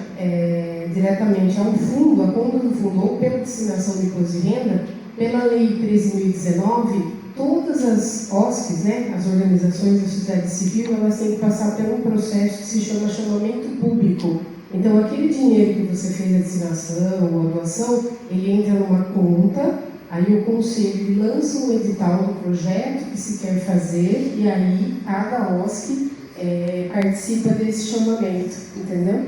diretamente ao fundo, a conta do fundo, ou pela destinação de imposto de renda, pela Lei 13.019, todas as OSCs, né, as organizações da sociedade civil, elas têm que passar por um processo que se chama chamamento público. Então, aquele dinheiro que você fez a destinação ou a doação, ele entra numa conta, aí o conselho lança um edital do projeto que se quer fazer, e aí cada OSC participa desse chamamento, entendeu?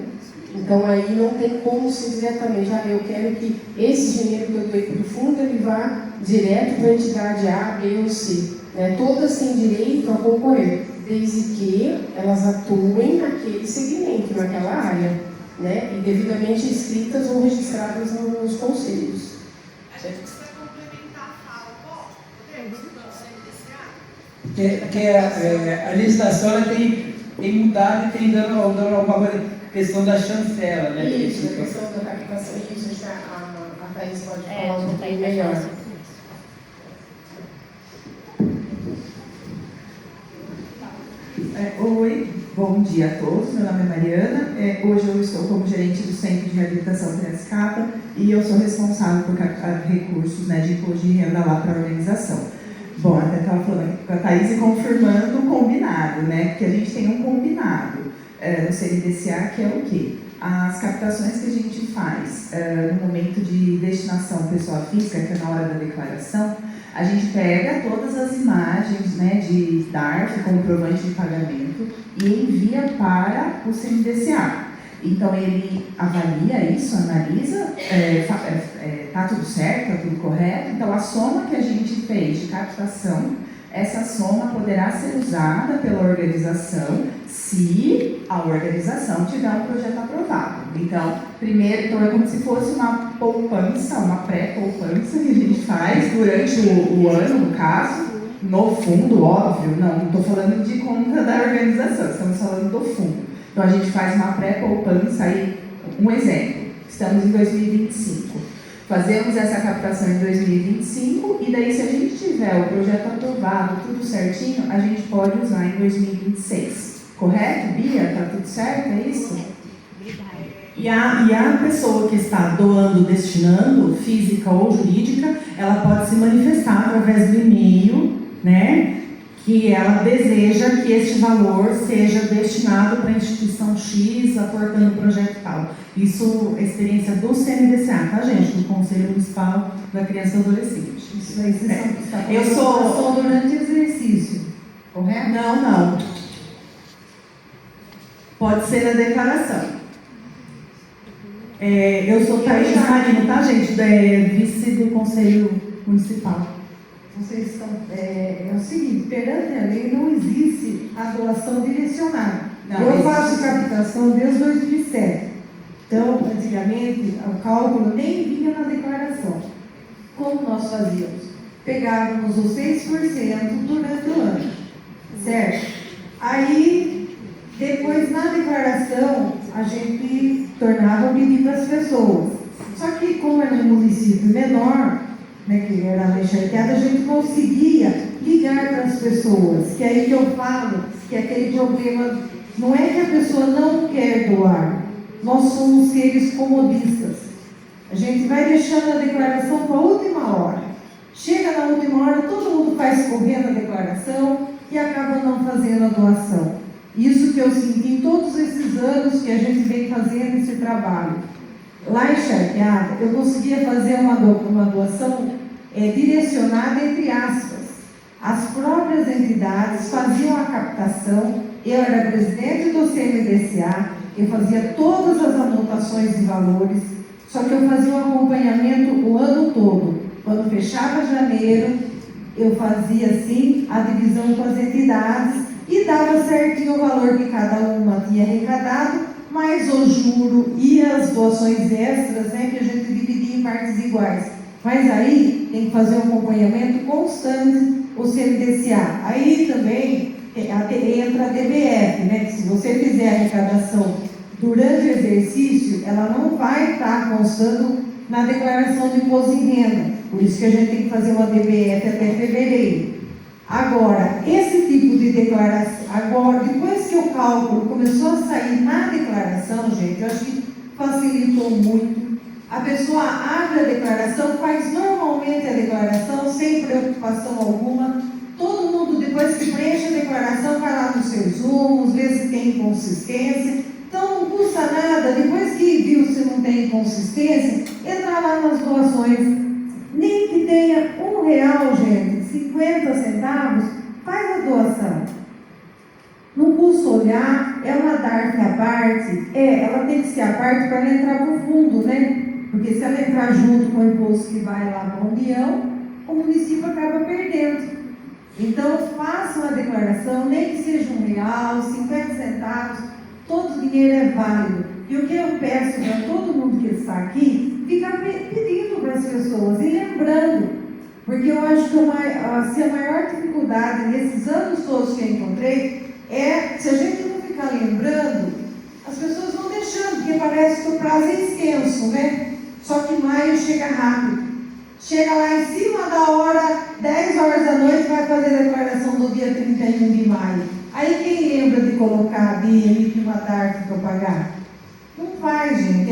Então, aí não tem como ser diretamente, eu quero que esse dinheiro que eu doei para o fundo, ele vá direto para a entidade A, B ou C. Todas têm direito a concorrer, desde que elas atuem naquele segmento, naquela área, né? E devidamente inscritas ou registradas nos conselhos. A gente precisa complementar a fala, Porque a legislação ela tem mudado e tem dando alguma questão da chancela, né? Isso, a questão da captação, isso a Thaís pode falar um pouquinho melhor. Oi, bom dia a todos, meu nome é Mariana, hoje eu estou como gerente do Centro de Reabilitação Piracicaba e eu sou responsável por captar recursos, né, de imposto de renda lá para a organização. Bom, até estava falando aqui com a Thaís e confirmando o combinado, né, que a gente tem um combinado no CNDCA, que é o quê? As captações que a gente faz no momento de destinação pessoa física, que é na hora da declaração, a gente pega todas as imagens, né, de DARF, comprovante de pagamento, e envia para o CNDCA. Então ele avalia isso, analisa, está tudo certo, está tudo correto. Então a soma que a gente fez de captação, essa soma poderá ser usada pela organização se a organização tiver um projeto aprovado. Então, primeiro, é como se fosse uma poupança, uma pré-poupança que a gente faz durante o ano, no caso, no fundo, óbvio, não estou falando de conta da organização, estamos falando do fundo. Então, a gente faz uma pré-poupança aí, um exemplo, estamos em 2025. Fazemos essa captação em 2025 e daí, se a gente tiver o projeto aprovado, tudo certinho, a gente pode usar em 2026. Correto, Bia? Está tudo certo? É isso? E a pessoa que está doando, destinando, física ou jurídica, ela pode se manifestar através do e-mail, né? Que ela deseja que este valor seja destinado para a instituição X, aportando o projeto tal. Isso é experiência do CNDCA, tá, gente? Do Conselho Municipal da Criança e Adolescente. Isso aí vocês estão Eu sou durante o exercício, correto? Não. Pode ser na declaração. Eu sou Thaís Marino, tá, gente? Vice do Conselho Municipal. Vocês estão. É o seguinte, perante a lei não existe a doação direcionada. Eu faço captação desde 2007. Então, antigamente, o cálculo nem vinha na declaração. Como nós fazíamos? Pegávamos os 6% durante o ano, certo? Aí, depois, na declaração, a gente tornava o pedir para as pessoas. Só que, como era um município menor, né, que era na enxergada, a gente conseguia ligar para as pessoas, que é aí que eu falo, que é aquele problema, não é que a pessoa não quer doar, nós somos seres comodistas. A gente vai deixando a declaração para a última hora. Chega na última hora, todo mundo faz correndo a declaração e acaba não fazendo a doação. Isso que eu senti em todos esses anos que a gente vem fazendo esse trabalho. Lá em Charqueada, eu conseguia fazer uma doação direcionada entre aspas. As próprias entidades faziam a captação, eu era presidente do CNDCA, eu fazia todas as anotações de valores, só que eu fazia um acompanhamento o ano todo. Quando fechava janeiro, eu fazia assim a divisão com as entidades e dava certinho o valor que cada uma tinha arrecadado, mais o juro e as doações extras, né, que a gente dividia em partes iguais. Mas aí tem que fazer um acompanhamento constante, o CNDCA. Aí também entra a DBF, né, que se você fizer a arrecadação durante o exercício, ela não vai estar constando na declaração de imposto de renda. Por isso que a gente tem que fazer uma DBF até fevereiro. Agora, esse tipo de declaração, agora, depois que o cálculo começou a sair na declaração, gente, eu acho que facilitou muito. A pessoa abre a declaração, faz normalmente a declaração, sem preocupação alguma. Todo mundo, depois que preenche a declaração, vai lá nos seus rumos, vê se tem inconsistência. Então, não custa nada, depois que viu se não tem inconsistência, entrar lá nas doações. Nem que tenha R$1, gente, 50 centavos, faz a doação. Não custa olhar, é uma DARF à parte, ela tem que ser à parte para ela entrar para o fundo, né? Porque se ela entrar junto com o imposto que vai lá para a União, o município acaba perdendo. Então, façam a declaração, nem que seja R$1, 50 centavos, todo o dinheiro é válido. E o que eu peço para todo mundo que está aqui, ficar pedindo para as pessoas e lembrando, porque eu acho que a maior dificuldade nesses anos todos que eu encontrei é, se a gente não ficar lembrando, as pessoas vão deixando, porque parece que o prazo é extenso, né? Só que maio chega rápido. Chega lá em cima da hora, 10 horas da noite, vai fazer a declaração do dia 31 de maio. Aí quem lembra de colocar ali, emitir uma DARF para pagar? Não faz, gente.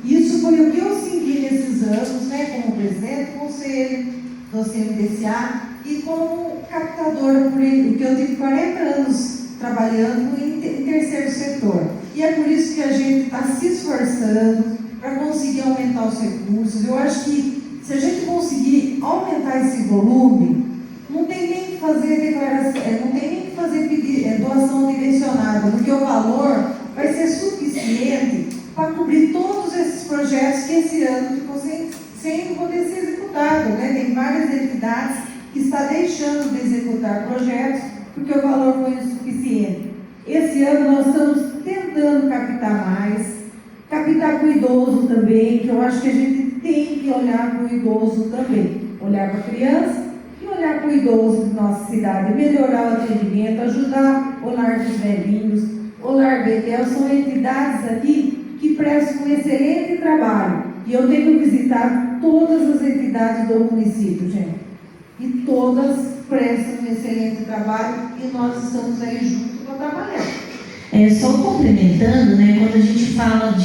Isso foi o que eu senti nesses anos, né, como presidente do Conselho, do CNDCA e como captadora, porque eu tive 40 anos trabalhando em terceiro setor. E é por isso que a gente está se esforçando para conseguir aumentar os recursos. Eu acho que se a gente conseguir aumentar esse volume, não tem nem que fazer declaração, não tem nem que fazer doação direcionada, porque o valor vai ser suficiente entidades que está deixando de executar projetos porque o valor foi insuficiente. Esse ano nós estamos tentando captar com o idoso também, que eu acho que a gente tem que olhar para o idoso também, olhar para a criança e olhar para o idoso de nossa cidade, melhorar o atendimento, ajudar o Lar dos Velhinhos, o Lar Betel, são entidades aqui que prestam um excelente trabalho. E eu tenho visitado todas as entidades do município, gente. E todas prestam um excelente trabalho e nós estamos aí juntos para trabalhar. Só complementando, né, quando a gente fala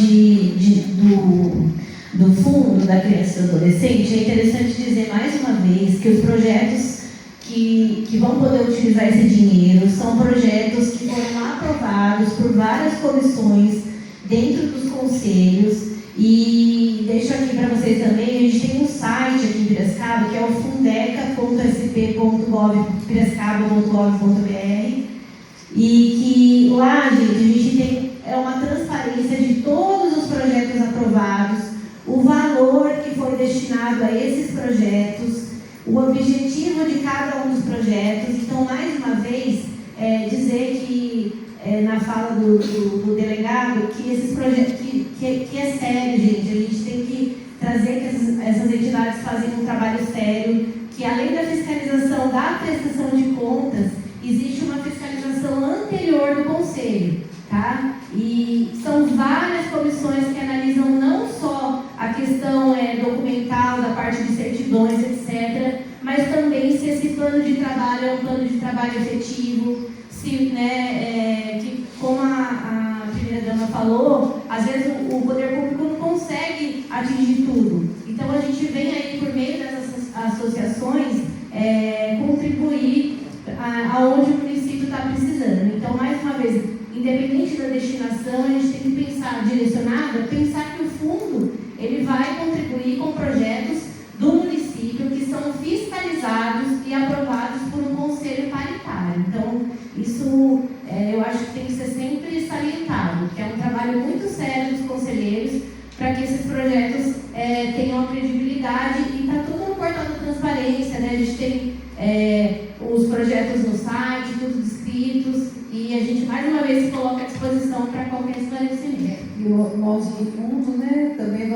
do fundo da criança e do adolescente, é interessante dizer mais uma vez que os projetos que vão poder utilizar esse dinheiro são projetos que foram aprovados por várias comissões dentro dos conselhos. E deixo aqui para vocês também, a gente tem um site aqui em Piracicaba, que é o fundeca.sp.gov.piracicaba.gov.br, e que lá, gente, a gente tem uma transparência de todos os projetos aprovados, o valor que foi destinado a esses projetos, o objetivo de cada um dos projetos. Então, mais uma vez, dizer que na fala do delegado, que esses projetos, que é sério, gente, a gente tem que trazer que essas entidades fazem um trabalho sério, que além da fiscalização da prestação de contas, existe uma fiscalização anterior do Conselho, tá? E são várias comissões que analisam não só a questão documental, da parte de certidões, etc., mas também se esse plano de trabalho é um plano de trabalho efetivo, se, que, como a primeira-dama falou, às vezes o poder público não consegue atingir tudo. Então, a gente vem aí, por meio dessas associações, contribuir aonde o município está precisando. Então, mais uma vez, independente da destinação, a gente tem que pensar pensar que o fundo ele vai contribuir com projetos do município que são fiscalizados e aprovados por um conselho paritário. Então, isso eu acho que tem que ser sempre salientado, que é um trabalho muito sério dos conselheiros para que esses projetos tenham a credibilidade, e está tudo no portal da transparência, né? A gente tem os projetos no site, todos escritos, e a gente mais uma vez se coloca à disposição para qualquer esclarecimento. E nós do fundo, né, também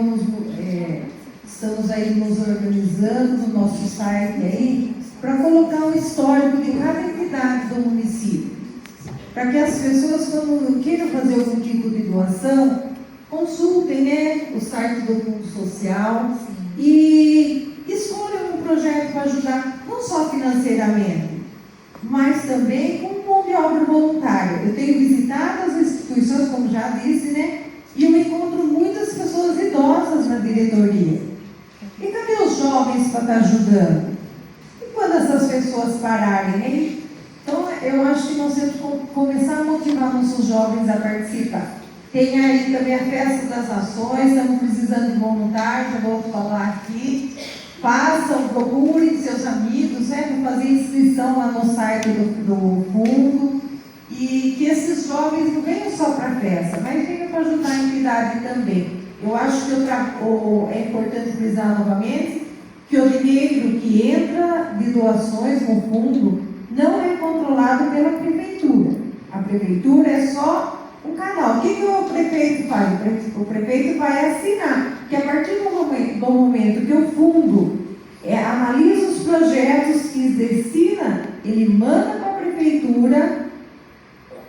estamos aí nos organizando no nosso site aí, para colocar um histórico de cada entidade do município, para que as pessoas, quando queiram fazer algum tipo de doação, consultem, né, o site do Fundo Social e escolham um projeto para ajudar, não só financeiramente, mas também com mão de obra voluntária. Eu tenho visitado as instituições, como já disse, né, e eu encontro muitas pessoas idosas na diretoria. E cadê os jovens para estar ajudando? E quando essas pessoas pararem, hein? Então, eu acho que nós temos que começar a motivar nossos jovens a participar. Tem aí também a Festa das Nações, estamos precisando de voluntários, já vou falar aqui. Façam, procurem seus amigos, né, para fazer inscrição lá no site do fundo. E que esses jovens não venham só para a festa, mas venham para ajudar a entidade também. Eu acho que é importante frisar novamente que o dinheiro que entra de doações no fundo não é controlado pela prefeitura. A prefeitura é só um canal. O que o prefeito faz? O prefeito vai assinar que a partir do momento que o fundo analisa os projetos que destina, ele manda para a prefeitura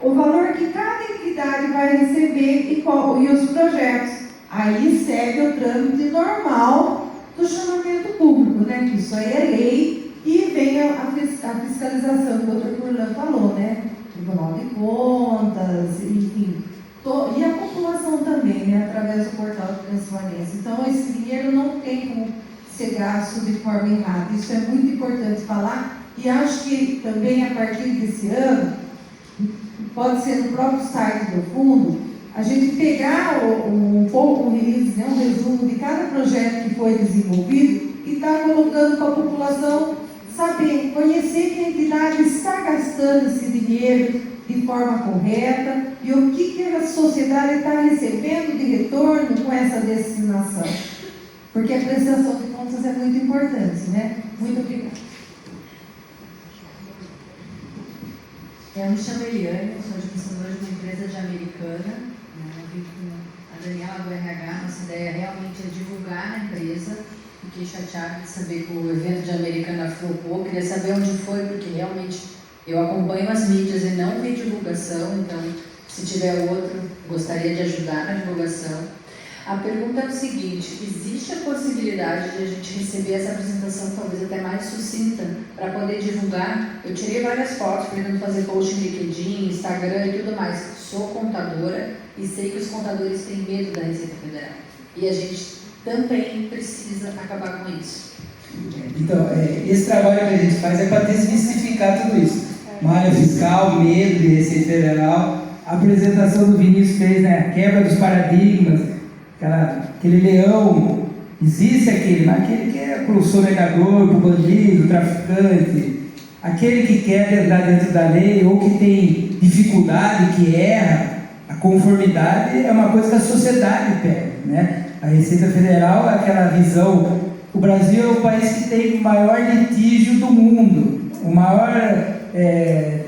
o valor que cada entidade vai receber e os projetos. Aí segue o trâmite normal do chamamento público, né? Que isso aí é lei, e vem a fiscalização que o Dr. Furlan falou, né? Tribunal de Contas, enfim. E a população também, né? Através do portal de transparência. Então, esse dinheiro não tem como ser gasto de forma errada. Isso é muito importante falar, e acho que também a partir desse ano, pode ser no próprio site do fundo, a gente pegar um release, né, um resumo de cada projeto que foi desenvolvido e estar colocando para a população saber, conhecer que a entidade está gastando esse dinheiro de forma correta e o que a sociedade está recebendo de retorno com essa destinação. Porque a prestação de contas é muito importante, né? Muito obrigada. Eu me chamo Eliane, eu sou administradora de uma empresa de Americana. Eu vim com a Daniela do RH, nossa ideia realmente é divulgar a empresa. Fiquei chateada de saber que o evento de Americana flopou, queria saber onde foi, porque realmente eu acompanho as mídias e não vi divulgação, então se tiver outro, gostaria de ajudar na divulgação. A pergunta é o seguinte: existe a possibilidade de a gente receber essa apresentação talvez até mais sucinta para poder divulgar? Eu tirei várias fotos, pretendo fazer post no LinkedIn, Instagram e tudo mais. Sou contadora e sei que os contadores têm medo da Receita Federal. E a gente também precisa acabar com isso. Então, esse trabalho que a gente faz é para desmistificar tudo isso. Malha fiscal, medo de Receita Federal. A apresentação do Vinícius fez, né? A quebra dos paradigmas. Aquele leão, existe aquele, mas aquele que é para o sonegador, para o bandido, traficante, aquele que quer entrar dentro da lei ou que tem dificuldade, que erra, a conformidade é uma coisa que a sociedade pega, né? A Receita Federal é aquela visão, o Brasil é o país que tem o maior litígio do mundo, o maior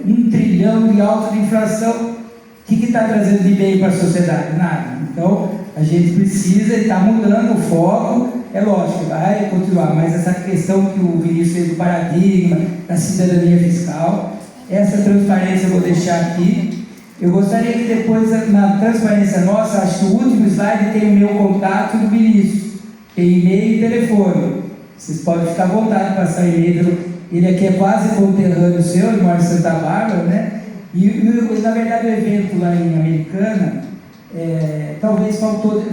1 trilhão de alta de inflação. O que está trazendo de bem para a sociedade? Nada. Então, a gente precisa estar mudando o foco, é lógico, vai continuar, mas essa questão que o Vinícius fez do paradigma, da cidadania fiscal, essa transparência eu vou deixar aqui. Eu gostaria que depois, na transparência nossa, acho que o último slide tem o meu contato do Vinícius, tem e-mail e telefone. Vocês podem ficar à vontade de passar e-mail, ele aqui é quase conterrâneo seu, ele mora em Santa Bárbara, né? E na verdade o evento lá em Americana, talvez faltou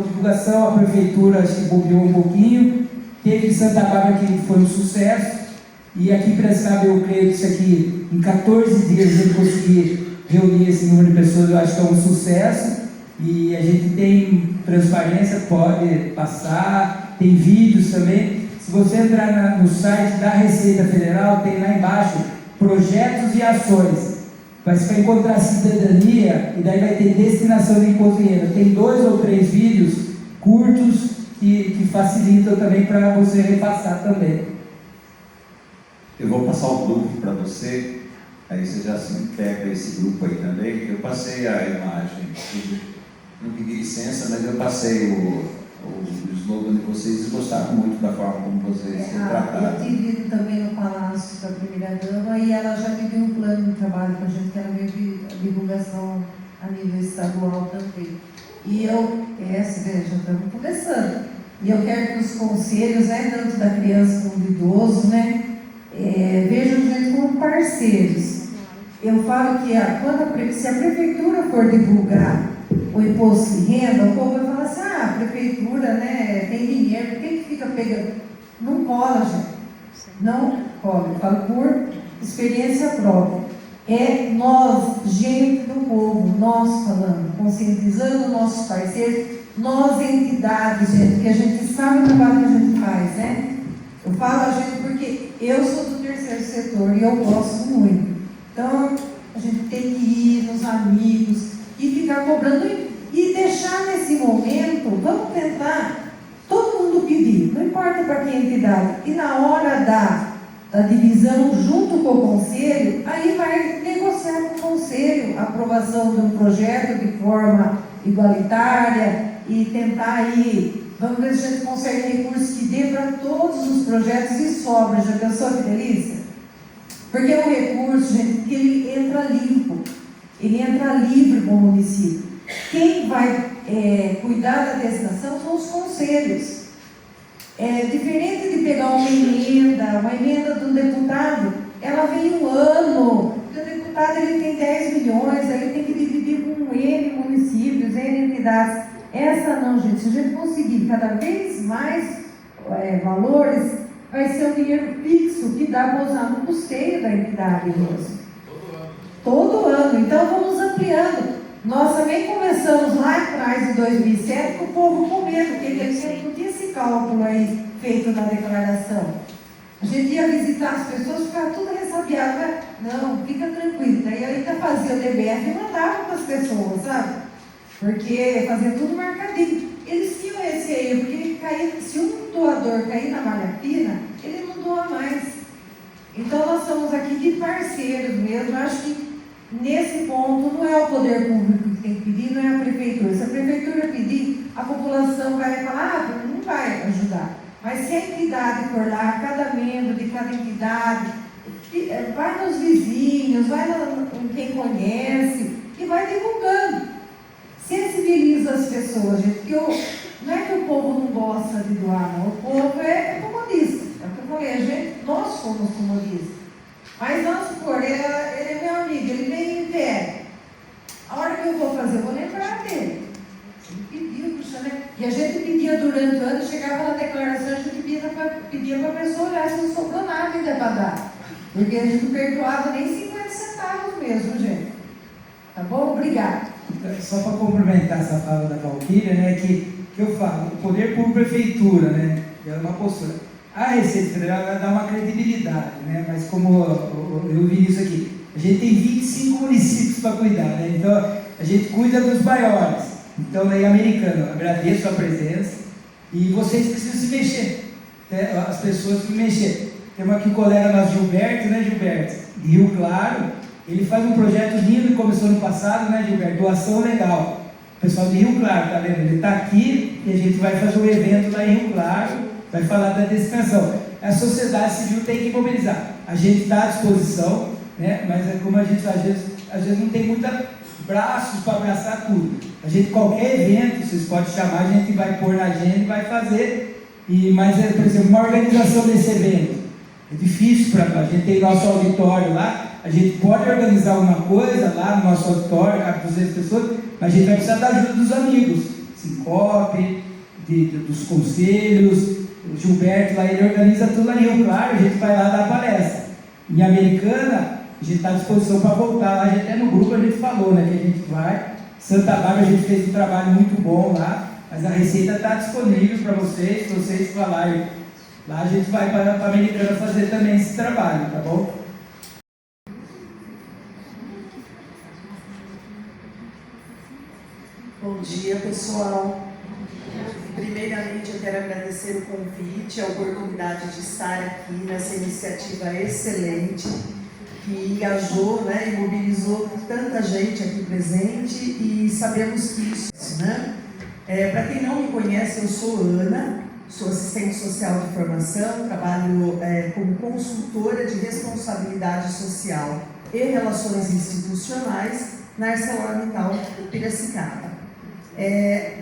divulgação, a prefeitura acho que bobeou um pouquinho, teve Santa Bárbara que foi um sucesso, e aqui em Piracicaba eu creio que isso aqui, em 14 dias eu consegui reunir esse número de pessoas, eu acho que é um sucesso, e a gente tem transparência, pode passar, tem vídeos também. Se você entrar no site da Receita Federal, tem lá embaixo projetos e ações. Mas vai encontrar cidadania e daí vai ter destinação de imposto de renda. Tem 2 ou 3 vídeos curtos que facilitam também para você repassar também. Eu vou passar o grupo para você, aí você já se integra esse grupo aí também. Eu passei a imagem, não pedi licença, mas eu passei o slogan de vocês e gostaram muito da forma como vocês se trataram. Eu tive ido também no Palácio da Primeira-Dama e ela já me deu um plano de trabalho para a gente, que era meio de divulgação a nível estadual também. E já estamos começando. E eu quero que os conselhos, né, tanto da criança como do idoso, né, vejam a gente como parceiros. Eu falo que se a prefeitura for divulgar o imposto de renda, o povo vai falar assim: a prefeitura, né, tem dinheiro, por que fica pegando? Não cola, gente. Não cola. Eu falo por experiência própria. É nós, gente do povo, nós falando, conscientizando nossos parceiros, nós entidades, gente, porque a gente sabe o trabalho que a gente faz, né? Eu falo a gente porque eu sou do terceiro setor e eu gosto muito. Então, a gente tem que ir nos amigos e ficar cobrando e deixar nesse momento, vamos tentar todo mundo pedir, não importa para que entidade, e na hora da divisão junto com o conselho, aí vai negociar com o conselho a aprovação de um projeto de forma igualitária e tentar aí, vamos ver se a gente consegue recursos que dê para todos os projetos e sobra. Já pensou que delícia? Porque o recurso, gente, ele entra limpo, ele entra livre com o município. Quem vai cuidar da destinação são os conselhos. Diferente de pegar uma emenda de um deputado, ela vem um ano, o deputado ele tem 10 milhões, ele tem que dividir com N municípios, N entidades. Essa não, gente, se a gente conseguir cada vez mais valores, vai ser um dinheiro fixo que dá para usar no custeio da entidade mesmo. Todo ano. Então vamos ampliando. Nós também começamos lá atrás, em 2007, com o povo com medo, porque não tinha esse cálculo aí feito na declaração. A gente ia visitar as pessoas, ficava tudo ressabiado. Não, fica tranquilo. Daí ainda fazia o DBF e mandava para as pessoas, sabe? Porque fazia tudo marcadinho. Eles tinham esse aí, porque se um doador cair na malha fina, ele não doa mais. Então nós estamos aqui de parceiros mesmo. Eu acho que Nesse ponto, não é o poder público que tem que pedir, não é a prefeitura. Se a prefeitura pedir, a população vai falar, não vai ajudar. Mas se a entidade for lá, cada membro de cada entidade, vai nos vizinhos, vai em quem conhece e vai divulgando. Sensibiliza as pessoas, gente, porque não é que o povo não gosta de doar, não. O povo é comodista. É o que eu falei, nós somos comodistas. Mas vamos supor, ele é meu amigo, ele vem e pede. A hora que eu vou fazer, eu vou lembrar dele. Ele pediu, puxa, né? E a gente pedia durante o ano, chegava na declaração, a gente pedia para a pessoa olhar se não sobrou nada ainda para dar. Porque a gente não perdoava nem 50 centavos mesmo, gente. Tá bom? Obrigada. Só para complementar essa fala da Valquíria, né, que eu falo, o poder por prefeitura, né, é uma postura. A Receita Federal vai dar uma credibilidade, né, mas como eu vi isso aqui, a gente tem 25 municípios para cuidar, né, então a gente cuida dos maiores. Então, aí, Americano, agradeço a presença e vocês precisam se mexer, né, as pessoas precisam mexer. Temos aqui o colega nosso Gilberto, né, Gilberto, de Rio Claro. Ele faz um projeto lindo que começou no passado, né, Gilberto? Doação legal. O pessoal de Rio Claro, tá vendo? Ele está aqui e a gente vai fazer um evento lá em Rio Claro, vai falar da destinação. A sociedade civil tem que mobilizar. A gente está à disposição, né? Mas é como a gente às vezes não tem muitos braços para abraçar tudo. A gente, qualquer evento, vocês podem chamar, a gente vai pôr na agenda e vai fazer. Mas, por exemplo, uma organização desse evento é difícil para a gente. Tem nosso auditório lá. A gente pode organizar uma coisa lá no nosso auditório, cabe 200 pessoas, mas a gente vai precisar da ajuda dos amigos, Sincope, dos conselhos. O Gilberto lá, ele organiza tudo lá em Rio Claro, a gente vai lá dar palestra. Em Americana, a gente está à disposição para voltar lá, até no grupo a gente falou, né, que a gente vai. Santa Bárbara, a gente fez um trabalho muito bom lá, mas a receita está disponível para vocês, se vocês falarem. Lá a gente vai para a Americana fazer também esse trabalho, tá bom? Bom dia, pessoal. Primeiramente, eu quero agradecer o convite, a oportunidade de estar aqui nessa iniciativa excelente que engajou, né, e mobilizou tanta gente aqui presente e sabemos que isso, né? Para quem não me conhece, eu sou Ana, sou assistente social de formação, trabalho como consultora de responsabilidade social e relações institucionais na ArcelorMittal Piracicaba.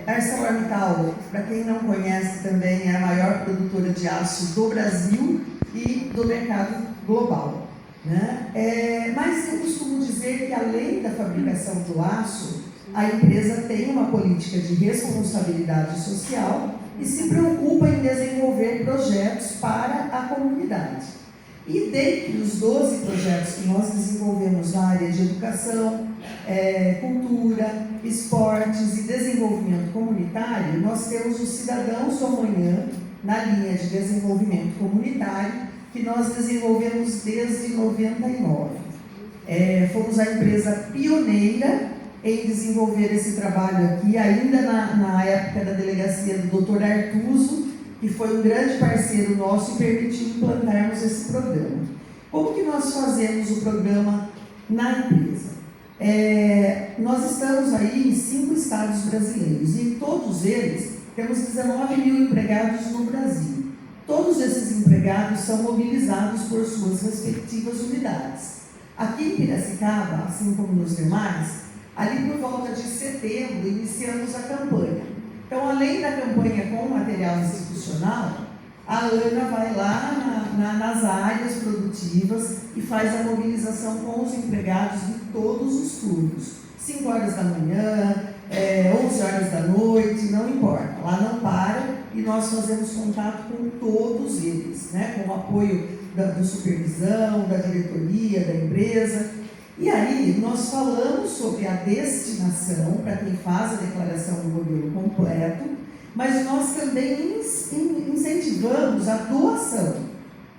A ArcelorMittal, para quem não conhece também, é a maior produtora de aço do Brasil e do mercado global, né? Mas eu costumo dizer que, além da fabricação do aço, a empresa tem uma política de responsabilidade social e se preocupa em desenvolver projetos para a comunidade. E dentre os 12 projetos que nós desenvolvemos na área de educação, cultura, esportes e desenvolvimento comunitário, nós temos o Cidadãos do Amanhã, na linha de desenvolvimento comunitário, que nós desenvolvemos desde 99. Fomos a empresa pioneira em desenvolver esse trabalho aqui, ainda na época da delegacia do Dr. Artuso, que foi um grande parceiro nosso e permitiu implantarmos esse programa. Como que nós fazemos o programa na empresa? Nós estamos aí em 5 estados brasileiros e em todos eles temos 19 mil empregados no Brasil. Todos esses empregados são mobilizados por suas respectivas unidades. Aqui em Piracicaba, assim como nos demais, ali por volta de setembro iniciamos a campanha. Então, além da campanha com material institucional, a Ana vai lá nas áreas produtivas e faz a mobilização com os empregados de todos os turnos. 5 horas da manhã, 11 horas da noite, não importa. Lá não para e nós fazemos contato com todos eles, né? Com o apoio da supervisão, da diretoria, da empresa. E aí, nós falamos sobre a destinação, para quem faz a declaração do modelo completo, mas nós também incentivamos a doação.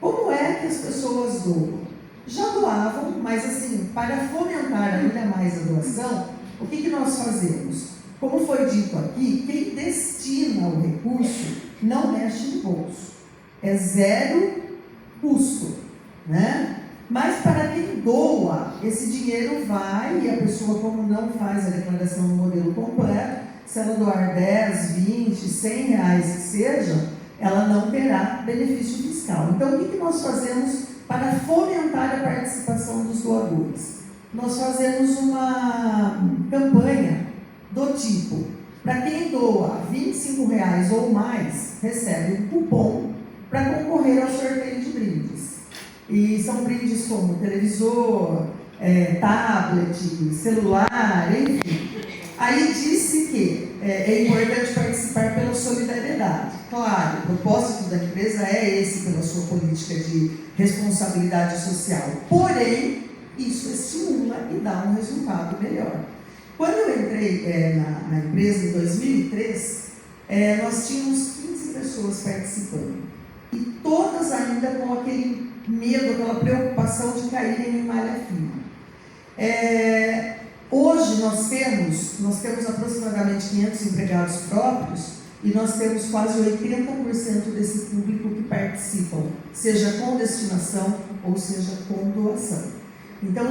Como é que as pessoas doam? Já doavam, mas assim, para fomentar ainda mais a doação, o que nós fazemos? Como foi dito aqui, quem destina o recurso não mexe no bolso. É zero custo, né? Mas para quem doa, esse dinheiro vai e a pessoa, como não faz a declaração no modelo completo, se ela doar 10, 20, 100 reais que seja, ela não terá benefício fiscal. Então, o que nós fazemos para fomentar a participação dos doadores? Nós fazemos uma campanha do tipo, para quem doa R$25 ou mais, recebe um cupom para concorrer ao sorteio de brindes. E são brindes como televisor, tablet, celular, enfim. Aí disse que é importante participar pela solidariedade. Claro, o propósito da empresa é esse, pela sua política de responsabilidade social. Porém, isso estimula e dá um resultado melhor. Quando eu entrei na empresa em 2003, nós tínhamos 15 pessoas participando. E todas ainda com aquele medo, aquela preocupação de caírem em malha fina. Hoje nós temos aproximadamente 500 empregados próprios e nós temos quase 80% desse público que participam, seja com destinação ou seja com doação. Então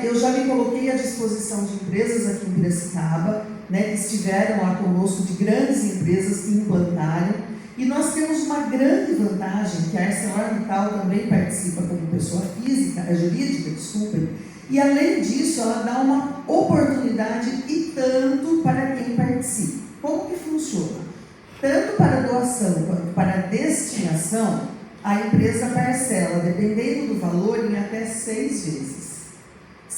eu já me coloquei à disposição de empresas aqui em Piracicaba, né, que estiveram lá conosco, de grandes empresas que implantaram, e nós temos uma grande vantagem, que a ArcelorMittal também participa como pessoa jurídica, desculpem, e além disso ela dá uma oportunidade e tanto para quem participa. Como que funciona? Tanto para doação quanto para destinação, a empresa parcela, dependendo do valor, em até 6 vezes.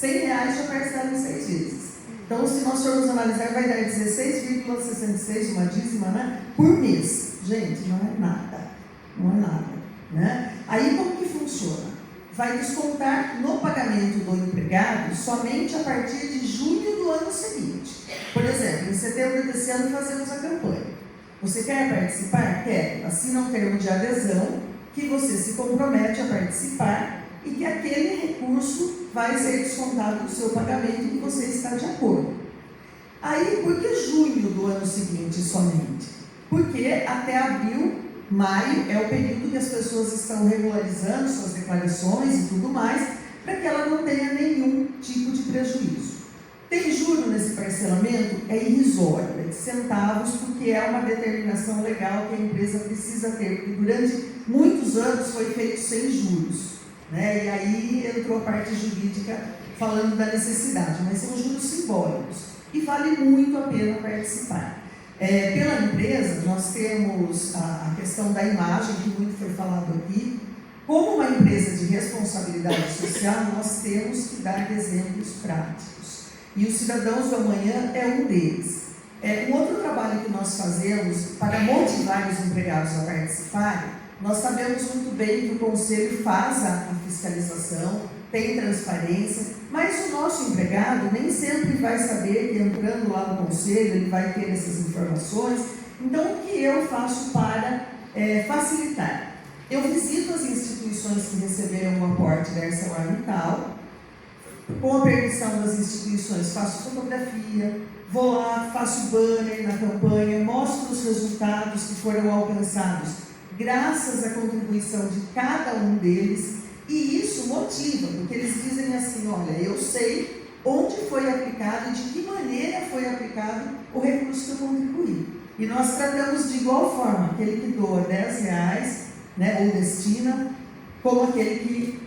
R$100 já parcela em 6 vezes. Então, se nós formos analisar, vai dar 16,66, uma dízima, né, por mês. Gente, não é nada. Não é nada. Né? Aí, como que funciona? Vai descontar no pagamento do empregado somente a partir de junho do ano seguinte. Por exemplo, em setembro desse ano fazemos a campanha. Você quer participar? Quer. Assina um termo de adesão que você se compromete a participar e que aquele recurso vai ser descontado do seu pagamento e que você está de acordo. Aí, por que junho do ano seguinte somente? Porque até abril, maio é o período que as pessoas estão regularizando suas declarações e tudo mais, para que ela não tenha nenhum tipo de prejuízo. Tem juro nesse parcelamento? É irrisório, é de centavos, porque é uma determinação legal que a empresa precisa ter, porque durante muitos anos foi feito sem juros, né? E aí entrou a parte jurídica falando da necessidade, mas são juros simbólicos e vale muito a pena participar. Pela empresa, nós temos a questão da imagem, que muito foi falado aqui. Como uma empresa de responsabilidade social, nós temos que dar exemplos práticos. E os cidadãos do amanhã é um deles. Um outro trabalho que nós fazemos para motivar os empregados a participarem, nós sabemos muito bem que o Conselho faz a fiscalização, tem transparência, mas o nosso empregado nem sempre vai saber que entrando lá no Conselho ele vai ter essas informações. Então, o que eu faço para facilitar? Eu visito as instituições que receberam o aporte da ArcelorMittal, com a permissão das instituições, faço fotografia, vou lá, faço banner na campanha, mostro os resultados que foram alcançados graças à contribuição de cada um deles, e isso motiva, porque eles dizem assim, olha, eu sei onde foi aplicado e de que maneira foi aplicado o recurso que eu contribuí. E nós tratamos de igual forma aquele que doa R$10, né, ou destina, como aquele que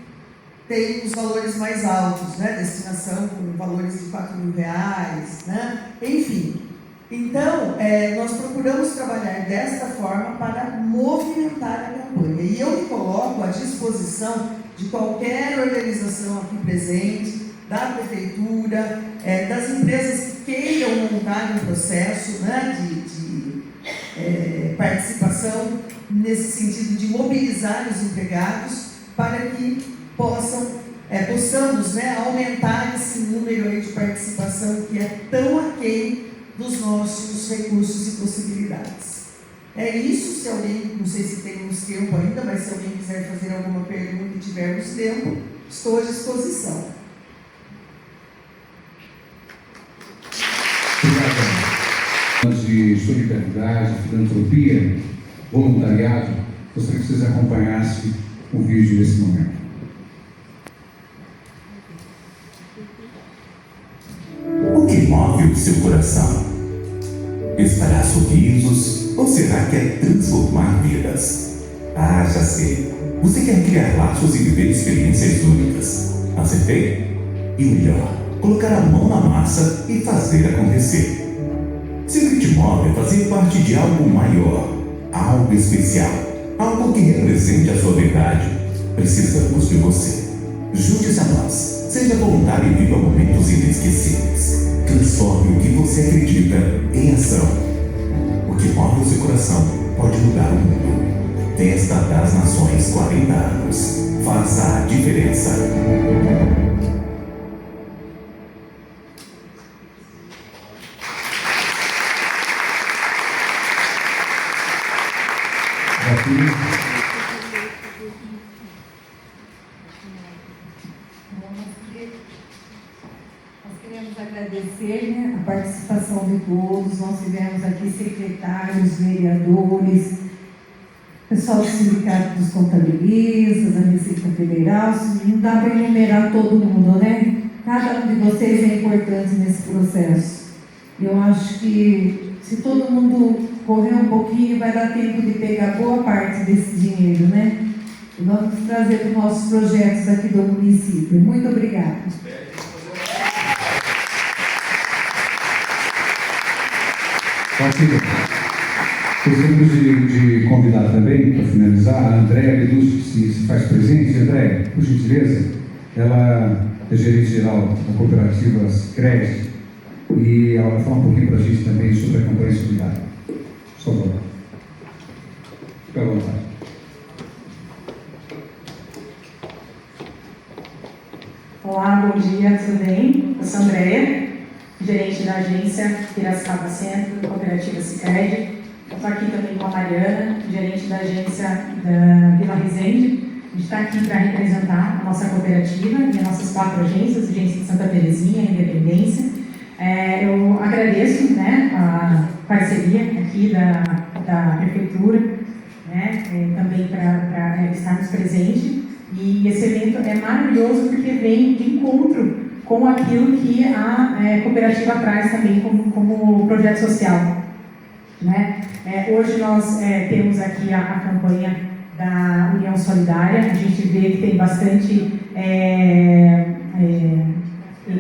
tem os valores mais altos, né, destinação com valores de R$4.000, né, enfim. Então, nós procuramos trabalhar desta forma para movimentar a campanha. E eu me coloco à disposição de qualquer organização aqui presente, da prefeitura, das empresas que queiram montar um processo, né, de participação nesse sentido de mobilizar os empregados para que possamos, né, aumentar esse número aí de participação que é tão aquém dos nossos recursos e possibilidades. É isso. Se alguém, não sei se temos tempo ainda, mas se alguém quiser fazer alguma pergunta e tivermos tempo, estou à disposição. Obrigado. De solidariedade, filantropia, voluntariado, gostaria que vocês acompanhassem o vídeo nesse momento. o seu coração? Esperar sorrisos ou será que é transformar vidas? Ah, já sei. Você quer criar laços e viver experiências únicas. Acertei? E melhor, colocar a mão na massa e fazer acontecer. Se o que te move é fazer parte de algo maior, algo especial, algo que represente a sua verdade, precisamos de você. Junte-se a nós, seja voluntário e viva momentos inesquecíveis. Transforme o que você acredita em ação. O que move o seu coração pode mudar o mundo. Festa das Nações 40 anos. Faça a diferença. Nós queremos agradecer, né, a participação de todos. Nós tivemos aqui secretários, vereadores, pessoal do Sindicato dos Contabilistas, da Receita Federal. Não dá para enumerar todo mundo, né? Cada um de vocês é importante nesse processo. Eu acho que se todo mundo correr um pouquinho, vai dar tempo de pegar boa parte desse dinheiro, né? E vamos trazer para os nossos projetos aqui do município. Muito obrigada. Gostaríamos de convidar também, para finalizar, a Andréa Belucci, que se faz presente. Andréa, por gentileza, ela é gerente geral da cooperativa Sicredi e ela vai falar um pouquinho para a gente também sobre a campanha solidária. Por favor. Fique à vontade. Olá, bom dia, tudo bem? Eu sou a Andréa, gerente da agência Piracicaba Centro, cooperativa Sicredi. Estou aqui também com a Mariana, gerente da agência da Vila Resende. A gente está aqui para representar a nossa cooperativa e as nossas 4 agências, agência de Santa Terezinha, Independência. Eu agradeço, né, a parceria aqui da Prefeitura, né, também para estarmos presentes. E esse evento é maravilhoso porque vem de encontro com aquilo que a cooperativa traz também como projeto social, né? Hoje nós temos aqui a campanha da União Solidária. A gente vê que tem bastante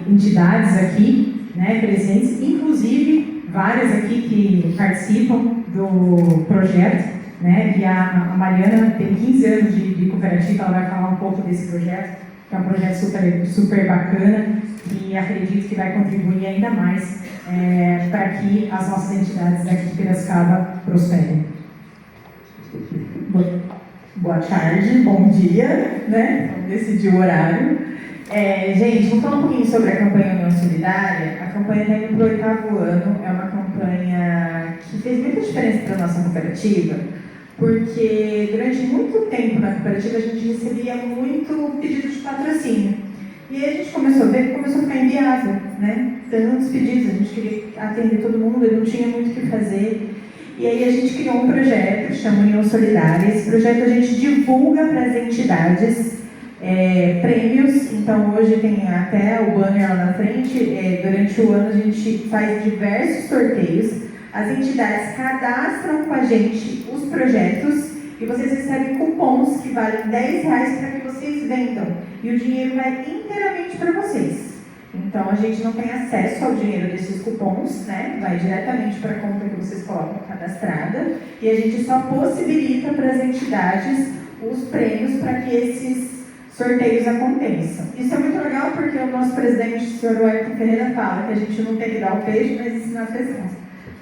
entidades aqui, né, presentes, inclusive várias aqui que participam do projeto, né? E a Mariana tem 15 anos de cooperativa, ela vai falar um pouco desse projeto, que é um projeto super bacana e acredito que vai contribuir ainda mais para que as nossas entidades daqui de Piracicaba prosperem. Boa tarde, bom dia, né? Vamos decidir o horário. Gente, vou falar um pouquinho sobre a campanha União Solidária. A campanha está indo para o 8º ano, é uma campanha que fez muita diferença para a nossa cooperativa, porque durante muito tempo na cooperativa a gente recebia muito pedido de patrocínio. E aí a gente começou a ver que começou a ficar inviável, né? Tantos pedidos, a gente queria atender todo mundo, e não tinha muito o que fazer. E aí a gente criou um projeto que chama União Solidária. Esse projeto a gente divulga para as entidades prêmios. Então hoje tem até o banner lá na frente. Durante o ano a gente faz diversos sorteios. As entidades cadastram com a gente os projetos e vocês recebem cupons que valem R$10 para que vocês vendam. E o dinheiro vai inteiramente para vocês. Então a gente não tem acesso ao dinheiro desses cupons, né? Vai diretamente para a conta que vocês colocam cadastrada. E a gente só possibilita para as entidades os prêmios para que esses sorteios aconteçam. Isso é muito legal porque o nosso presidente, o senhor Wellington Ferreira, fala que a gente não tem que dar o peixe, mas ensinar a pescar.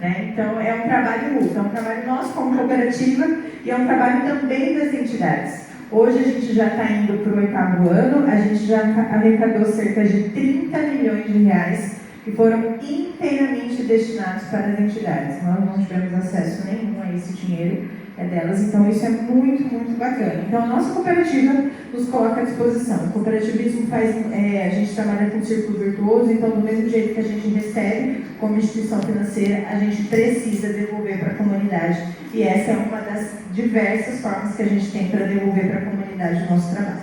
Né? Então, é um trabalho mútuo, é um trabalho nosso como cooperativa e é um trabalho também das entidades. Hoje a gente já está indo para o 8º ano, a gente já arrecadou cerca de R$30 milhões que foram inteiramente destinados para as entidades. Nós não tivemos acesso nenhum a esse dinheiro delas, então isso é muito, muito bacana. Então a nossa cooperativa nos coloca à disposição. O cooperativismo faz, a gente trabalha com círculo virtuoso, então do mesmo jeito que a gente recebe como instituição financeira, a gente precisa devolver para a comunidade. E essa é uma das diversas formas que a gente tem para devolver para a comunidade o nosso trabalho.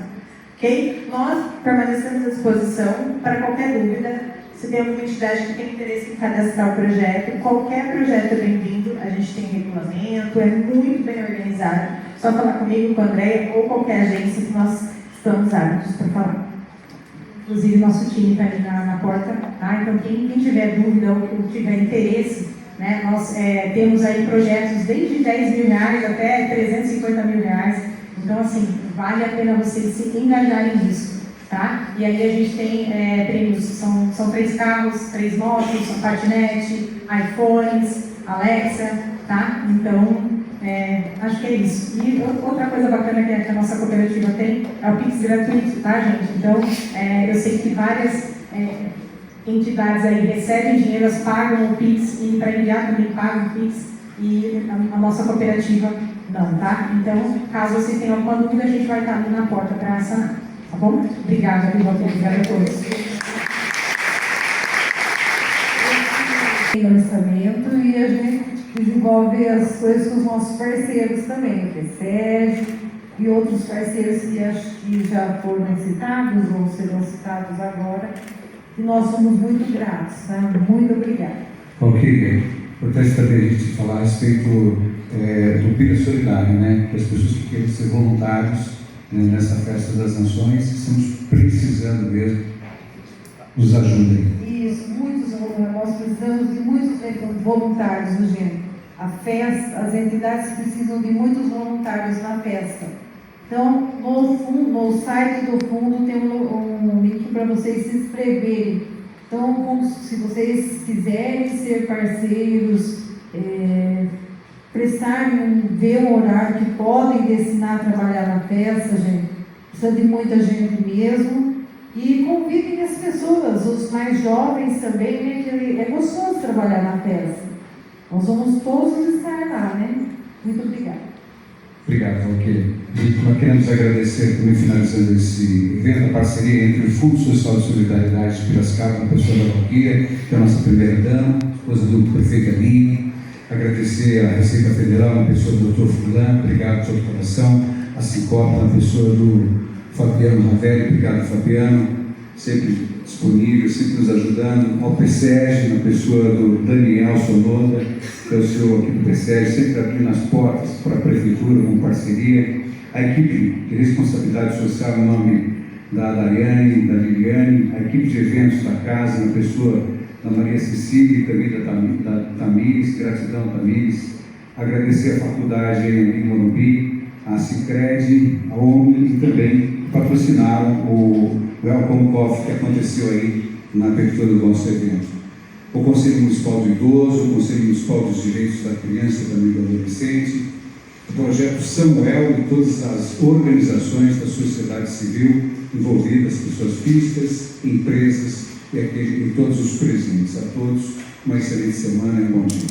Ok? Nós permanecemos à disposição para qualquer dúvida. Se tem alguma entidade que tem interesse em cadastrar o projeto, qualquer projeto é bem-vindo, a gente tem regulamento, é muito bem organizado. Só falar comigo, com a Andréia ou qualquer agência que nós estamos aptos para falar. Inclusive, nosso time está ali na porta, tá? Então, quem tiver dúvida ou tiver interesse, né, nós temos aí projetos desde R$10 mil até R$350 mil. Então, assim, vale a pena vocês se engajarem nisso, tá? E aí a gente tem prêmios, são 3 carros, 3 motos, são patinete, iPhones, Alexa, tá? Então, acho que é isso. E outra coisa bacana que a nossa cooperativa tem é o Pix gratuito, tá, gente? Então, eu sei que várias entidades aí recebem dinheiro, elas pagam o Pix e para enviar também pagam o Pix e a nossa cooperativa não, tá? Então, caso vocês tenham alguma dúvida, a gente vai estar ali na porta para sanar, tá bom? Obrigada, obrigada a todos. Tem orçamento e a gente desenvolve as coisas com os nossos parceiros também, o PSEG e outros parceiros que acho que já foram citados ou serão citados agora, e nós somos muito gratos, tá? Muito obrigada. Ok, importante também a gente falar a respeito do Pira Solidário, né? Que as pessoas que querem ser voluntários, né, nessa Festa das Nações, estamos precisando mesmo, nos ajudem. Isso, nós precisamos de muitos voluntários no gênero. A festa, as entidades precisam de muitos voluntários na festa. Então, no site do fundo tem um link para vocês se inscreverem. Então, se vocês quiserem ser parceiros, ver um horário que podem destinar a trabalhar na festa, gente, precisa de muita gente mesmo. E convidem as pessoas, os mais jovens também, né, que é gostoso trabalhar na festa. Nós vamos todos estar lá, né? Muito obrigada. Obrigado, ok. Nós queremos agradecer, também finalizando esse evento, a parceria entre o Fundo Social de Solidariedade de Piracicaba, a pessoa da Valquíria, que é a nossa primeira-dama, esposa do prefeito Alinho. Agradecer à Receita Federal, na pessoa do Dr. Fulano, obrigado de todo o coração. A Sincopa, na pessoa do Fabiano Ravelli, obrigado, Fabiano, sempre disponível, sempre nos ajudando. Ao PSEG, na pessoa do Daniel Sonoda, que é o senhor aqui do PSEG, sempre abrindo as portas para a Prefeitura, com parceria. A equipe de responsabilidade social, em nome da Dariane, da Liliane, a equipe de eventos da casa, na pessoa da Maria Cecília e também da Tamires, gratidão, Tamires. Agradecer a faculdade em Morumbi, a Sicredi, a ONU e também patrocinaram o Welcome Coffee que aconteceu aí na abertura do nosso evento. O Conselho Municipal do Idoso, o Conselho Municipal dos Direitos da Criança e também do Adolescente, o Projeto Samuel e todas as organizações da sociedade civil envolvidas, pessoas físicas, empresas e todos os presentes. A todos, uma excelente semana e um bom dia.